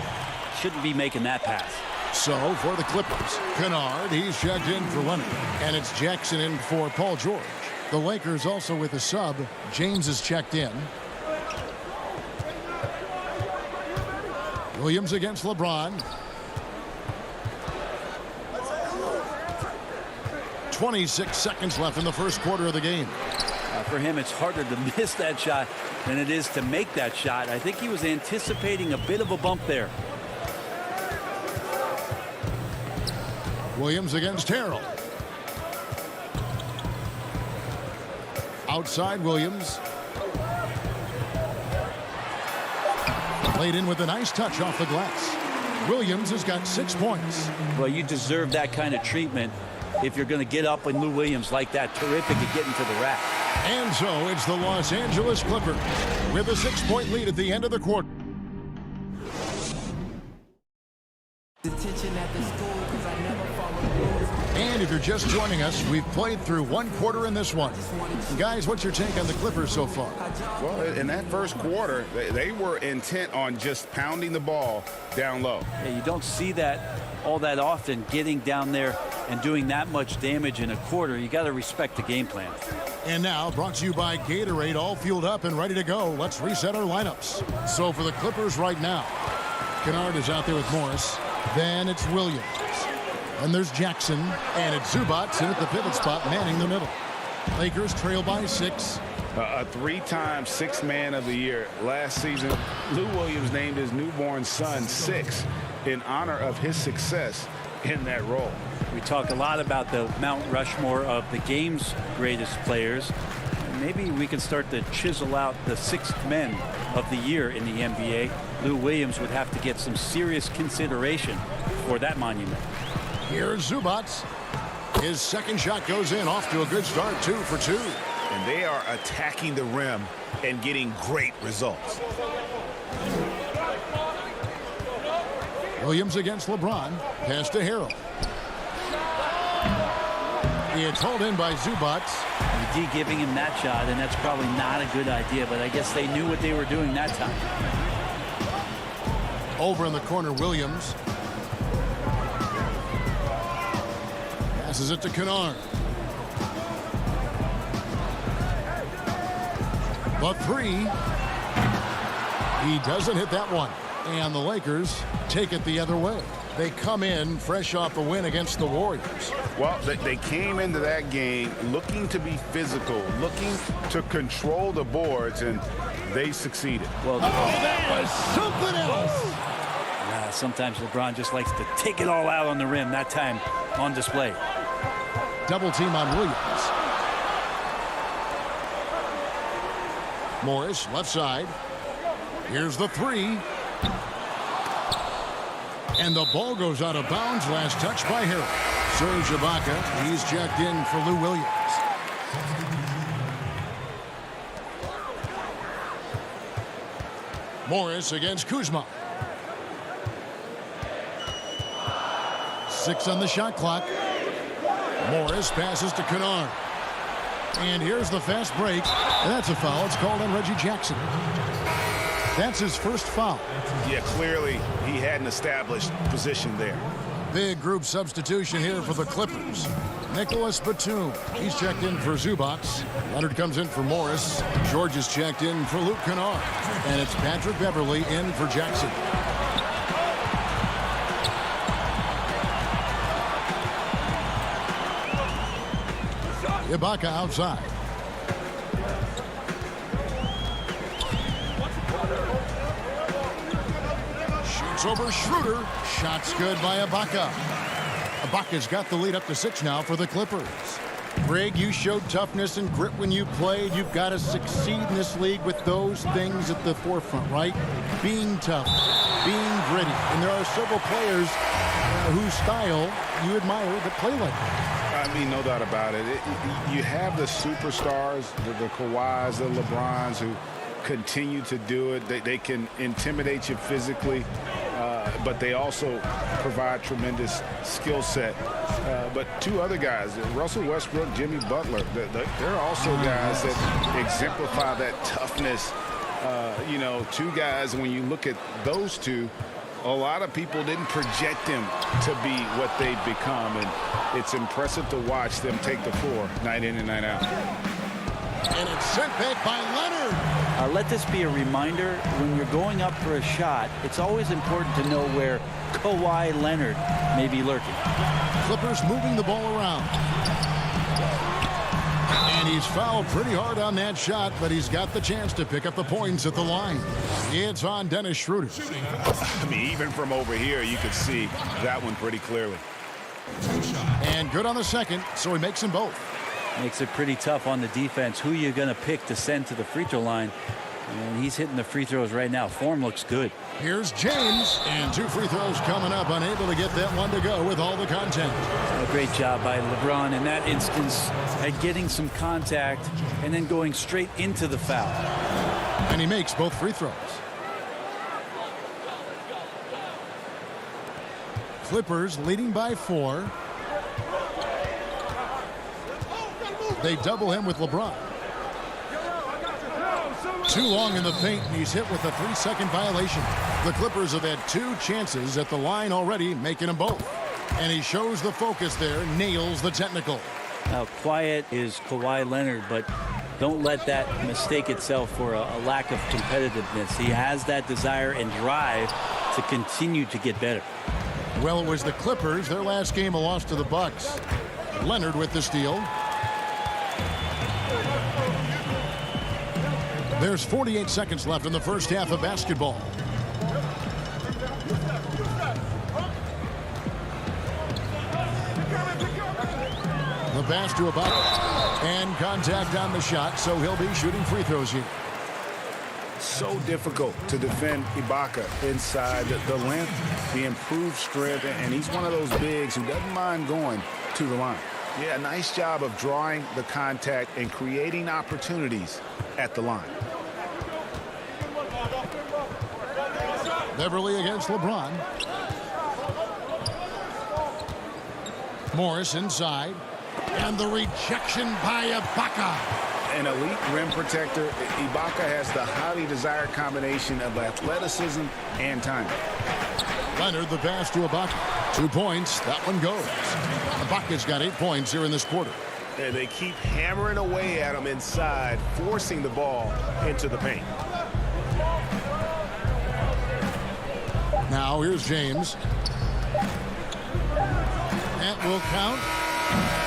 shouldn't be making that pass. So for the Clippers, Kennard, he's checked in for Leonard. And it's Jackson in for Paul George. The Lakers also with a sub. James is checked in. Williams against LeBron. 26 seconds left in the first quarter of the game. For him, it's harder to miss that shot than it is to make that shot. I think he was anticipating a bit of a bump there. Williams against Harrell. Outside Williams. Laid in with a nice touch off the glass. Williams has got 6 points. Well, you deserve that kind of treatment if you're going to get up on Lou Williams like that. Terrific at getting to the rack. And so it's the Los Angeles Clippers with a 6-point lead at the end of the quarter. And if you're just joining us, we've played through 1 quarter in this one. Guys, what's your take on the Clippers so far? Well, in that first quarter, they were intent on just pounding the ball down low. Yeah, you don't see that all that often, getting down there and doing that much damage in a quarter. You got to respect the game plan. And now, brought to you by Gatorade, all fueled up and ready to go. Let's reset our lineups. So for the Clippers right now, Kennard is out there with Morris. Then it's Williams. And there's Jackson. And it's Zubac in at the pivot spot, manning the middle. Lakers trail by 6. A 3-time Sixth Man of the Year. Last season, Lou Williams named his newborn son 6 in honor of his success in that role. We talk a lot about the Mount Rushmore of the game's greatest players. Maybe we can start to chisel out the Sixth Men of the Year in the NBA. Lou Williams would have to get some serious consideration for that monument. Here's Zubac. His second shot goes in, off to a good start, 2 for 2. And they are attacking the rim and getting great results. Williams against LeBron. Pass to Harrell. It's hauled in by Zubac. AD giving him that shot, and that's probably not a good idea, but I guess they knew what they were doing that time. Over in the corner, Williams. Passes it to Kennard. The 3. He doesn't hit that one. And the Lakers take it the other way. They come in fresh off a win against the Warriors. Well, they came into that game looking to be physical, looking to control the boards, and they succeeded. Well, that was something else. Sometimes LeBron just likes to take it all out on the rim, that time on display. Double team on Williams. Morris, left side. Here's the 3. And the ball goes out of bounds. Last touch by Harrell. Serge Ibaka, he's checked in for Lou Williams. Morris against Kuzma. 6 on the shot clock. Morris passes to Kennard. And here's the fast break. And that's a foul. It's called on Reggie Jackson. That's his first foul. Yeah, clearly he had an established position there. Big group substitution here for the Clippers. Nicholas Batum, he's checked in for Zubac. Leonard comes in for Morris. George is checked in for Luke Kennard. And it's Patrick Beverly in for Jackson. Ibaka outside. Shoots over Schroeder. Shots good by Ibaka. Ibaka's got the lead up to 6 now for the Clippers. Greg, you showed toughness and grit when you played. You've got to succeed in this league with those things at the forefront, right? Being tough, being gritty. And there are several players whose style you admire that play like that. I mean, no doubt about it. You have the superstars, the Kawhis, the LeBrons, who continue to do it. They can intimidate you physically, but they also provide tremendous skill set. But 2 other guys, Russell Westbrook, Jimmy Butler, they're also guys that exemplify that toughness. 2 guys, when you look at those 2, a lot of people didn't project them to be what they've become, and it's impressive to watch them take the floor night in and night out. And it's sent back by Leonard. Let this be a reminder, when you're going up for a shot, it's always important to know where Kawhi Leonard may be lurking. Clippers moving the ball around. And he's fouled pretty hard on that shot, but he's got the chance to pick up the points at the line. It's on Dennis Schroeder. I mean, even from over here, you could see that one pretty clearly. And good on the second, so he makes them both. Makes it pretty tough on the defense. Who you're going to pick to send to the free throw line. And he's hitting the free throws right now. Form looks good. Here's James, and 2 free throws coming up, unable to get that one to go with all the contact. A great job by LeBron in that instance at getting some contact and then going straight into the foul. And he makes both free throws. Clippers leading by 4. They double him with LeBron. Too long in the paint, and he's hit with a 3-second violation. The Clippers have had 2 chances at the line already, making them both. And he shows the focus there, nails the technical. Now, quiet is Kawhi Leonard, but don't let that mistake itself for a lack of competitiveness. He has that desire and drive to continue to get better. Well, it was the Clippers. Their last game, a loss to the Bucks. Leonard with the steal. There's 48 seconds left in the first half of basketball. The pass to Ibaka. And contact on the shot, so he'll be shooting free throws here. So difficult to defend Ibaka inside. The length, the improved strength, and he's one of those bigs who doesn't mind going to the line. Yeah, nice job of drawing the contact and creating opportunities at the line. Beverly against LeBron. Morris inside. And the rejection by Ibaka. An elite rim protector, Ibaka has the highly desired combination of athleticism and timing. Leonard, the pass to Ibaka. 2 points. That one goes. Ibaka's got 8 points here in this quarter. And they keep hammering away at him inside, forcing the ball into the paint. Now here's James. That will count.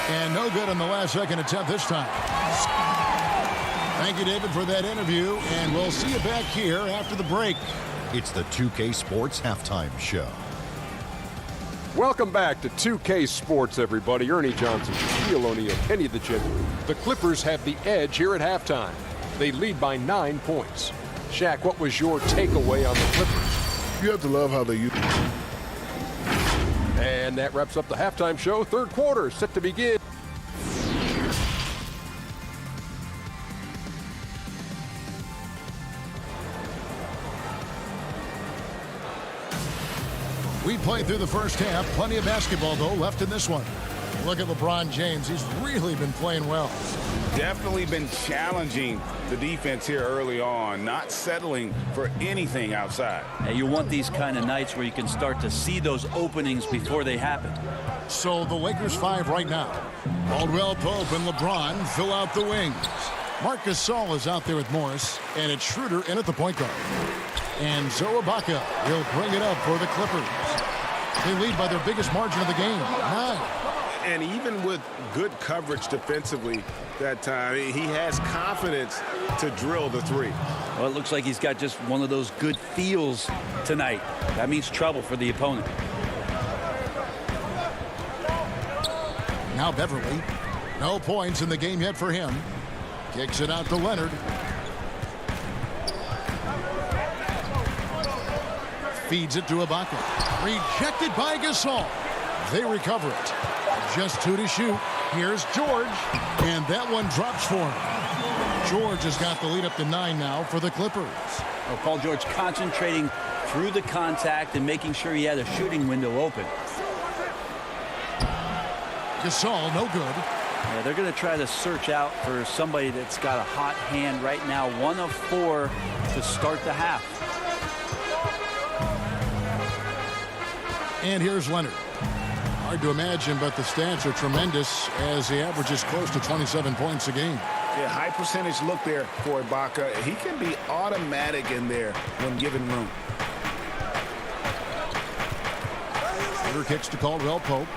And no good on the last second attempt this time. Thank you, David, for that interview. And we'll see you back here after the break. It's the 2K Sports Halftime Show. Welcome back to 2K Sports, everybody. Ernie Johnson, Shaquille O'Neal, Kenny the Jet. The Clippers have the edge here at halftime. They lead by 9 points. Shaq, what was your takeaway on the Clippers? You have to love how they use. And that wraps up the halftime show. Third quarter set to begin. We played through the first half. Plenty of basketball, though, left in this one. Look at LeBron James. He's really been playing well. Definitely been challenging the defense here early on, not settling for anything outside. And you want these kind of nights where you can start to see those openings before they happen. So the Lakers 5 right now. Caldwell Pope and LeBron fill out the wings. Marc Gasol is out there with Morris, and it's Schroeder in at the point guard. And Zoe Ibaka, he'll bring it up for the Clippers. They lead by their biggest margin of the game, 9. And even with good coverage defensively that time, he has confidence to drill the 3. Well, it looks like he's got just one of those good feels tonight. That means trouble for the opponent. Now Beverly. No points in the game yet for him. Kicks it out to Leonard. Feeds it to Ibaka. Rejected by Gasol. They recover it. Just 2 to shoot. Here's George. And that one drops for him. George has got the lead up to 9 now for the Clippers. Oh, Paul George concentrating through the contact and making sure he had a shooting window open. Gasol, no good. Yeah, they're going to try to search out for somebody that's got a hot hand right now. 1 of 4 to start the half. And here's Leonard. Hard to imagine, but the stats are tremendous as he averages close to 27 points a game. Yeah, high percentage look there for Ibaka. He can be automatic in there when given room. Schroeder kicks to Caldwell Pope.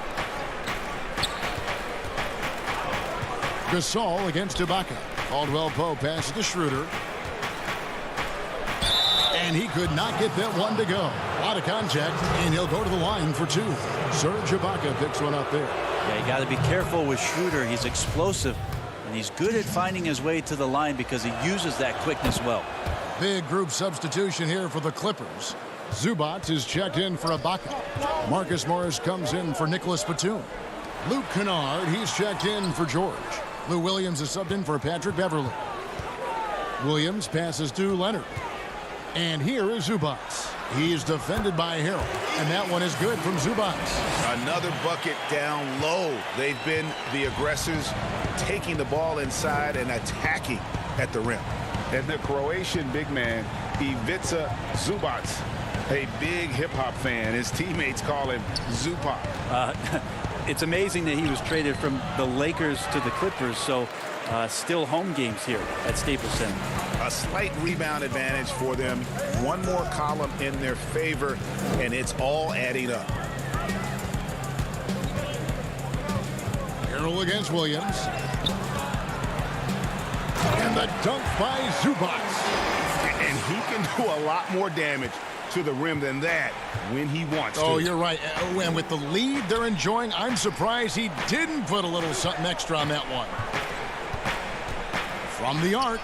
Gasol against Ibaka. Caldwell Pope passes to Schroeder. And he could not get that one to go. A lot of contact, and he'll go to the line for two. Serge Ibaka picks one up there. Yeah, you got to be careful with Schroeder. He's explosive, and he's good at finding his way to the line because he uses that quickness well. Big group substitution here for the Clippers. Zubac is checked in for Ibaka. Marcus Morris comes in for Nicholas Batum. Luke Kennard, he's checked in for George. Lou Williams is subbed in for Patrick Beverly. Williams passes to Leonard. And here is Zubac. He's defended by Harrell. And that one is good from Zubac. Another bucket down low. They've been the aggressors, taking the ball inside and attacking at the rim. And the Croatian big man, Ivica Zubac, a big hip-hop fan. His teammates call him Zupac. It's amazing that he was traded from the Lakers to the Clippers, so still home games here at Staples Center. A slight rebound advantage for them. One more column in their favor, and it's all adding up. Harrell against Williams. And the dunk by Zubac. And he can do a lot more damage to the rim than that when he wants to. Oh, you're right. And with the lead they're enjoying, I'm surprised he didn't put a little something extra on that one. From the arc.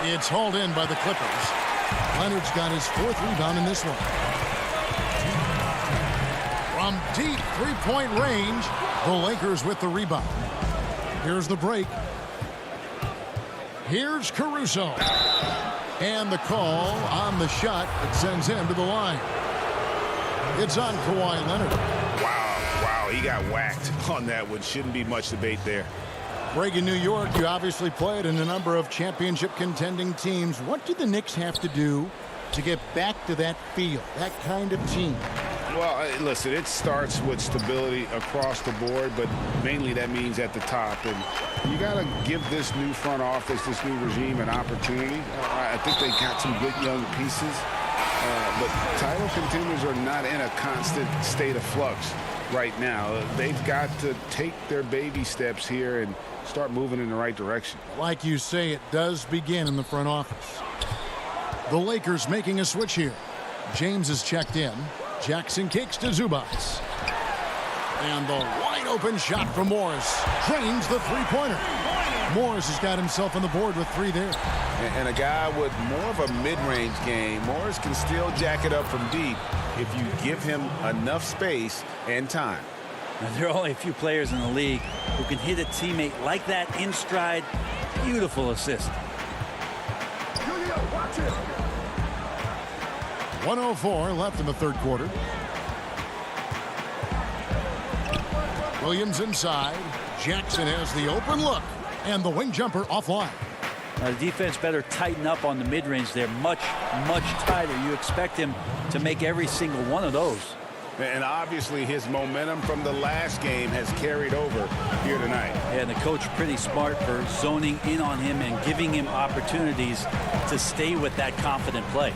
It's hauled in by the Clippers. Leonard's got his fourth rebound in this one. From deep three-point range, the Lakers with the rebound. Here's the break. Here's Caruso. And the call on the shot that sends him to the line. It's on Kawhi Leonard. Wow, he got whacked on that one. Shouldn't be much debate there. Greg, in New York, you obviously played in a number of championship contending teams. What do the Knicks have to do to get back to that feel, that kind of team? Well, listen, it starts with stability across the board, but mainly that means at the top. And you got to give this new front office, this new regime, an opportunity. I think they got some good young pieces, but title contenders are not in a constant state of flux right now. They've got to take their baby steps here and start moving in the right direction. Like you say, it does begin in the front office. The Lakers making a switch here. James is checked in. Jackson kicks to Zubac. And the wide open shot from Morris drains the three-pointer. Morris has got himself on the board with three there. And a guy with more of a mid-range game. Morris can still jack it up from deep if you give him enough space and time. Now, there are only a few players in the league who can hit a teammate like that in stride. Beautiful assist. 1:04 left in the third quarter. Williams inside. Jackson has the open look. And the wing jumper offline. The defense better tighten up on the mid-range there. Much, much tighter. You expect him to make every single one of those. And obviously his momentum from the last game has carried over here tonight. Yeah, and the coach pretty smart for zoning in on him and giving him opportunities to stay with that confident play.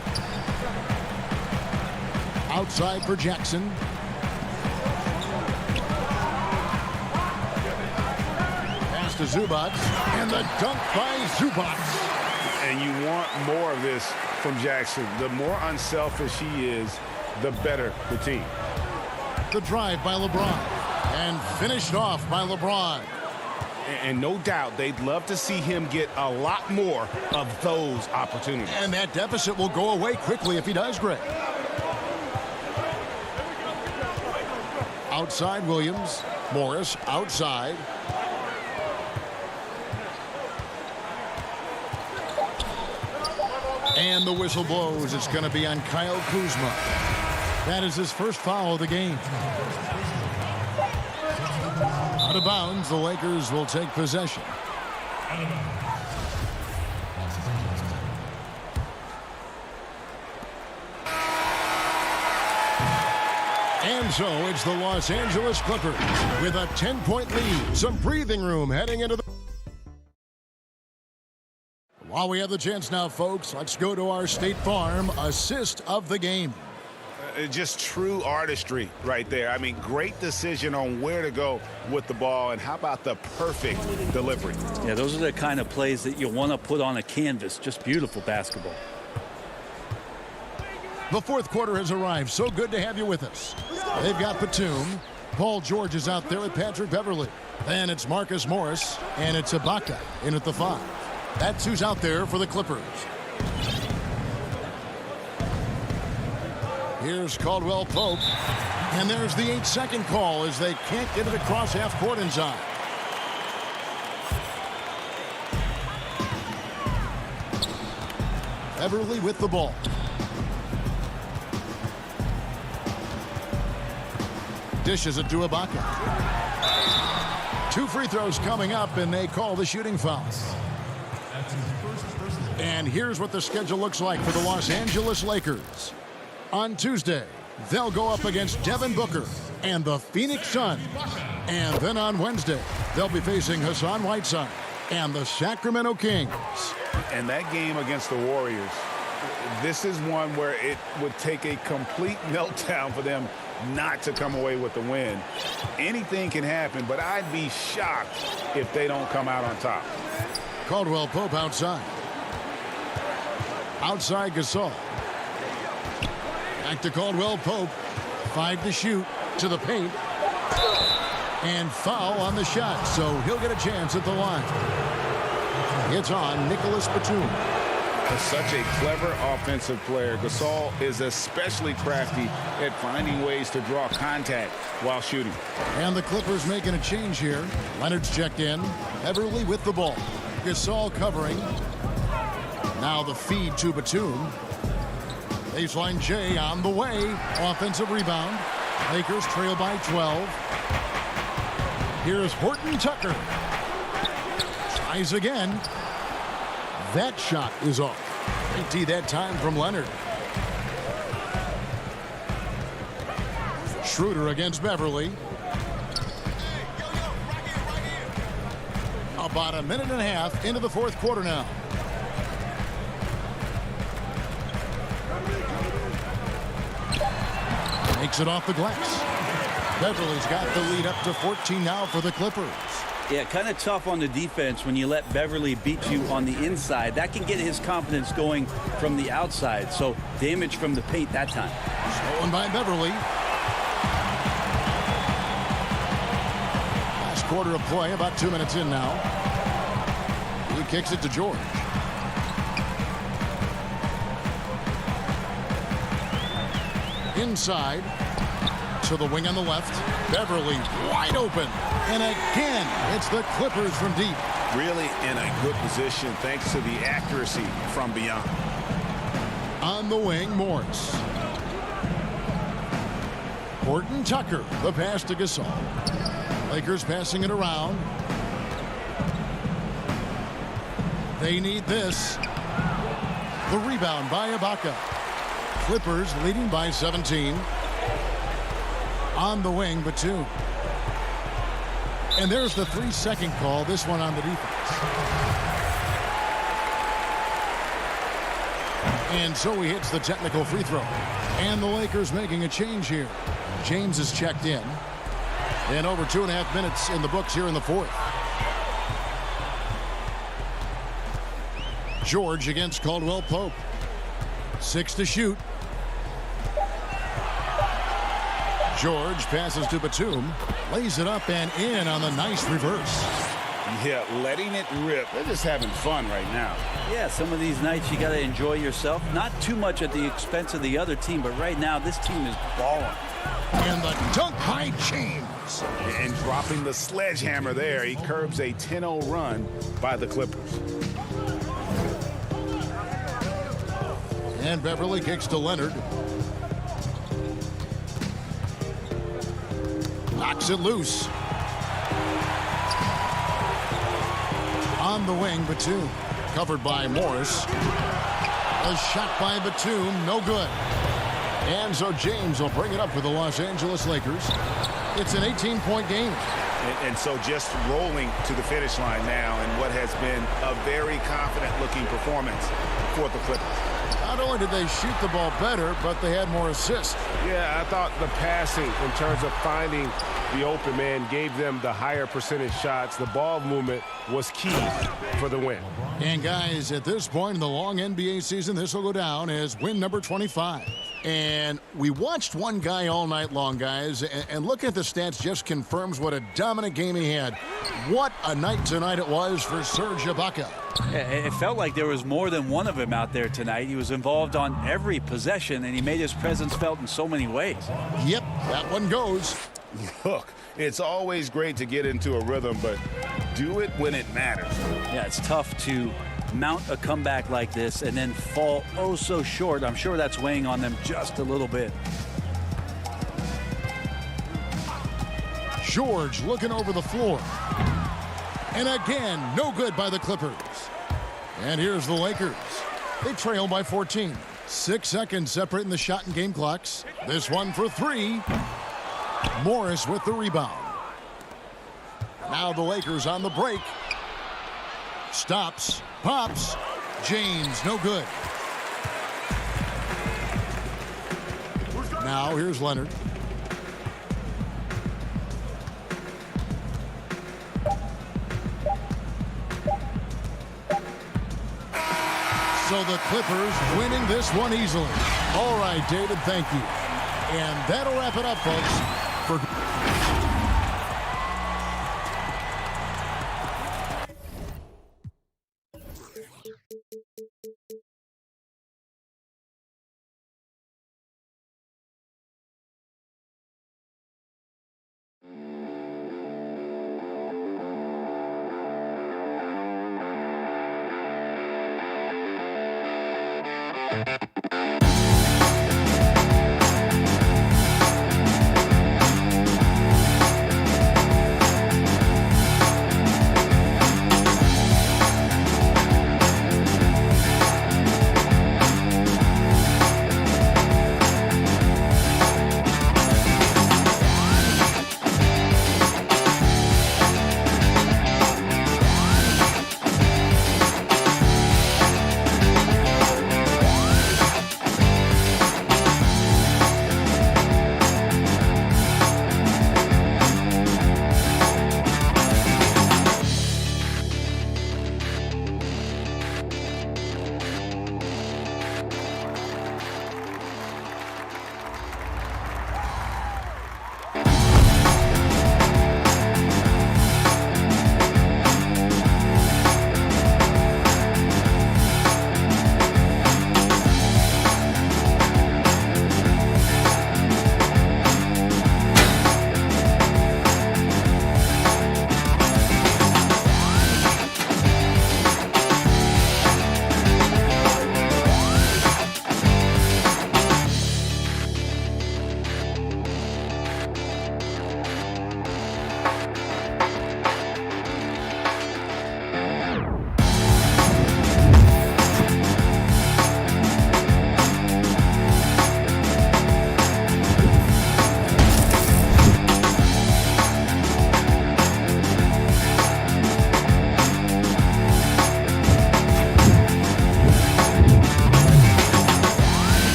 Outside for Jackson. Pass to Zubac. And the dunk by Zubac. And you want more of this from Jackson. The more unselfish he is, the better the team. The drive by LeBron. And finished off by LeBron. And no doubt they'd love to see him get a lot more of those opportunities. And that deficit will go away quickly if he does, Greg. Outside Williams. Morris outside. And the whistle blows. It's going to be on Kyle Kuzma. That is his first foul of the game. Out of bounds, the Lakers will take possession. And so it's the Los Angeles Clippers with a 10-point lead. Some breathing room heading into the... While we have the chance now, folks, let's go to our State Farm assist of the game. just true artistry right there. I mean, great decision on where to go with the ball, and how about the perfect delivery? Yeah, those are the kind of plays that you want to put on a canvas. Just beautiful basketball. The fourth quarter has arrived. So good to have you with us. They've got Batum. Paul George is out there with Patrick Beverly. Then it's Marcus Morris, and it's Ibaka in at the 5. That's who's out there for the Clippers. Here's Caldwell Pope, and there's the 8-second call as they can't get it across half court inside. Beverly with the ball. Dishes it to Ibaka. 2 free throws coming up, and they call the shooting foul. And here's what the schedule looks like for the Los Angeles Lakers. On Tuesday, they'll go up against Devin Booker and the Phoenix Suns. And then on Wednesday, they'll be facing Hassan Whiteside and the Sacramento Kings. And that game against the Warriors, this is one where it would take a complete meltdown for them not to come away with the win. Anything can happen, but I'd be shocked if they don't come out on top. Caldwell Pope outside. Outside Gasol. Back to Caldwell Pope. 5 to shoot to the paint. And foul on the shot, so he'll get a chance at the line. It's on Nicholas Batum. Such a clever offensive player. Gasol is especially crafty at finding ways to draw contact while shooting. And the Clippers making a change here. Leonard's checked in. Beverly with the ball. Gasol covering. Now the feed to Batum. Baseline J on the way. Offensive rebound. Lakers trail by 12. Here's Horton Tucker. Tries again. That shot is off. Empty that time from Leonard. Schroeder against Beverly. About a minute and a half into the fourth quarter now. Makes it off the glass. Beverly's got the lead up to 14 now for the Clippers. Yeah, kind of tough on the defense when you let Beverly beat you on the inside. That can get his confidence going from the outside. So damage from the paint that time. Stolen by Beverly. Last quarter of play, about 2 minutes in now. He kicks it to George. Inside to the wing on the left. Beverly wide open. And again, it's the Clippers from deep. Really in a good position thanks to the accuracy from beyond. On the wing, Morris. Horton Tucker, the pass to Gasol. Lakers passing it around. They need this. The rebound by Ibaka. Clippers leading by 17. On the wing, Batum. And there's the 3-second call, this one on the defense. And so he hits the technical free throw. And the Lakers making a change here. James is checked in. And over 2.5 minutes in the books here in the fourth. George against Caldwell Pope. 6 to shoot. George passes to Batum, lays it up and in on the nice reverse. Yeah, letting it rip. They're just having fun right now. Yeah, some of these nights you got to enjoy yourself. Not too much at the expense of the other team, but right now this team is balling. And the dunk by James. And dropping the sledgehammer there, he curbs a 10-0 run by the Clippers. And Beverly kicks to Leonard. Knocks it loose. On the wing, Batum. Covered by Morris. A shot by Batum, no good. And so James will bring it up for the Los Angeles Lakers. It's an 18-point game. And so just rolling to the finish line now in what has been a very confident-looking performance for the Clippers. not only did they shoot the ball better, but they had more assists. Yeah, I thought the passing in terms of finding the open man gave them the higher percentage shots. The ball movement was key for the win. And guys, at this point in the long NBA season, this will go down as win number 25. And we watched one guy all night long, guys, and looking at the stats just confirms what a dominant game he had. What a night tonight it was for Serge Ibaka. It felt like there was more than one of him out there tonight. He was involved on every possession, and he made his presence felt in so many ways. Yep, that one goes. Look, it's always great to get into a rhythm, but do it when it matters. Yeah, it's tough to mount a comeback like this and then fall oh so short. I'm sure that's weighing on them just a little bit. George looking over the floor. And again, no good by the Clippers. And here's the Lakers. They trail by 14. 6 seconds separating the shot and game clocks. This one for 3. Morris with the rebound. Now the Lakers on the break. Stops. Pops. James, no good. Now here's Leonard. So the Clippers winning this one easily. All right, David, thank you. And that'll wrap it up, folks.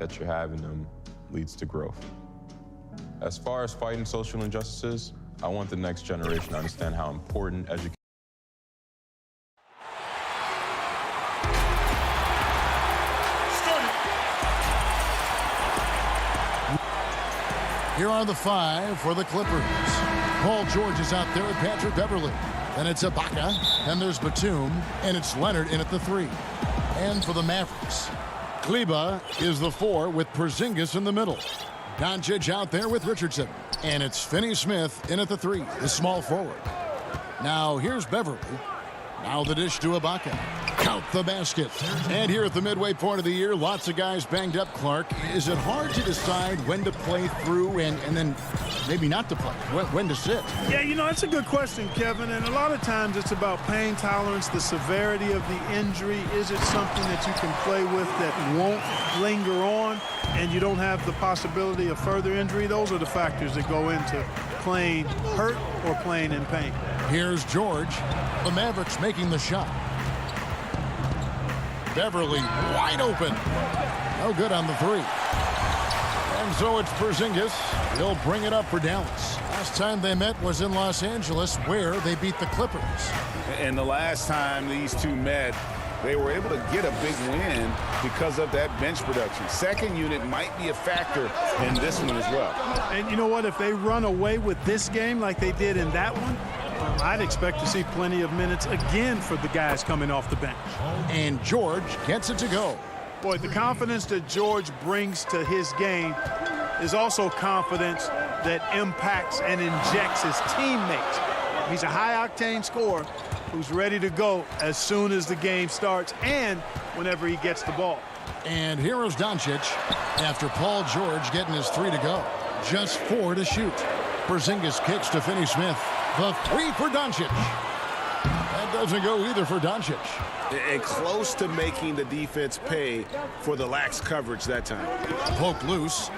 that you're having them leads to growth. As far as fighting social injustices, I want the next generation to understand how important education. Here are the five for the Clippers. Paul George is out there with Patrick Beverley. Then it's Ibaka, and there's Batum, and it's Leonard in at the 3. And for the Mavericks, Kleba is the 4 with Porzingis in the middle. Doncic out there with Richardson. And it's Finney-Smith in at the 3, the small forward. Now here's Beverley. Now the dish to Ibaka. Count the basket. And here at the midway point of the year, lots of guys banged up, Clark. Is it hard to decide when to play through and then maybe not to play, when to sit? Yeah, you know, that's a good question, Kevin. And a lot of times it's about pain tolerance, the severity of the injury. Is it something that you can play with that won't linger on and you don't have the possibility of further injury? Those are the factors that go into playing hurt or playing in pain. Here's George. The Mavericks making the shot. Beverly wide open. No good on the three. And so it's Porzingis. He'll bring it up for Dallas. Last time they met was in Los Angeles, where they beat the Clippers. And the last time these two met, they were able to get a big win because of that bench production. Second unit might be a factor in this one as well. And you know what? If they run away with this game like they did in that one, I'd expect to see plenty of minutes again for the guys coming off the bench. And George gets it to go. Boy, the confidence that George brings to his game is also confidence that impacts and injects his teammates. He's a high-octane scorer who's ready to go as soon as the game starts and whenever he gets the ball. And here is Doncic after Paul George getting his three to go. Just 4 to shoot. Porzingis kicks to Finney-Smith. The three for Doncic. That doesn't go either for Doncic. And close to making the defense pay for the lax coverage that time. Poke loose.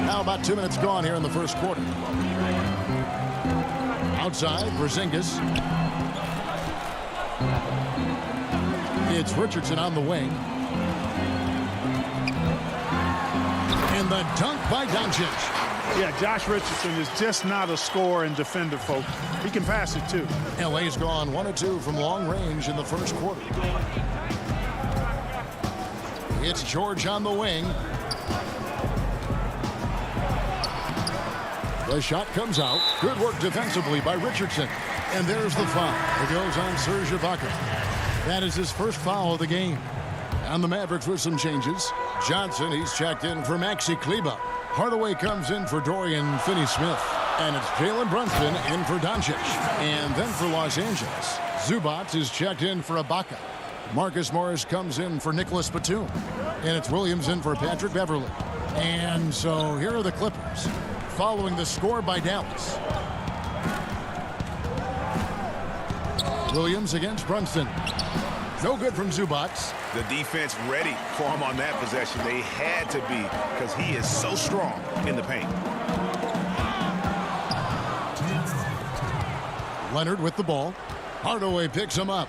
Now about 2 minutes gone here in the first quarter. Outside, Porzingis. It's Richardson on the wing. And the dunk by Doncic. Yeah, Josh Richardson is just not a scorer and defender, folks. He can pass it, too. LA's gone 1 of 2 from long range in the first quarter. It's George on the wing. The shot comes out. Good work defensively by Richardson. And there's the foul. It goes on Serge Ibaka. That is his first foul of the game. And the Mavericks with some changes. Johnson, he's checked in for Maxi Kleber. Hardaway comes in for Dorian Finney-Smith. And it's Jalen Brunson in for Doncic. And then for Los Angeles, Zubac is checked in for Ibaka. Marcus Morris comes in for Nicholas Batum. And it's Williams in for Patrick Beverly. And so here are the Clippers, following the score by Dallas. Williams against Brunson. No good from Zubac. The defense ready for him on that possession. They had to be, because he is so strong in the paint. Leonard with the ball. Hardaway picks him up.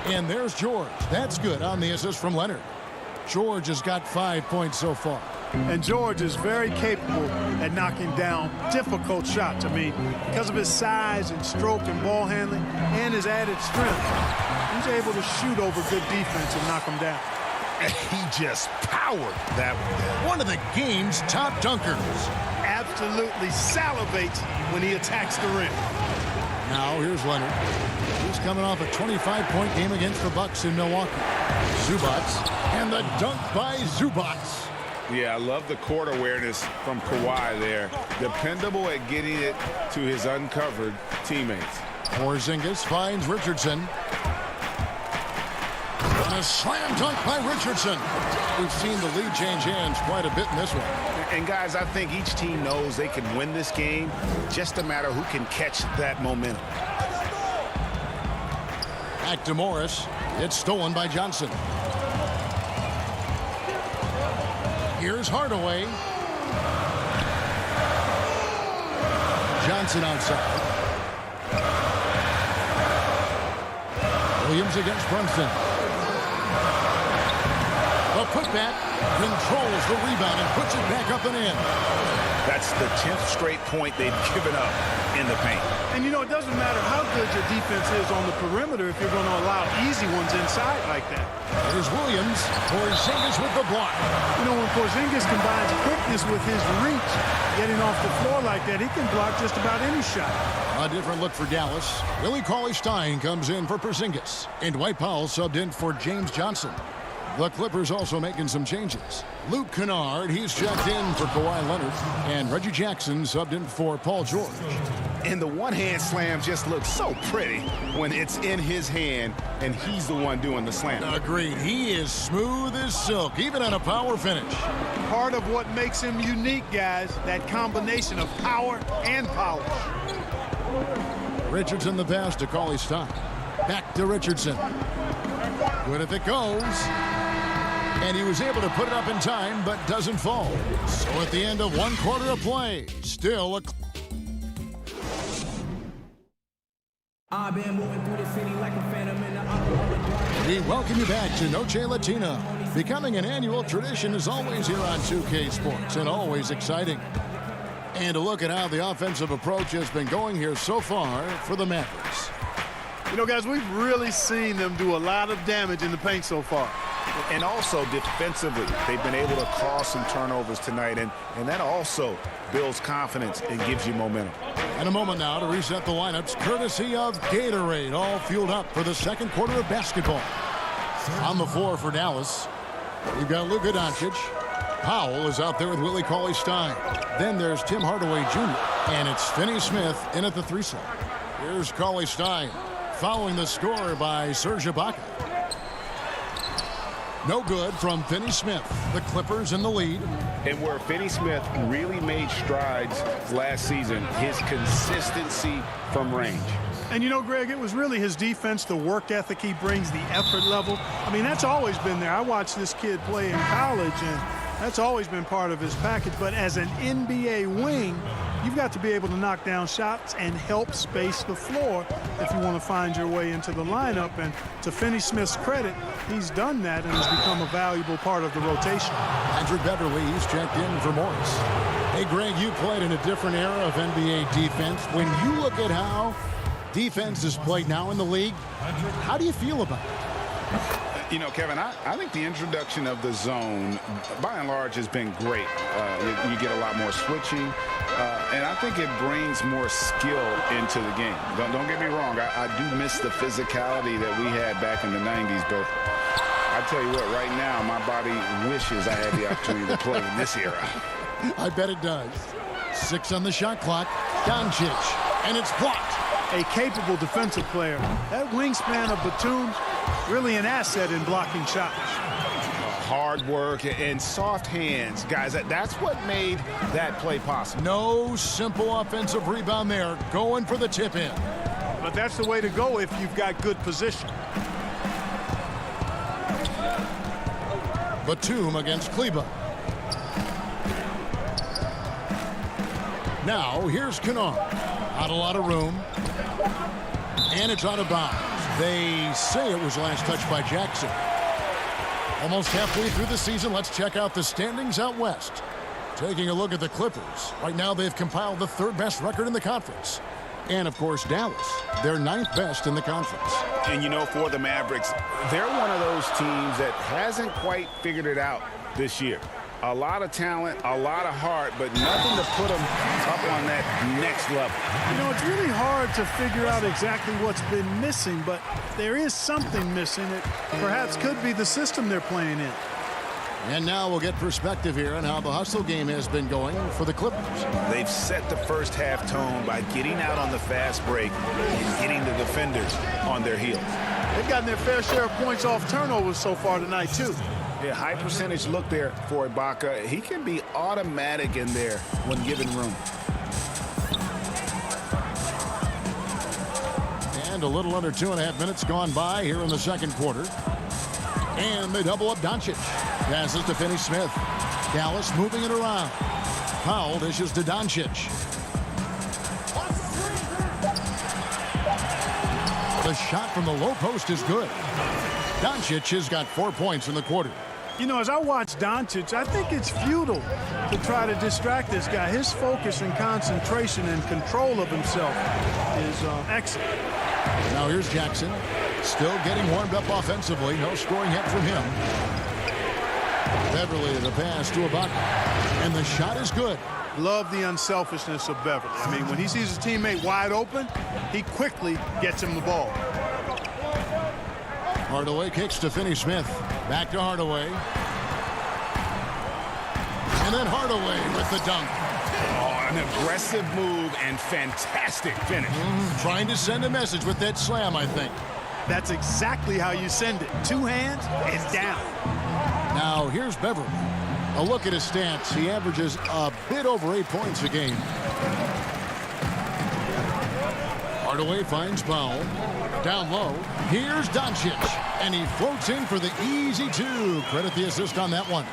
And there's George. That's good on the assist from Leonard. George has got 5 points so far. And George is very capable at knocking down difficult shots. I mean, because of his size and stroke and ball handling and his added strength, he's able to shoot over good defense and knock them down. And he just powered that one. One of the game's top dunkers. Absolutely salivates when he attacks the rim. Now here's Leonard. He's coming off a 25-point game against the Bucks in Milwaukee. Zubac, and the dunk by Zubac. Yeah, I love the court awareness from Kawhi there. Dependable at getting it to his uncovered teammates. Porzingis finds Richardson. And a slam dunk by Richardson. We've seen the lead change hands quite a bit in this one. And guys, I think each team knows they can win this game. Just a matter who can catch that momentum. Back to Morris. It's stolen by Johnson. Here's Hardaway. Johnson outside. Williams against Brunson. The putback controls the rebound and puts it back up and in. That's the 10th straight point they've given up in the paint. And you know, it doesn't matter how good your defense is on the perimeter if you're going to allow easy ones inside like that. Here's Williams. Porzingis with the block. You know, when Porzingis combines quickness with his reach, getting off the floor like that, he can block just about any shot. A different look for Dallas. Willie Cauley-Stein comes in for Porzingis. And Dwight Powell subbed in for James Johnson. The Clippers also making some changes. Luke Kennard, he's checked in for Kawhi Leonard. And Reggie Jackson subbed in for Paul George. And the one-hand slam just looks so pretty when it's in his hand and he's the one doing the slam. Agreed. He is smooth as silk, even on a power finish. Part of what makes him unique, guys, that combination of power and polish. Richardson the pass to Cauley Stein. Back to Richardson. Good if it goes. And he was able to put it up in time, but doesn't fall. So at the end of 1 quarter of play, still a... I've been moving through the city like a phantom in the opera. We welcome you back to Noche Latina. Becoming an annual tradition is always here on 2K Sports and always exciting. And to look at how the offensive approach has been going here so far for the Mavericks. You know, guys, we've really seen them do a lot of damage in the paint so far. And also defensively, they've been able to cause some turnovers tonight, and that also builds confidence and gives you momentum. And a moment now to reset the lineups, courtesy of Gatorade, all fueled up for the second quarter of basketball. On the floor for Dallas, you've got Luka Doncic. Powell is out there with Willie Cauley-Stein. Then there's Tim Hardaway Jr., and it's Finney Smith in at the 3 slot. Here's Cauley-Stein, following the score by Serge Ibaka. No good from Finney Smith. The Clippers in the lead. And where Finney Smith really made strides last season, his consistency from range. And you know, Greg, it was really his defense, the work ethic he brings, the effort level. I mean, that's always been there. I watched this kid play in college, and that's always been part of his package. But as an NBA wing, you've got to be able to knock down shots and help space the floor if you want to find your way into the lineup. And to Finney Smith's credit, he's done that and has become a valuable part of the rotation. Andrew Beverly, he's checked in for Morris. Hey, Greg, you played in a different era of NBA defense. When you look at how defense is played now in the league, how do you feel about it? You know, Kevin, I think the introduction of the zone, by and large, has been great. You get a lot more switching, and I think it brings more skill into the game. Don't get me wrong. I do miss the physicality that we had back in the 90s, but I tell you what, right now, my body wishes I had the opportunity to play in this era. I bet it does. 6 on the shot clock. Doncic, and it's blocked. A capable defensive player. That wingspan of Batum, really an asset in blocking shots. Hard work and soft hands, guys. That's what made that play possible. No simple offensive rebound there. Going for the tip in. But that's the way to go if you've got good position. Batum against Kleba. Now here's Kennard. Not a lot of room. And it's out of bounds. They say it was last touched by Jackson. Almost halfway through the season, let's check out the standings out west. Taking a look at the Clippers. Right now they've compiled the 3rd best record in the conference. And of course Dallas, they're 9th best in the conference. And you know, for the Mavericks, they're one of those teams that hasn't quite figured it out this year. A lot of talent, a lot of heart, but nothing to put them up on that next level. You know, it's really hard to figure out exactly what's been missing, but there is something missing. It perhaps could be the system they're playing in. And now we'll get perspective here on how the hustle game has been going for the Clippers. They've set the first half tone by getting out on the fast break and getting the defenders on their heels. They've gotten their fair share of points off turnovers so far tonight, too. Yeah, high percentage look there for Ibaka. He can be automatic in there when given room. And a little under 2.5 minutes gone by here in the second quarter. And they double up Doncic. Passes to Finney Smith. Dallas moving it around. Powell dishes to Doncic. The shot from the low post is good. Doncic has got 4 points in the quarter. You know, as I watch Doncic, I think it's futile to try to distract this guy. His focus and concentration and control of himself is excellent. Now here's Jackson. Still getting warmed up offensively. No scoring yet from him. Beverly the pass to Ibaka. And the shot is good. Love the unselfishness of Beverly. I mean, when he sees his teammate wide open, he quickly gets him the ball. Hardaway kicks to Finney Smith. Back to Hardaway. And then Hardaway with the dunk. Oh, An aggressive move and fantastic finish. Trying to send a message with that slam, I think. That's exactly how you send it. Two hands and down. Now, here's Beverly. A look at his stats. He averages a bit over 8 points a game. Hardaway finds Powell. Down low. Here's Doncic. And he floats in for the easy two. Credit the assist on that one.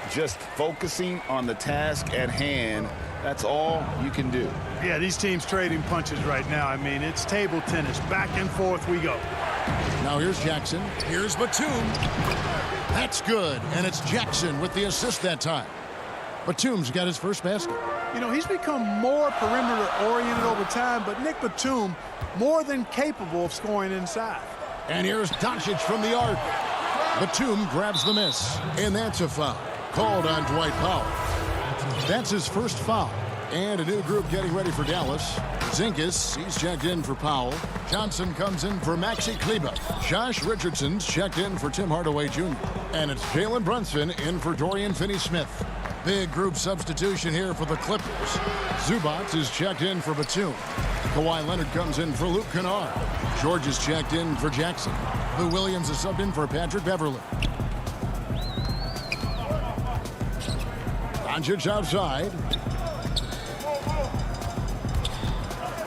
Just focusing on the task at hand. That's all you can do. Yeah, these teams trading punches right now. I mean, it's table tennis. Back and forth we go. Now here's Jackson. Here's Batum. That's good. And it's Jackson with the assist that time. Batum's got his first basket. You know, he's become more perimeter-oriented over time, but Nick Batum more than capable of scoring inside. And here's Doncic from the arc. Batum grabs the miss. And that's a foul. Called on Dwight Powell. That's his first foul. And a new group getting ready for Dallas. Zinkas, he's checked in for Powell. Johnson comes in for Maxi Kleber. Josh Richardson's checked in for Tim Hardaway Jr. And it's Jalen Brunson in for Dorian Finney-Smith. Big group substitution here for the Clippers. Zubac is checked in for Batum. Kawhi Leonard comes in for Luke Kennard. George is checked in for Jackson. Lou Williams is subbed in for Patrick Beverly. Doncic outside.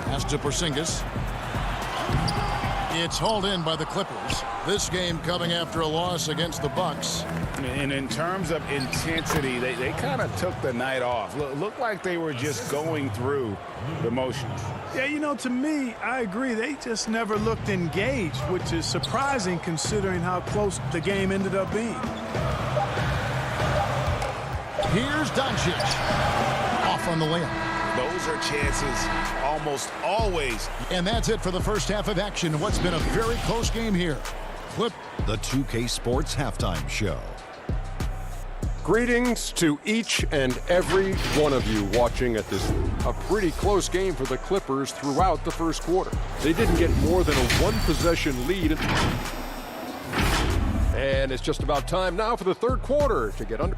Pass to Porzingis. It's hauled in by the Clippers. This game coming after a loss against the Bucks. And in terms of intensity, they kind of took the night off. Looked like they were just going through the motions. Yeah, you know, to me, I agree. They just never looked engaged, which is surprising considering how close the game ended up being. Here's Doncic. Off on the layup. Those are chances almost always. And that's it for the first half of action. What's been a very close game here. Clip. The 2K Sports Halftime Show. Greetings to each and every one of you watching at this a pretty close game for the Clippers throughout the first quarter. They didn't get more than a one-possession lead. And it's just about time now for the third quarter to get under.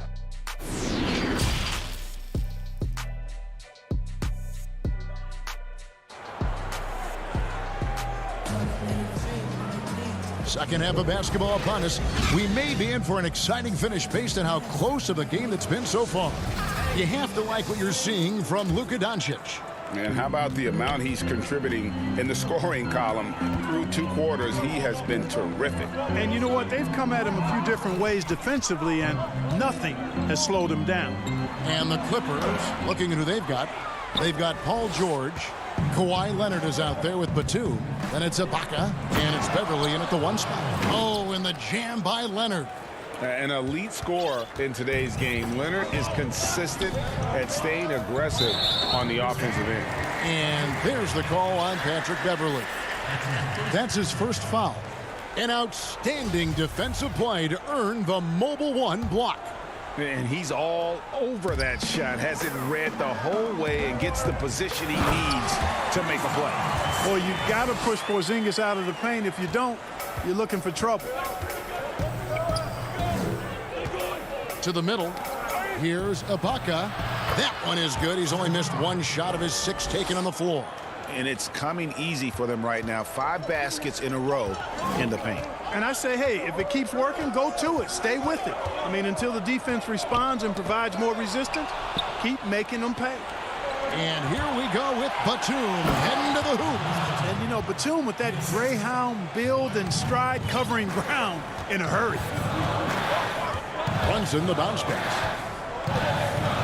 Second half of basketball upon us. We may be in for an exciting finish based on how close of a game that's been so far. You have to like what you're seeing from Luka Doncic. And how about the amount he's contributing in the scoring column through 2 quarters? He has been terrific. And you know what? They've come at him a few different ways defensively, and nothing has slowed him down. And the Clippers, looking at who they've got Paul George. Kawhi Leonard is out there with Batum. Then it's Ibaka, and it's Beverly in at the 1 spot. Oh, and the jam by Leonard. An elite scorer in today's game. Leonard is consistent at staying aggressive on the offensive end. And there's the call on Patrick Beverly. That's his first foul. An outstanding defensive play to earn the Mobile 1 block. And he's all over that shot, has it read the whole way and gets the position he needs to make a play. Well, you've got to push Porzingis out of the paint. If you don't, you're looking for trouble. To the middle. Here's Ibaka. That one is good. He's only missed 1 shot of his 6 taken on the floor. And it's coming easy for them right now. 5 baskets in a row in the paint. And I say, hey, if it keeps working, go to it. Stay with it. I mean, until the defense responds and provides more resistance, keep making them pay. And here we go with Batum heading to the hoop. And, you know, Batum with that Greyhound build and stride covering ground in a hurry. Brunson, the bounce pass.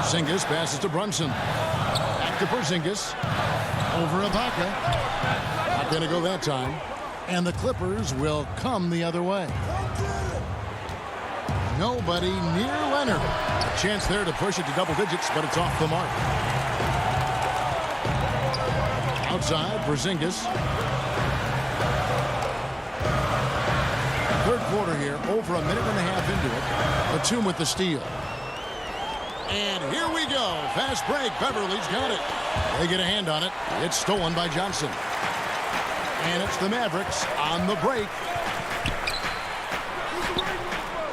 Porzingis passes to Brunson. Back to Porzingis. Over Ibaka. Not going to go that time. And the Clippers will come the other way. Nobody near Leonard. A chance there to push it to double digits, but it's off the mark. Outside, Porzingis. Third quarter here, over a minute and a half into it. Batum with the steal. And here we go. Fast break. Beverly's got it. They get a hand on it. It's stolen by Johnson. And it's the Mavericks on the break.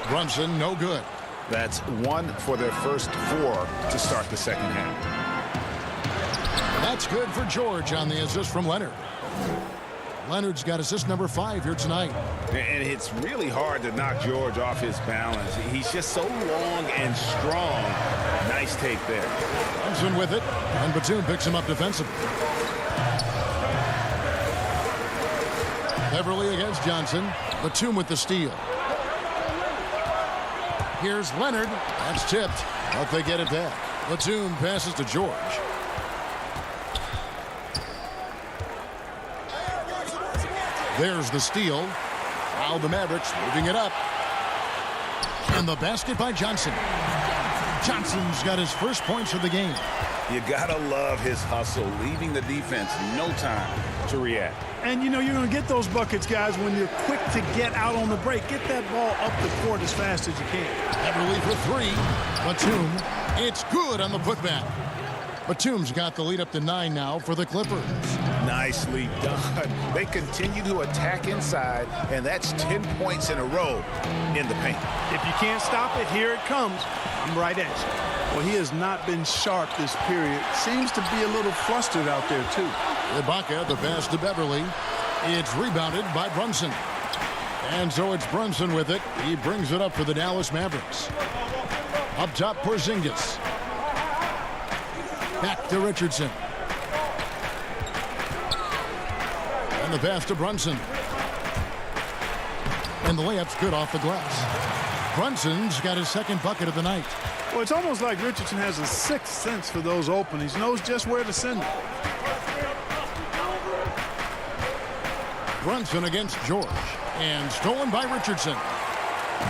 Brunson, no good. That's 1 for their first 4 to start the second half. That's good for George on the assist from Leonard. Leonard's got assist number 5 here tonight. And it's really hard to knock George off his balance. He's just so long and strong. Nice take there. Thompson with it, and Batum picks him up defensively. Beverly against Johnson. Batum with the steal. Here's Leonard. That's tipped, but they get it back. Batum passes to George. There's the steal. Now the Mavericks moving it up. And the basket by Johnson. Johnson's got his first points of the game. You gotta love his hustle, leaving the defense no time to react. And you know you're going to get those buckets, guys, when you're quick to get out on the break. Get that ball up the court as fast as you can. Beverly for 3. Batum. It's good on the putback. Batum's got the lead up to 9 now for the Clippers. Nicely done. They continue to attack inside, and that's 10 points in a row in the paint. If you can't stop it, here it comes. I'm right at you. Well, he has not been sharp this period. Seems to be a little flustered out there, too. Ibaka, the pass to Beverly. It's rebounded by Brunson. And so it's Brunson with it. He brings it up for the Dallas Mavericks. Up top, Porzingis. Back to Richardson. And the pass to Brunson. And the layup's good off the glass. Brunson's got his second bucket of the night. Well, it's almost like Richardson has a sixth sense for those openings. He knows just where to send them. Brunson against George. And stolen by Richardson.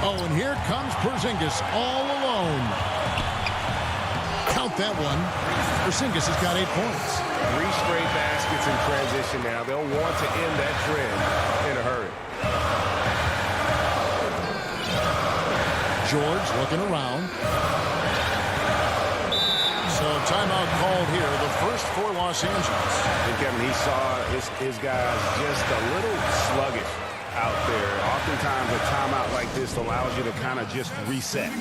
Oh, and here comes Porzingis all alone. Count that one. Porzingis has got 8 points. 3 straight baskets in transition now. They'll want to end that trend in a hurry. George looking around. So timeout called here, the first for Los Angeles. And Kevin, he saw his guys just a little sluggish out there. Oftentimes a timeout like this allows you to kind of just reset.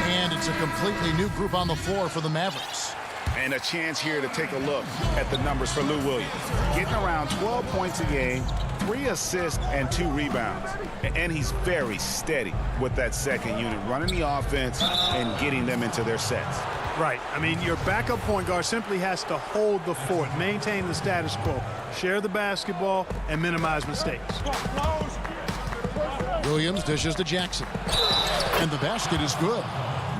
And it's a completely new group on the floor for the Mavericks. And a chance here to take a look at the numbers for Lou Williams. Getting around 12 points a game, 3 assists, and 2 rebounds. And he's very steady with that second unit, running the offense and getting them into their sets. Right. I mean, your backup point guard simply has to hold the fort, maintain the status quo, share the basketball, and minimize mistakes. Williams dishes to Jackson. And the basket is good.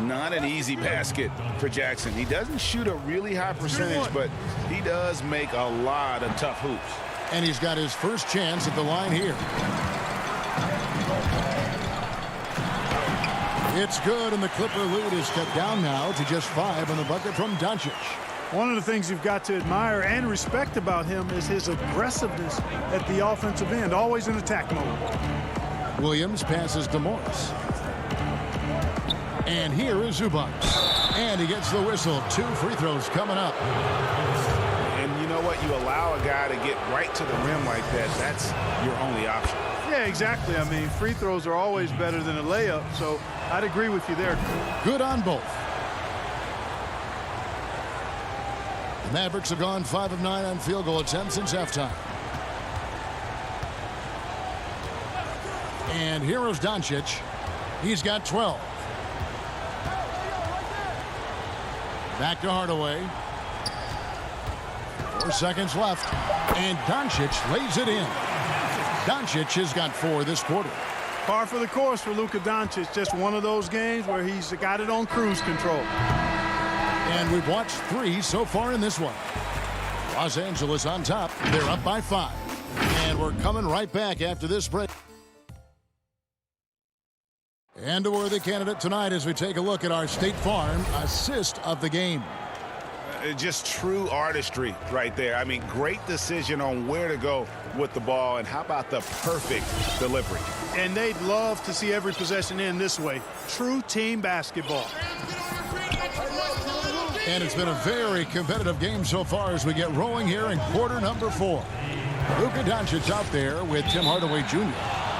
Not an easy basket for Jackson. He doesn't shoot a really high percentage, but he does make a lot of tough hoops. And he's got his first chance at the line here. It's good, and the Clipper lead is cut down now to just 5 on the bucket from Doncic. One of the things you've got to admire and respect about him is his aggressiveness at the offensive end, always in attack mode. Williams passes to Morris. And here is Zubac. And he gets the whistle. 2 free throws coming up. And you know what? You allow a guy to get right to the rim like that. That's your only option. Yeah, exactly. I mean, free throws are always better than a layup, so I'd agree with you there. Good on both. The Mavericks have gone 5 of 9 on field goal attempts since halftime. And here is Doncic. He's got 12. Back to Hardaway. 4 seconds left. And Doncic lays it in. Doncic has got 4 this quarter. Par for the course for Luka Doncic. Just one of those games where he's got it on cruise control. And we've watched 3 so far in this one. Los Angeles on top. They're up by 5. And we're coming right back after this break. And a worthy candidate tonight as we take a look at our State Farm assist of the game. Just true artistry right there. I mean, great decision on where to go with the ball, and how about the perfect delivery? And they'd love to see every possession end this way. True team basketball. And it's been a very competitive game so far as we get rolling here in quarter number 4. Luka Doncic out there with Tim Hardaway Jr.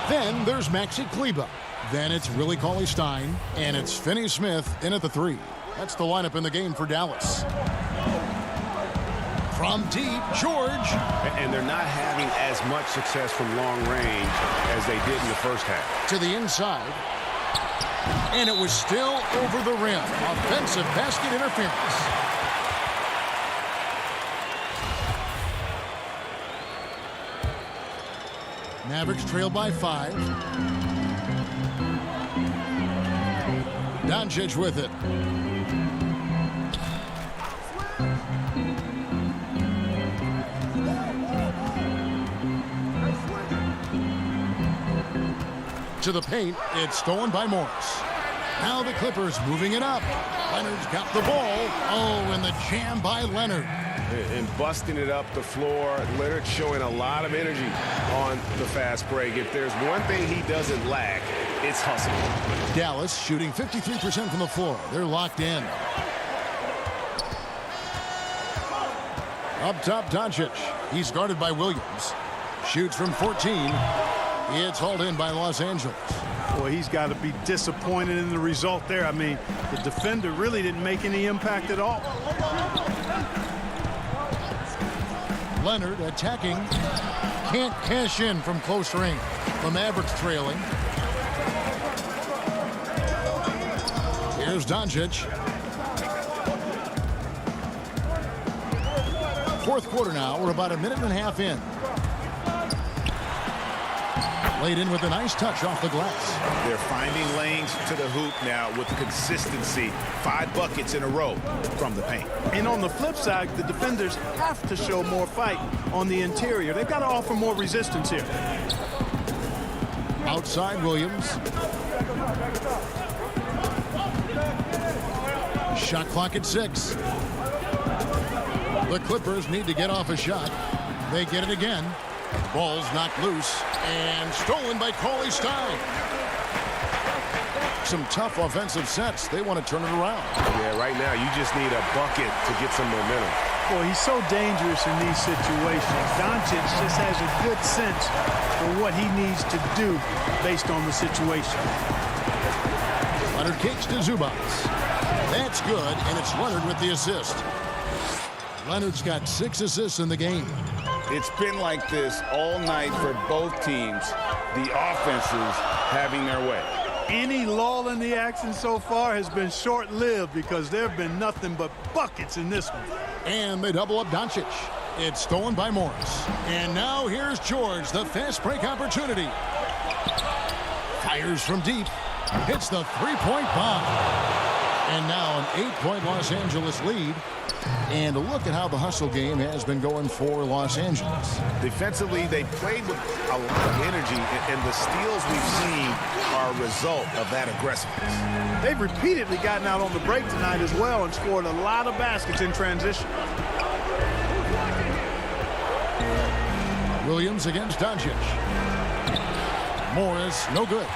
Then there's Maxi Kleber. Then it's Willie Cauley-Stein, and it's Finney-Smith in at the 3. That's the lineup in the game for Dallas. From deep, George. And they're not having as much success from long range as they did in the first half. To the inside. And it was still over the rim. Offensive basket interference. Mavericks trail by 5. Doncic with it. To the paint, it's stolen by Morris. Now the Clippers moving it up. Leonard's got the ball. Oh, and the jam by Leonard. And busting it up the floor. Leonard showing a lot of energy on the fast break. If there's one thing he doesn't lack, it's hustle. Dallas shooting 53% from the floor. They're locked in. Up top, Doncic. He's guarded by Williams. Shoots from 14. It's hauled in by Los Angeles. Boy, he's got to be disappointed in the result there. I mean, the defender really didn't make any impact at all. Leonard attacking. Can't cash in from close range. The Mavericks trailing. Here's Doncic. Fourth quarter now. We're about a minute and a half in. Laid in with a nice touch off the glass. They're finding lanes to the hoop now with consistency. 5 buckets in a row from the paint. And on the flip side, the defenders have to show more fight on the interior. They've got to offer more resistance here. Outside Williams. Shot clock at 6. The Clippers need to get off a shot. They get it again. Ball's knocked loose and stolen by Cauley-Stein. Some tough offensive sets. They want to turn it around. Yeah, right now you just need a bucket to get some momentum. Boy, he's so dangerous in these situations. Doncic just has a good sense for what he needs to do based on the situation. Leonard kicks to Zubac. That's good, and it's Leonard with the assist. Leonard's got 6 assists in the game. It's been like this all night for both teams. The offenses having their way. Any lull in the action so far has been short-lived because there have been nothing but buckets in this one. And they double up Doncic. It's stolen by Morris. And now here's George, the fast break opportunity. Fires from deep. Hits the three-point bomb. And now an 8-point Los Angeles lead. And look at how the hustle game has been going for Los Angeles. Defensively, they played with a lot of energy, and the steals we've seen are a result of that aggressiveness. They've repeatedly gotten out on the break tonight as well and scored a lot of baskets in transition. Williams against Doncic. Morris, no good.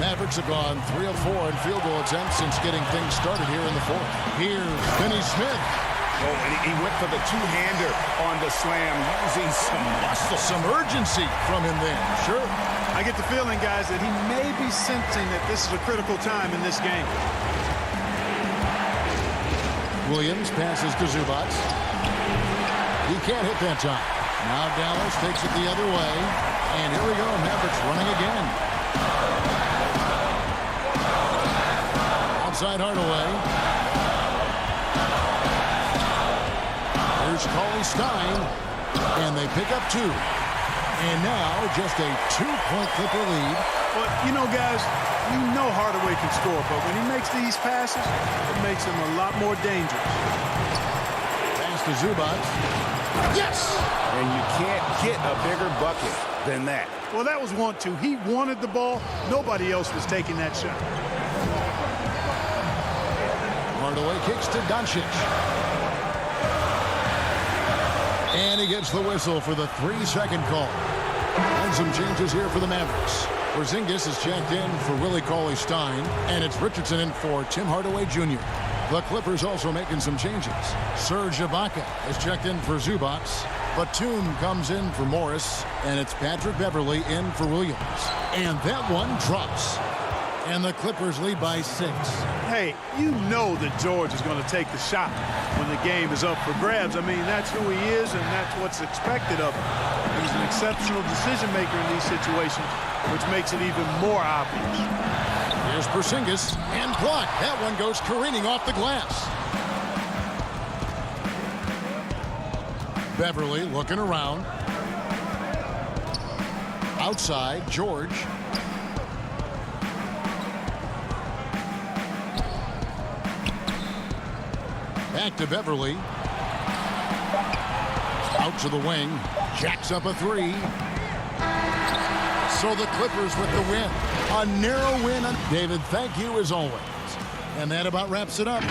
Mavericks have gone 3 of 4 in field goal attempts since getting things started here in the fourth. Here's Finney-Smith. Oh, and he went for the two-hander on the slam, using some muscle. Some urgency from him there. Sure. I get the feeling, guys, that he may be sensing that this is a critical time in this game. Williams passes to Zubac. He can't hit that time. Now Dallas takes it the other way. And here we go. Mavericks running again. Outside Hardaway. Here's Cauley-Stein. And they pick up 2. And now just a 2-point Clipper lead. Well, you know, guys, we know Hardaway can score, but when he makes these passes, it makes him a lot more dangerous. Pass to Zubac. Yes! And you can't get a bigger bucket than that. Well, that was 1-2. He wanted the ball. Nobody else was taking that shot. Hardaway kicks to Doncic. And he gets the whistle for the 3-second call. And some changes here for the Mavericks. Porzingis is checked in for Willie Cauley-Stein. And it's Richardson in for Tim Hardaway Jr. The Clippers also making some changes. Serge Ibaka is checked in for Zubac. Batum comes in for Morris, and it's Patrick Beverly in for Williams. And that one drops. And the Clippers lead by 6. Hey, you know that George is going to take the shot when the game is up for grabs. I mean, that's who he is, and that's what's expected of him. He's an exceptional decision maker in these situations, which makes it even more obvious. Here's Porzingis, and blocked. That one goes careening off the glass. Beverly looking around. Outside, George. Back to Beverly. Out to the wing. Jacks up a 3. So the Clippers with the win. A narrow win. David, thank you as always. And that about wraps it up.